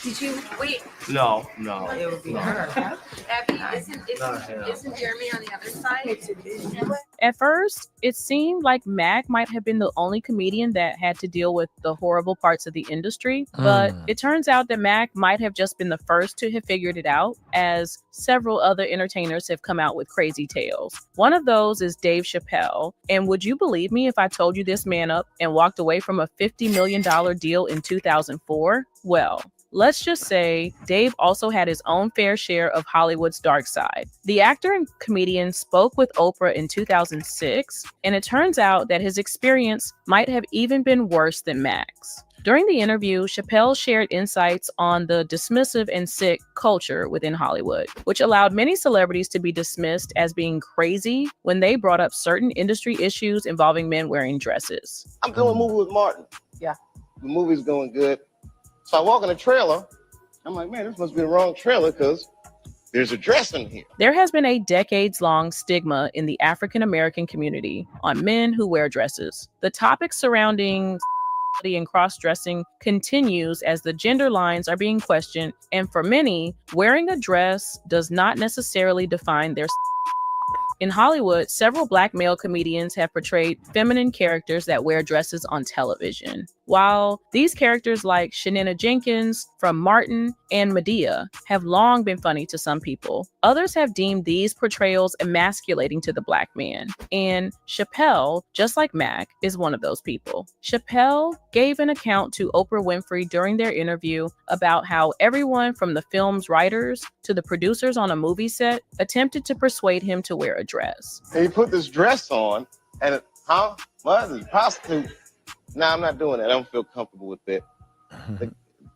Did you wait? No. It would be her. Abby, isn't Jeremy on the other side? At first, it seemed like Mac might have been the only comedian that had to deal with the horrible parts of the industry, but it turns out that Mac might have just been the first to have figured it out, as several other entertainers have come out with crazy tales. One of those is Dave Chappelle, and would you believe me if I told you this man up and walked away from a $50 million deal in 2004? Well, let's just say Dave also had his own fair share of Hollywood's dark side. The actor and comedian spoke with Oprah in 2006, and it turns out that his experience might have even been worse than Mac's. During the interview, Chappelle shared insights on the dismissive and sick culture within Hollywood, which allowed many celebrities to be dismissed as being crazy when they brought up certain industry issues involving men wearing dresses. I'm doing a movie with Martin. Yeah. The movie's going good. So I walk in the trailer. I'm like, man, this must be the wrong trailer because there's a dress in here. There has been a decades-long stigma in the African American community on men who wear dresses. The topic surrounding and cross-dressing continues as the gender lines are being questioned, and for many, wearing a dress does not necessarily define their. In Hollywood, several black male comedians have portrayed feminine characters that wear dresses on television. While these characters like Shanina Jenkins from Martin and Medea have long been funny to some people, others have deemed these portrayals emasculating to the black man. And Chappelle, just like Mac, is one of those people. Chappelle gave an account to Oprah Winfrey during their interview about how everyone from the film's writers to the producers on a movie set attempted to persuade him to wear a dress. And he put this dress on, and what? This prostitute. Nah, I'm not doing that. I don't feel comfortable with that.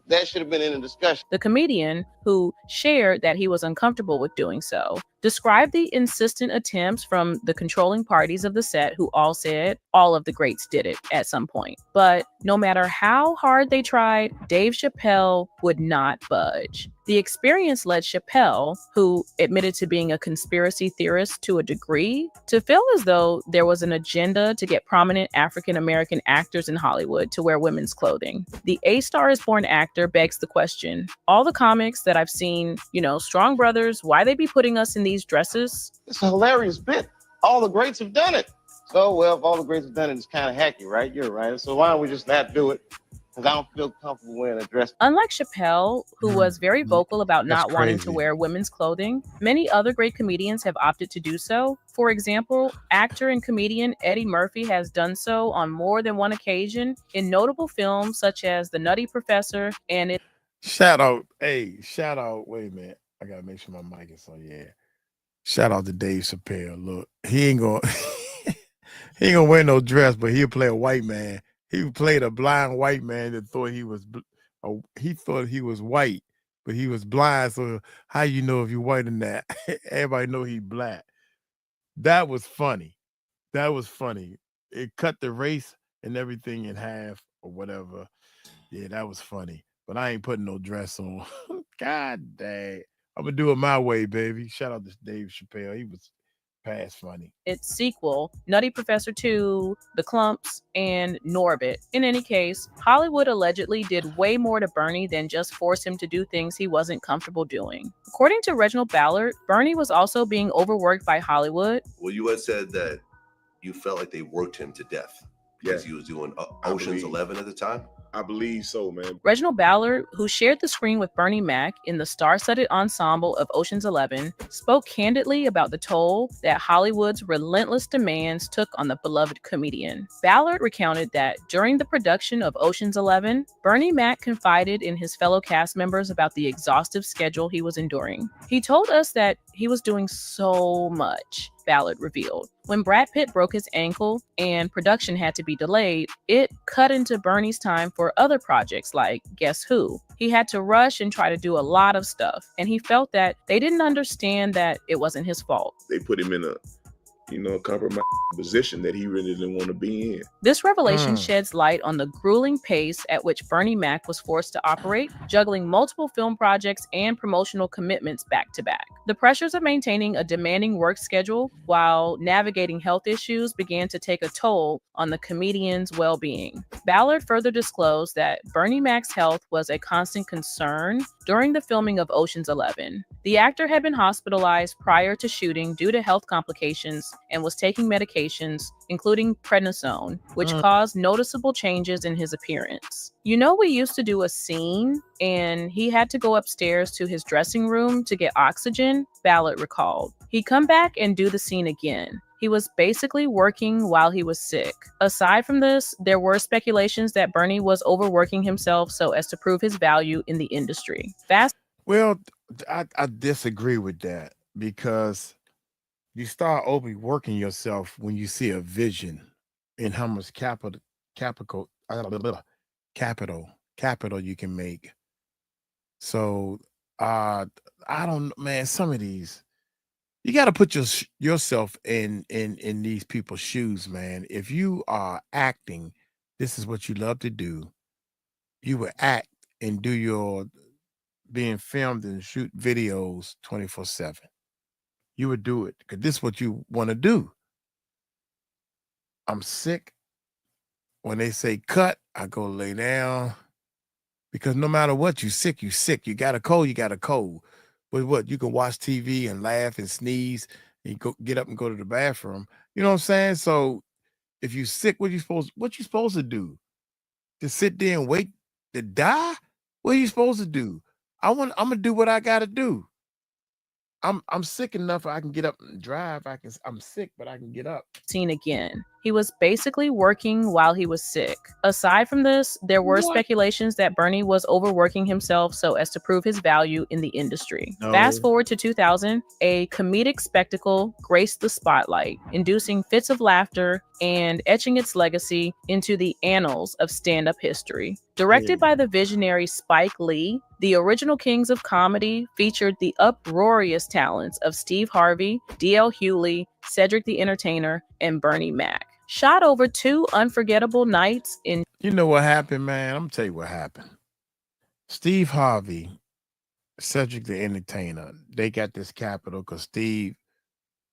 That should have been in the discussion. The comedian, who shared that he was uncomfortable with doing so, described the insistent attempts from the controlling parties of the set, who all said all of the greats did it at some point. But no matter how hard they tried, Dave Chappelle would not budge. The experience led Chappelle, who admitted to being a conspiracy theorist to a degree, to feel as though there was an agenda to get prominent African-American actors in Hollywood to wear women's clothing. The A Star is Born actor begs the question, all the comics that I've seen, Strong Brothers, why they be putting us in these dresses? It's a hilarious bit. All the greats have done it. So, well, if all the greats have done it, it's kind of hacky, right? You're right. So why don't we just not do it? Because I don't feel comfortable wearing a dress. Unlike Chappelle, who was very vocal about not wanting to wear women's clothing, many other great comedians have opted to do so. For example, actor and comedian Eddie Murphy has done so on more than one occasion in notable films such as The Nutty Professor and Shout out, wait a minute. I gotta make sure my mic is on. Yeah. Shout out to Dave Chappelle. Look, he ain't gonna wear no dress, but he'll play a white man. He played a blind white man that thought he was white, but he was blind. So how you know if you're white or not? Everybody know he black. That was funny. It cut the race and everything in half or whatever. Yeah, that was funny. But I ain't putting no dress on. God dang. I'm gonna do it my way, baby. Shout out to Dave Chappelle. He was past funny. Its sequel, Nutty Professor 2, The Klumps, and Norbit. In any case, Hollywood allegedly did way more to Bernie than just force him to do things he wasn't comfortable doing. According to Reginald Ballard, Bernie was also being overworked by Hollywood. Well, you had said that you felt like they worked him to death because he was doing Ocean's 11 at the time. I believe so, man. Reginald Ballard, who shared the screen with Bernie Mac in the star-studded ensemble of Ocean's 11, spoke candidly about the toll that Hollywood's relentless demands took on the beloved comedian. Ballard recounted that during the production of Ocean's 11, Bernie Mac confided in his fellow cast members about the exhaustive schedule he was enduring. He told us that he was doing so much, Ballard revealed. When Brad Pitt broke his ankle and production had to be delayed, it cut into Bernie's time for other projects like Guess Who. He had to rush and try to do a lot of stuff, and he felt that they didn't understand that it wasn't his fault. They put him in a compromised position that he really didn't want to be in. This revelation sheds light on the grueling pace at which Bernie Mac was forced to operate, juggling multiple film projects and promotional commitments back to back. The pressures of maintaining a demanding work schedule while navigating health issues began to take a toll on the comedian's well-being. Ballard further disclosed that Bernie Mac's health was a constant concern during the filming of Ocean's 11. The actor had been hospitalized prior to shooting due to health complications and was taking medications, including prednisone, which caused noticeable changes in his appearance. We used to do a scene and he had to go upstairs to his dressing room to get oxygen, Ballard recalled. He'd come back and do the scene again. He was basically working while he was sick. Aside from this, there were speculations that Bernie was overworking himself so as to prove his value in the industry. Well, I disagree with that because you start overworking yourself when you see a vision in how much capital you can make. So I don't, man, some of these, you got to put yourself in these people's shoes, man. If you are acting, this is what you love to do. You would act and do your being filmed and shoot videos 24/7. You would do it because this is what you want to do. I'm sick. When they say cut, I go lay down because no matter what, you sick, you sick. You got a cold, you got a cold. But what, you can watch TV and laugh and sneeze, He get up and go to the bathroom. You know what I'm saying? So if you sick, what you supposed to do? To sit there and wait to die? What are you supposed to do? I'm gonna do what I gotta do. I'm sick enough I can get up and drive. I'm sick, but I can get up. Seen again. He was basically working while he was sick. Aside from this, there were speculations that Bernie was overworking himself so as to prove his value in the industry. No. Fast forward to 2000, a comedic spectacle graced the spotlight, inducing fits of laughter and etching its legacy into the annals of stand-up history. Directed by the visionary Spike Lee, the original Kings of Comedy featured the uproarious talents of Steve Harvey, D.L. Hewley, Cedric the Entertainer, and Bernie Mac. Shot over 2 unforgettable nights in... You know what happened, man? I'm gonna tell you what happened. Steve Harvey, Cedric the Entertainer, they got this capital because Steve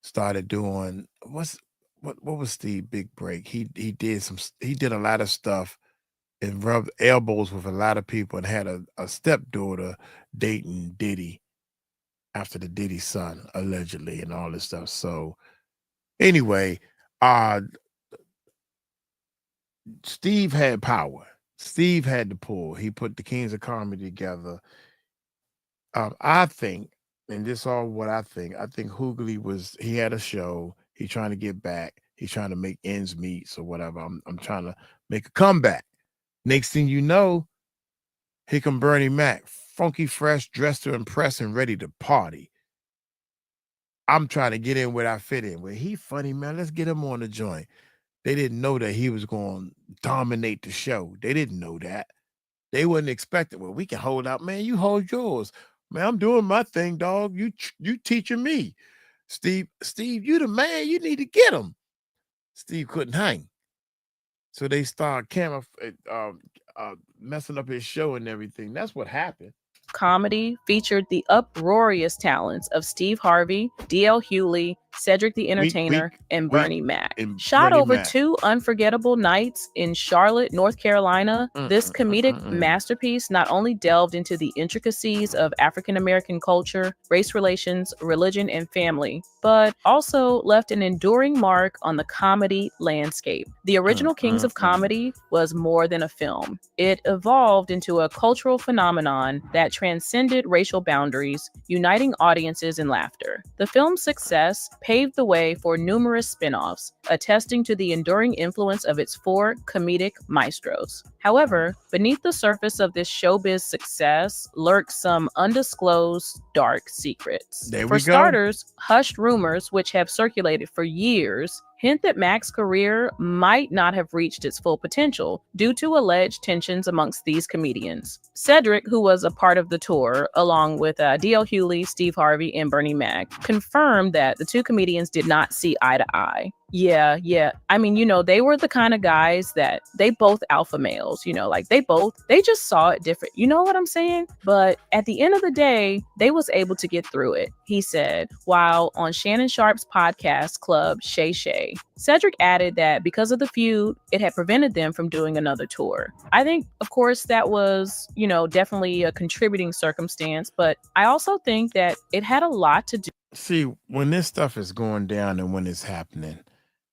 started doing what was Steve's big break? He did a lot of stuff and rubbed elbows with a lot of people and had a stepdaughter dating Diddy after the Diddy son, allegedly, and all this stuff. So anyway, Steve had power. Steve had the pull. He put the Kings of Comedy together. I think, and this is all what I think Hughley he had a show. He trying to get back. He's trying to make ends meet. So whatever. I'm trying to make a comeback. Next thing you know, here come Bernie Mac, funky fresh, dressed to impress and ready to party. I'm trying to get in where I fit in. Well, he funny, man. Let's get him on the joint. They didn't know that he was going to dominate the show. They didn't know that. They wouldn't expect it. Well, we can hold out, man. You hold yours. Man, I'm doing my thing, dog. You teaching me. Steve, you the man. You need to get him. Steve couldn't hang. So they start messing up his show and everything. That's what happened. Comedy featured the uproarious talents of Steve Harvey, D.L. Hewley, Cedric the Entertainer, and Bernie Mac. Shot over 2 unforgettable nights in Charlotte, North Carolina, this comedic masterpiece not only delved into the intricacies of African American culture, race relations, religion, and family, but also left an enduring mark on the comedy landscape. The original Kings of Comedy was more than a film. It evolved into a cultural phenomenon that transcended racial boundaries, uniting audiences in laughter. The film's success paved the way for numerous spin-offs, attesting to the enduring influence of its 4 comedic maestros. However, beneath the surface of this showbiz success lurk some undisclosed dark secrets. For starters, hushed rumors, which have circulated for years, hint that Mac's career might not have reached its full potential due to alleged tensions amongst these comedians. Cedric, who was a part of the tour, along with D.L. Hewley, Steve Harvey, and Bernie Mac, confirmed that the 2 comedians did not see eye to eye. Yeah. I mean, they were the kind of guys that they both alpha males, like they just saw it different. You know what I'm saying? But at the end of the day, they was able to get through it, he said, while on Shannon Sharpe's podcast club, Shay Shay. Cedric added that because of the feud, it had prevented them from doing another tour. I think, of course, that was, definitely a contributing circumstance, but I also think that it had a lot to do. See, when this stuff is going down and when it's happening,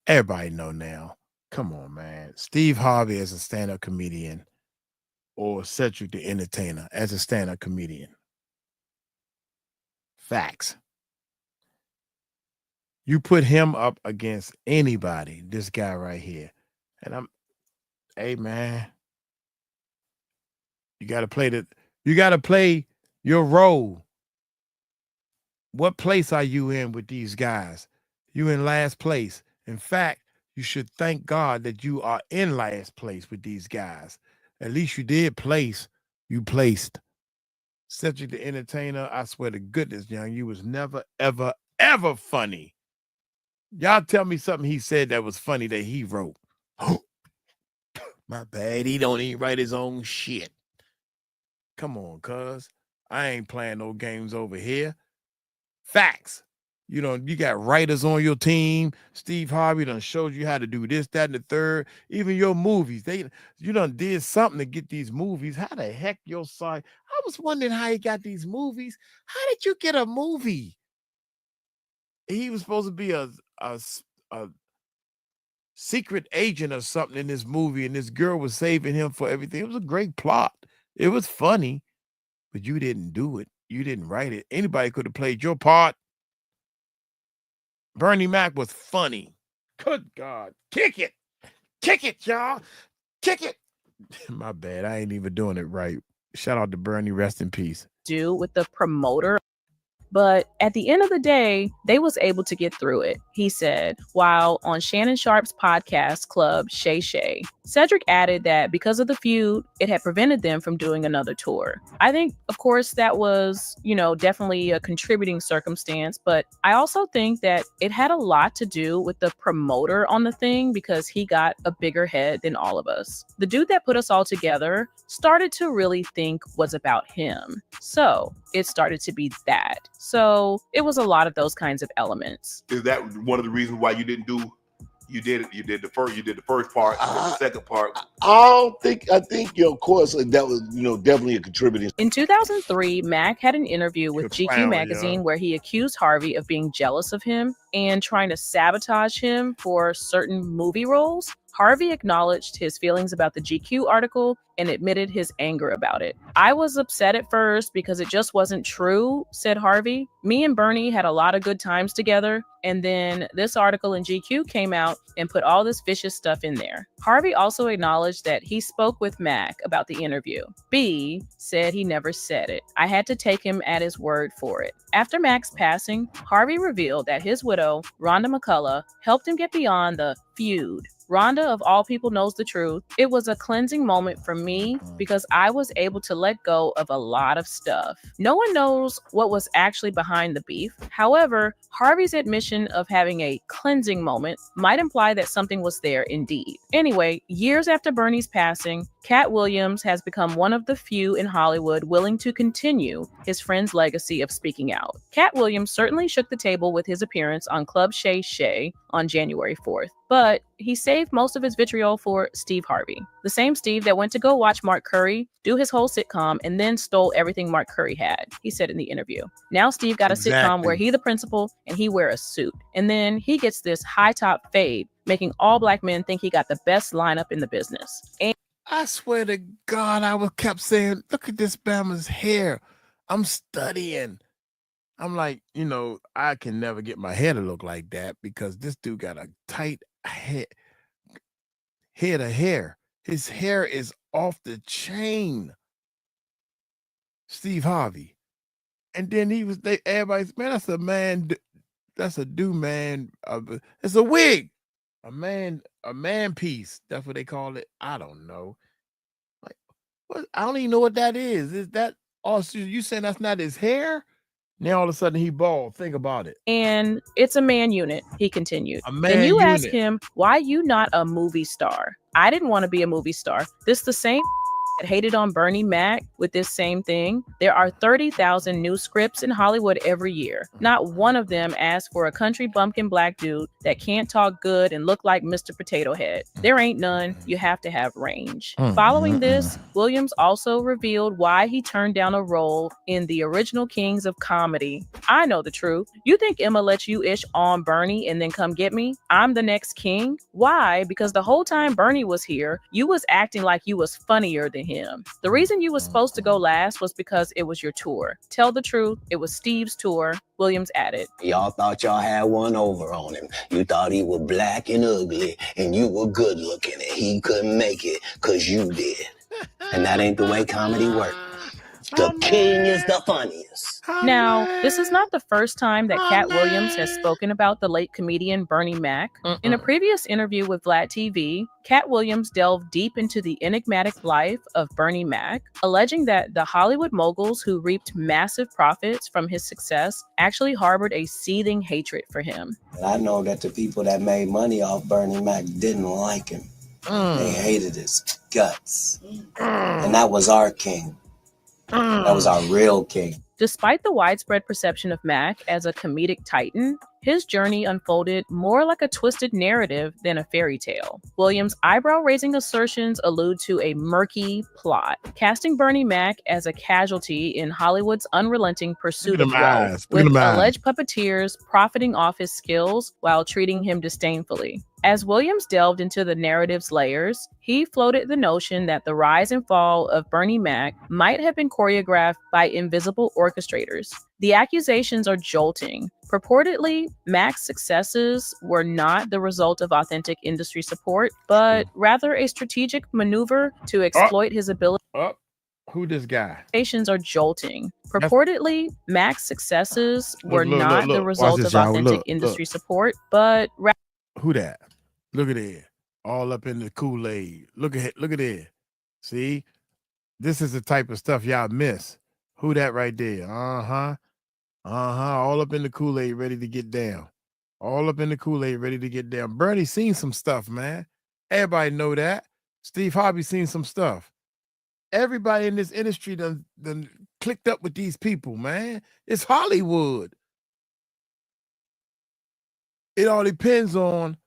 everybody know now. Come on, man. Steve Harvey as a stand-up comedian or Cedric the Entertainer as a stand-up comedian. Facts. You put him up against anybody, this guy right here. And hey, man, you got to play your role. What place are you in with these guys? You in last place. In fact, you should thank God that you are in last place with these guys. At least you did place. You placed. Cedric the Entertainer, I swear to goodness, young, you was never, ever, ever funny. Y'all tell me something he said that was funny that he wrote. My bad. He don't even write his own shit. Come on, cuz. I ain't playing no games over here. Facts. You got writers on your team. Steve Harvey done showed you how to do this, that, and the third. Even your movies. You done did something to get these movies. How the heck your side? I was wondering how you got these movies. How did you get a movie? he was supposed to be a secret agent or something in this movie, and this girl was saving him for everything. It was a great plot. It was funny, but you didn't do it. You didn't write it. Anybody could have played your part. Bernie Mac was funny. Good God. Kick it. Kick it, y'all. Kick it. My bad. I ain't even doing it right. Shout out to Bernie. Rest in peace. Do with the promoter. But at the end of the day, they was able to get through it, he said, while on Shannon Sharpe's podcast club, 𝗟𝗓𝗡𝗅. Cedric added that because of the feud, it had prevented them from doing another tour. I think, of course, that was, definitely a contributing circumstance, but I also think that it had a lot to do with the promoter on the thing because he got a bigger head than all of us. The dude that put us all together started to really think was about him. So it started to be that. So it was a lot of those kinds of elements. Is that one of the reasons why you didn't do? You did the first part, the second part. I think of course that was definitely a contributing. In 2003, Mac had an interview with GQ magazine where he accused Harvey of being jealous of him and trying to sabotage him for certain movie roles. Harvey acknowledged his feelings about the GQ article and admitted his anger about it. I was upset at first because it just wasn't true, said Harvey. Me and Bernie had a lot of good times together, and then this article in GQ came out and put all this vicious stuff in there. Harvey also acknowledged that he spoke with Mac about the interview. B said he never said it. I had to take him at his word for it. After Mac's passing, Harvey revealed that his widow, Rhonda McCullough, helped him get beyond the feud. Rhonda, of all people, knows the truth. It was a cleansing moment for me because I was able to let go of a lot of stuff. No one knows what was actually behind the beef. However, Harvey's admission of having a cleansing moment might imply that something was there indeed. Anyway, years after Bernie's passing, Katt Williams has become one of the few in Hollywood willing to continue his friend's legacy of speaking out. Katt Williams certainly shook the table with his appearance on Club 𝗟𝗓𝗡 on January 4th, but he saved most of his vitriol for Steve Harvey, the same Steve that went to go watch Mark Curry do his whole sitcom and then stole everything Mark Curry had, he said in the interview. Now Steve got a sitcom where he the principal and he wear a suit, and then he gets this high top fade, making all black men think he got the best lineup in the business. And I swear to God, I kept saying, look at this Bama's hair. I'm studying. I'm like, I can never get my hair to look like that because this dude got a tight head of hair. His hair is off the chain. Steve Harvey. And then everybody's, man, that's a do man. It's a wig. A man piece. That's what they call it. I don't know. Like, what? I don't even know what that is. Is that? Oh, so you saying that's not his hair? Now all of a sudden he bald. Think about it. And it's a man unit, he continued. A man and you unit. ask him, why you not a movie star? I didn't want to be a movie star. This the same that hated on Bernie Mac with this same thing. There are 30,000 new scripts in Hollywood every year. Not one of them asks for a country bumpkin black dude that can't talk good and look like Mr. Potato Head. There ain't none. You have to have range. Following this, Williams also revealed why he turned down a role in the original Kings of Comedy. I know the truth. You think Emma let you ish on Bernie and then come get me? I'm the next king? Why? Because the whole time Bernie was here, you was acting like you was funnier than him. The reason you was supposed to go last was because it was your tour. Tell the truth, it was Steve's tour, Williams added. Y'all thought y'all had one over on him. You thought he was black and ugly, and you were good looking, and he couldn't make it because you did. And that ain't the way comedy works. The king is the funniest. Now, this is not the first time that Katt Williams has spoken about the late comedian Bernie Mac. In a previous interview with Vlad TV, Katt Williams delved deep into the enigmatic life of Bernie Mac, alleging that the Hollywood moguls who reaped massive profits from his success actually harbored a seething hatred for him. I know that the people that made money off Bernie Mac didn't like him. They hated his guts. And that was our king. That was our real king. Despite the widespread perception of Mack as a comedic titan, his journey unfolded more like a twisted narrative than a fairy tale. Williams' eyebrow-raising assertions allude to a murky plot, casting Bernie Mac as a casualty in Hollywood's unrelenting pursuit of wealth, with alleged puppeteers profiting off his skills while treating him disdainfully. As Williams delved into the narrative's layers, he floated the notion that the rise and fall of Bernie Mac might have been choreographed by invisible orchestrators. The accusations are jolting. Purportedly, Mac's successes were not the result of authentic industry support, but rather a strategic maneuver to exploit his ability. Who this guy? Accusations are jolting. Purportedly, Mac's successes were not the result of authentic industry support, but who that? Look at it. All up in the Kool-Aid. Look at it. See? This is the type of stuff y'all miss. Who that right there? All up in the Kool-Aid, ready to get down. All up in the Kool-Aid, ready to get down. Bernie seen some stuff, man. Everybody know that. Steve Harvey seen some stuff. Everybody in this industry done clicked up with these people, man. It's Hollywood. It all depends on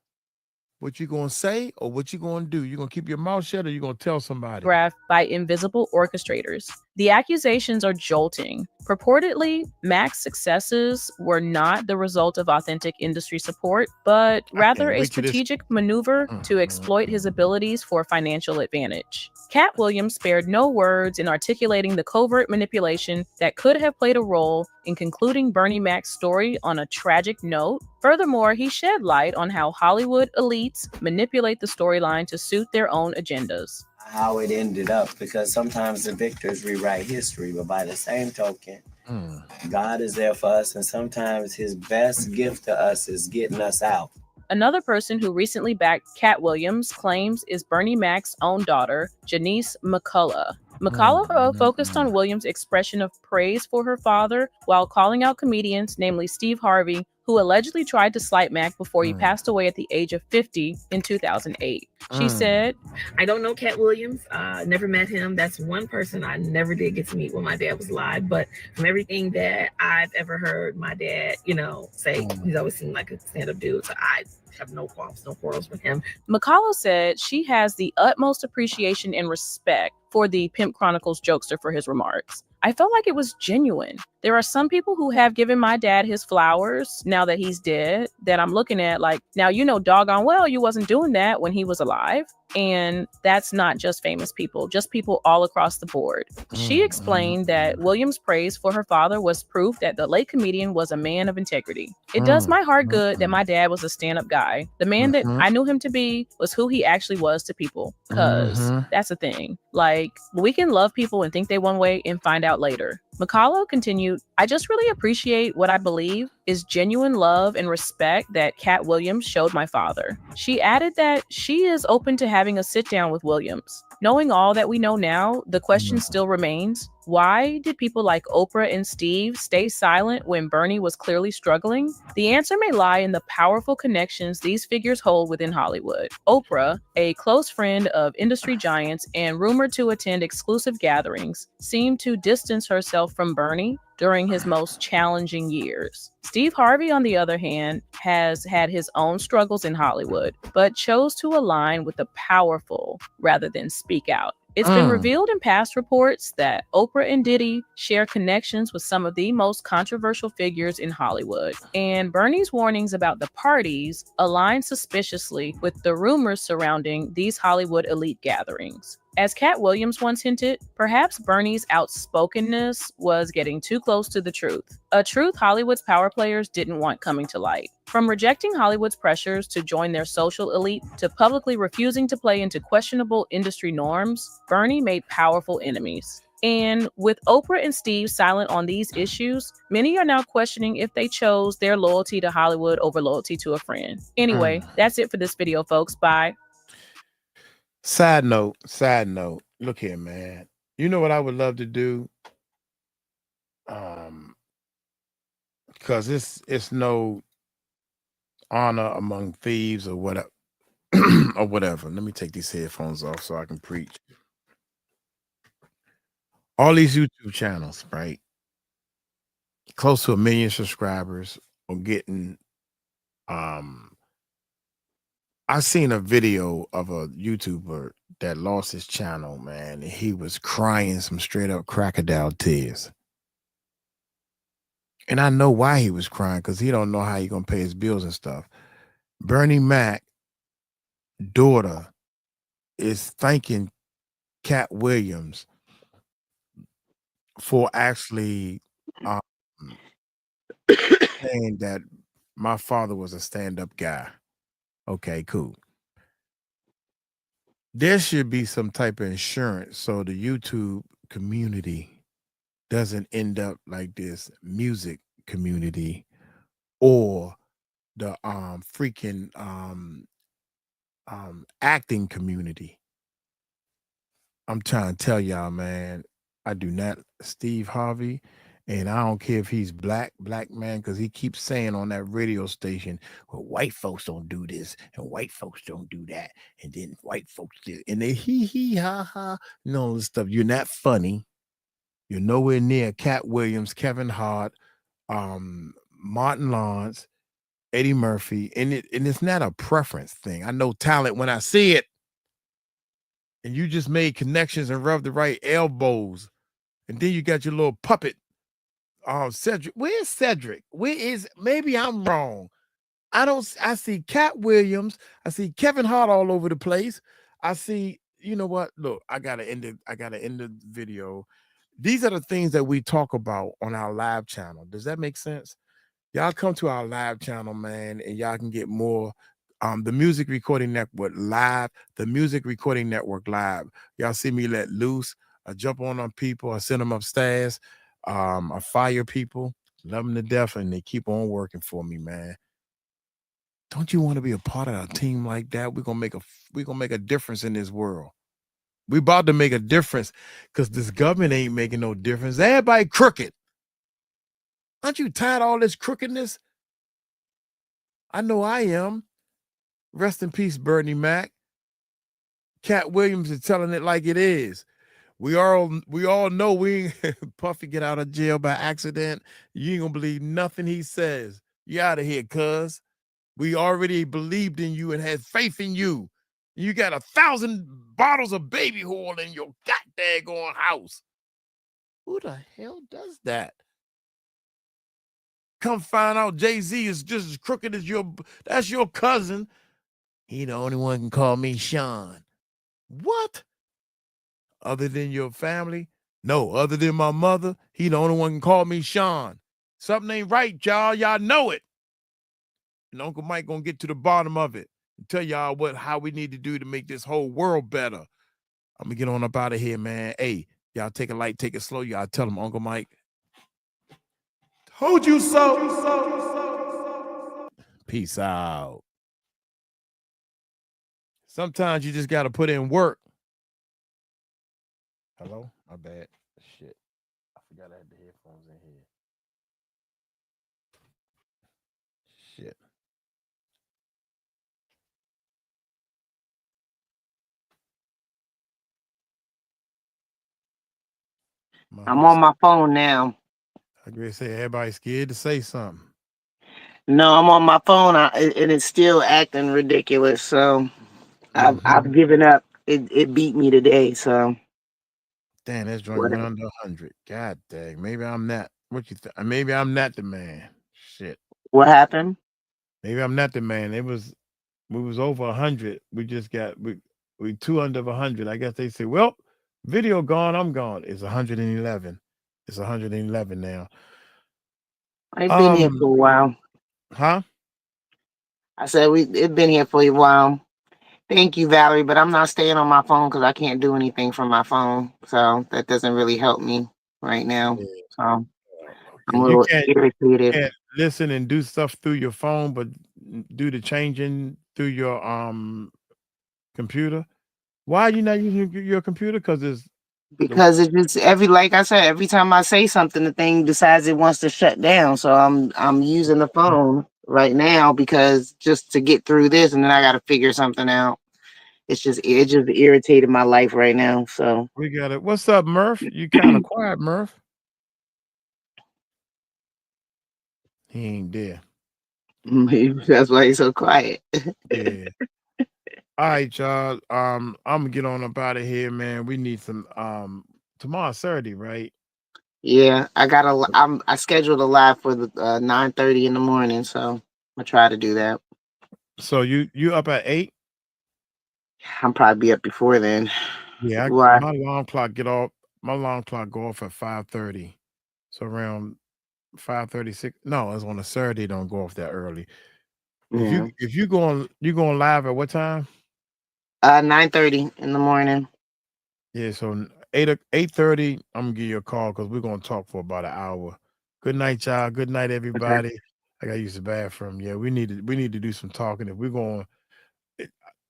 what you gonna say or what you gonna do. You gonna keep your mouth shut or you gonna tell somebody? By invisible orchestrators. The accusations are jolting. Purportedly, Mac's successes were not the result of authentic industry support, but rather a strategic maneuver to exploit his abilities for financial advantage. Katt Williams spared no words in articulating the covert manipulation that could have played a role in concluding Bernie Mac's story on a tragic note. Furthermore, he shed light on how Hollywood elites manipulate the storyline to suit their own agendas. How it ended up, because sometimes the victors rewrite history, but by the same token, God is there for us, and sometimes his best gift to us is getting us out. Another person who recently backed Katt Williams' claims is Bernie Mac's own daughter, Janice McCullough. McCullough focused on Williams' expression of praise for her father while calling out comedians, namely Steve Harvey, who allegedly tried to slight Mac before he passed away at the age of 50 in 2008. She said, I don't know Katt Williams. Never met him. That's one person I never did get to meet when my dad was alive. But from everything that I've ever heard my dad, say, he's always seemed like a stand-up dude. So I have no qualms, no quarrels with him. McCullough said she has the utmost appreciation and respect for the Pimp Chronicles jokester for his remarks. I felt like it was genuine. There are some people who have given my dad his flowers now that he's dead that I'm looking at like, now doggone well you wasn't doing that when he was alive. And that's not just famous people, just people all across the board. She explained that Williams' praise for her father was proof that the late comedian was a man of integrity. It does my heart good that my dad was a stand-up guy. The man that I knew him to be was who he actually was to people. Because that's the thing. Like, we can love people and think they one way and find out later. McCullough continued, I just really appreciate what I believe is genuine love and respect that Katt Williams showed my father. She added that she is open to having a sit down with Williams. Knowing all that we know now, the question still remains, why did people like Oprah and Steve stay silent when Bernie was clearly struggling? The answer may lie in the powerful connections these figures hold within Hollywood. Oprah, a close friend of industry giants and rumored to attend exclusive gatherings, seemed to distance herself from Bernie during his most challenging years. Steve Harvey, on the other hand, has had his own struggles in Hollywood, but chose to align with the powerful rather than speak out. It's been revealed in past reports that Oprah and Diddy share connections with some of the most controversial figures in Hollywood. And Bernie's warnings about the parties align suspiciously with the rumors surrounding these Hollywood elite gatherings. As Katt Williams once hinted, perhaps Bernie's outspokenness was getting too close to the truth. A truth Hollywood's power players didn't want coming to light. From rejecting Hollywood's pressures to join their social elite to publicly refusing to play into questionable industry norms, Bernie made powerful enemies. And with Oprah and Steve silent on these issues, many are now questioning if they chose their loyalty to Hollywood over loyalty to a friend. Anyway, that's it for this video, folks. Bye. Side note, look here, man. You know what I would love to do? Because it's no honor among thieves or whatever. Or whatever. Let me take these headphones off so I can preach. All these YouTube channels, right? close to 1 million subscribers, or getting I seen a video of a YouTuber that lost his channel, man, and he was crying some straight up crocodile tears. And I know why he was crying, because he don't know how he gonna pay his bills and stuff. Bernie Mac daughter is thanking Katt Williams for actually saying that my father was a stand-up guy. Okay, cool. There should be some type of insurance so the YouTube community doesn't end up like this music community or the freaking acting community. I'm trying to tell y'all, man, I do not Steve Harvey, and I don't care if he's black man, because he keeps saying on that radio station, well, white folks don't do this and white folks don't do that, and then white folks do, and they hee ha ha, and all this stuff. You're not funny. You're nowhere near Katt Williams, Kevin Hart, Martin Lawrence, Eddie Murphy, and it's not a preference thing. I know talent when I see it. And you just made connections and rubbed the right elbows. And then you got your little puppet, Cedric. Where's Cedric? Maybe I'm wrong. I see Katt Williams. I see Kevin Hart all over the place. I see, you know what? Look, I gotta end the video. These are the things that we talk about on our live channel. Does that make sense? Y'all come to our live channel, man, and y'all can get more. The Music Recording Network live, the Music Recording Network live. Y'all see me let loose. I jump on people. I send them upstairs. I fire people, love them to death, and they keep on working for me, man. Don't you want to be a part of a team like that? We're gonna make a difference in this world. We about to make a difference, because this government ain't making no difference. Everybody crooked. Aren't you tired of all this crookedness? I know I am. Rest in peace, Bernie Mac. Katt Williams is telling it like it is. We all know we Puffy get out of jail by accident. You ain't gonna believe nothing he says. You out of here, cuz. We already believed in you and had faith in you. You got 1,000 bottles of baby oil in your goddamn house. Who the hell does that? Come find out Jay-Z is just as crooked as that's your cousin. He the only one can call me Sean. What? Other than your family? No, other than my mother, he the only one can call me Sean. Something ain't right, y'all. Y'all know it. And Uncle Mike gonna get to the bottom of it and tell y'all how we need to do to make this whole world better. I'm gonna get on up out of here, man. Hey, y'all take it light, take it slow. Y'all tell him, Uncle Mike. Told you so. Peace out. Sometimes you just got to put in work. Hello? My bad. Shit. I forgot I had the headphones in here. Shit. I'm on my phone now. I agree. Say everybody's scared to say something. No, I'm on my phone, and it's still acting ridiculous. So I've given up. It beat me today. So damn, that's joint went under 100. God dang. Maybe I'm not. What you think? Maybe I'm not the man. Shit. What happened? Maybe I'm not the man. We was over 100. We just got we 2 under 100. I guess they say, well, video gone, I'm gone. It's 111. It's 111 now. I've been here for a while. Huh? I said it's been here for a while. Thank you, Valerie, but I'm not staying on my phone because I can't do anything from my phone. So that doesn't really help me right now. So I'm a little irritated. You can't listen and do stuff through your phone, but do the changing through your computer. Why are you not using your computer? Because it's just like I said, every time I say something, the thing decides it wants to shut down. So I'm using the phone right now because just to get through this, and then I got to figure something out. It just irritated my life right now. So we got it. What's up, Murph? You kind of quiet, Murph. He ain't there. That's why he's so quiet. Yeah. All right, y'all. I'm gonna get on up out of here, man. We need some tomorrow's Saturday, right? Yeah, I scheduled a live for the 9:30 in the morning, so I'll try to do that. So you up at 8? I'll probably be up before then. Yeah, Why? my alarm clock go off at 5:30. So around 5:36. No, it's on a Saturday, don't go off that early. Yeah. If you going live at what time? 9:30 in the morning. Yeah, so 8:30, I'm gonna give you a call because we're gonna talk for about an hour. Good night, y'all. Good night, everybody. I gotta use the bathroom. Yeah, we need to do some talking. If we're going,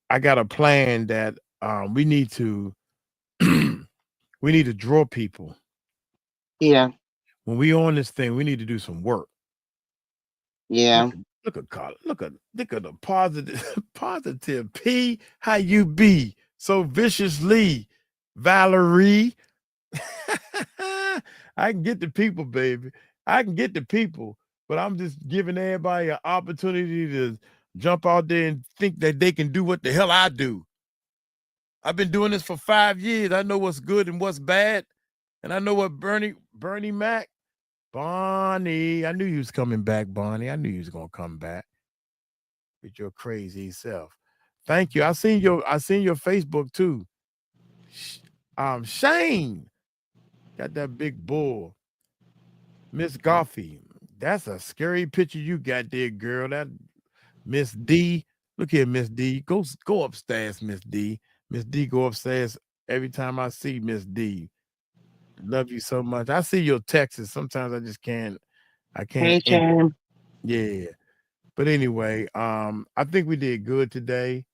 I got a plan that we need to draw people. Yeah. When we on this thing, we need to do some work. Yeah. Look at the positive P. How you be so viciously, Valerie? I can get the people, baby. I can get the people, but I'm just giving everybody an opportunity to jump out there and think that they can do what the hell I do. I've been doing this for 5 years. I know what's good and what's bad, and I know what Bernie Mac. Bonnie, I knew you was coming back, Bonnie. I knew you was gonna come back with your crazy self. Thank you. I seen your Facebook too. Shane got that big bull. Miss Goffey, that's a scary picture you got there, girl. That Miss D. Look here, Miss D. Go upstairs, Miss D. Miss D, go upstairs every time I see Miss D. Love you so much. I see your texts. Sometimes I just can't. I can't. Hey, Sharon. Yeah. But anyway, I think we did good today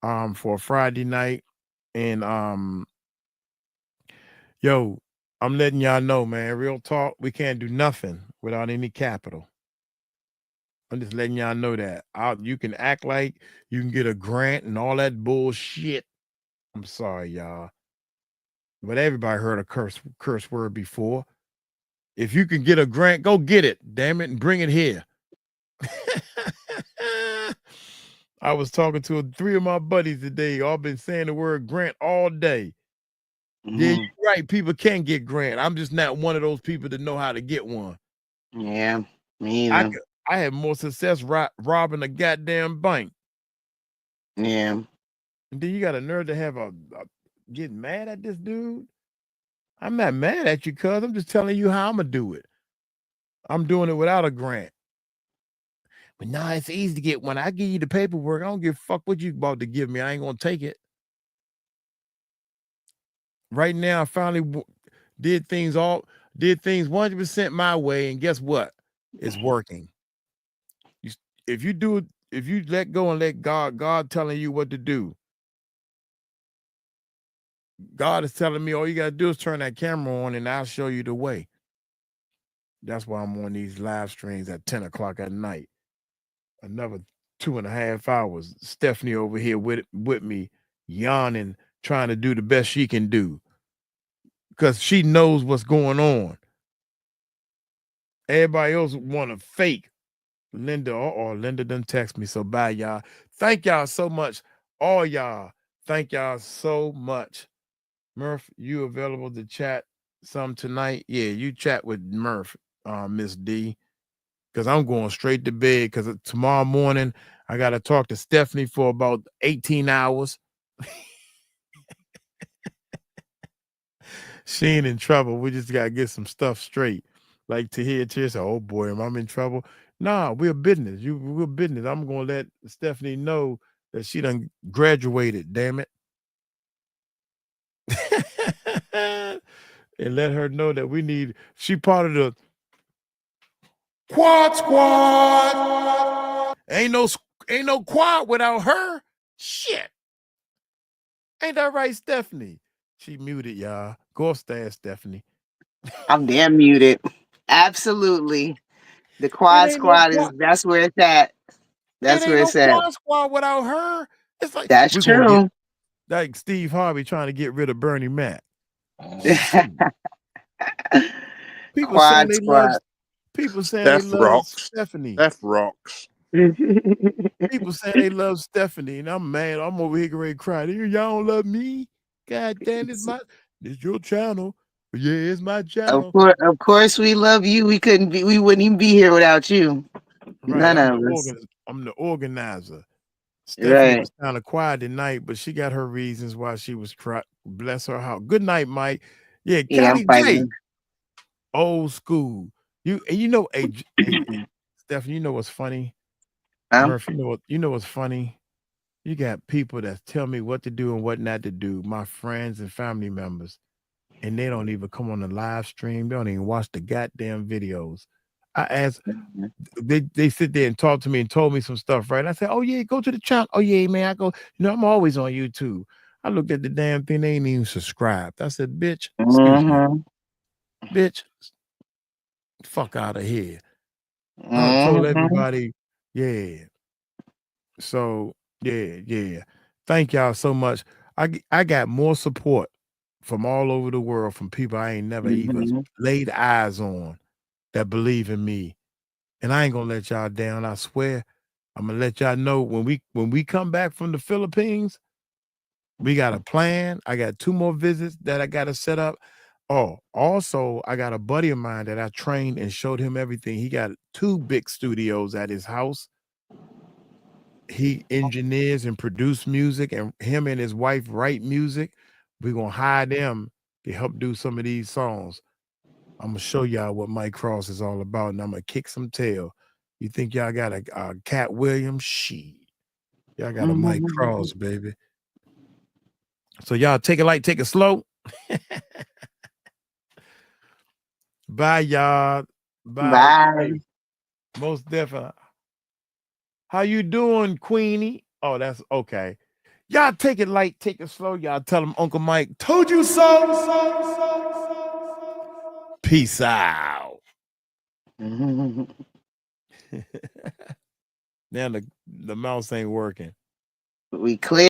for a Friday night. And yo, I'm letting y'all know, man, real talk, we can't do nothing without any capital. I'm just letting y'all know that. You can act like you can get a grant and all that bullshit. I'm sorry, y'all. But everybody heard a curse word before. If you can get a grant, go get it, damn it, and bring it here. I was talking to 3 of my buddies today. All been saying the word grant all day. Yeah, you're right. People can get grant. I'm just not one of those people that know how to get one. Yeah, me either. I had more success robbing a goddamn bank. Yeah. And then you got a nerve to have a getting mad at this dude. I'm not mad at you, cuz I'm just telling you how I'm gonna do it. I'm doing it without a grant. But nah, it's easy to get one. I give you the paperwork. I don't give a fuck what you about to give me. I ain't gonna take it. Right now, I finally did things 100% my way, and guess what? It's working. If you let go and let God telling you what to do. God is telling me all you gotta do is turn that camera on and I'll show you the way. That's why I'm on these live streams at 10 o'clock at night. Another 2.5 hours. Stephanie over here with me, yawning, trying to do the best she can do. Because she knows what's going on. Everybody else want to fake. Linda, Linda done text me, so bye, y'all. Thank y'all so much. All y'all. Thank y'all so much. Murph, you available to chat some tonight? Yeah, you chat with Murph, Miss D. Because I'm going straight to bed because tomorrow morning I got to talk to Stephanie for about 18 hours. She ain't in trouble. We just got to get some stuff straight. Like to hear say, oh boy, am I in trouble? Nah, we're business. We're business. I'm going to let Stephanie know that she done graduated, damn it. And let her know that she part of the Quad Squad. Ain't no quad without her. Shit. Ain't that right, Stephanie? She muted, y'all. Go upstairs, Stephanie. I'm damn muted. Absolutely. The Quad Squad that's where it's at. That's where it's at. Quad Squad without her. It's like that's true. Like Steve Harvey trying to get rid of Bernie Mac. People People saying they Death love rocks. Stephanie. Death rocks. People saying they love Stephanie, and I'm mad. I'm over here ready to cry. Y'all don't love me. God damn, this your channel. Yeah, it's my channel. Of course, we love you. We wouldn't even be here without you. Right, None of us. I'm the organizer. Stephanie Right. was kind of quiet tonight, but she got her reasons why she was crying. Bless her heart. Good night, Mike. Yeah, Yeah, Connie I'm fighting. J. Old school. Hey, Stephanie, you know what's funny? Murph, you know what's funny? You got people that tell me what to do and what not to do, my friends and family members, and they don't even come on the live stream. They don't even watch the goddamn videos. I asked, they sit there and talk to me and told me some stuff, right? I said, oh yeah, go to the channel. Oh yeah, man, I go, I'm always on YouTube. I looked at the damn thing, they ain't even subscribed. I said, bitch, excuse me. Bitch, fuck out of here. I told everybody, yeah. So yeah. Thank y'all so much. I got more support from all over the world from people I ain't never even laid eyes on that believe in me. And I ain't gonna let y'all down. I swear. I'm gonna let y'all know when we come back from the Philippines, we got a plan. I got 2 more visits that I gotta set up. Oh, also, I got a buddy of mine that I trained and showed him everything. He got 2 big studios at his house. He engineers and produce music, and him and his wife write music. We're gonna hire them to help do some of these songs. I'm gonna show y'all what Mike Cross is all about, and I'm gonna kick some tail. You think y'all got a Katt Williams? Shit. Y'all got a Mike Cross, baby. So y'all take it light, take it slow. Bye, y'all. Bye. Most definitely. How you doing, Queenie? Oh, that's okay. Y'all take it light, take it slow. Y'all tell him Uncle Mike told you so. Peace out. Now the mouse ain't working. We clear.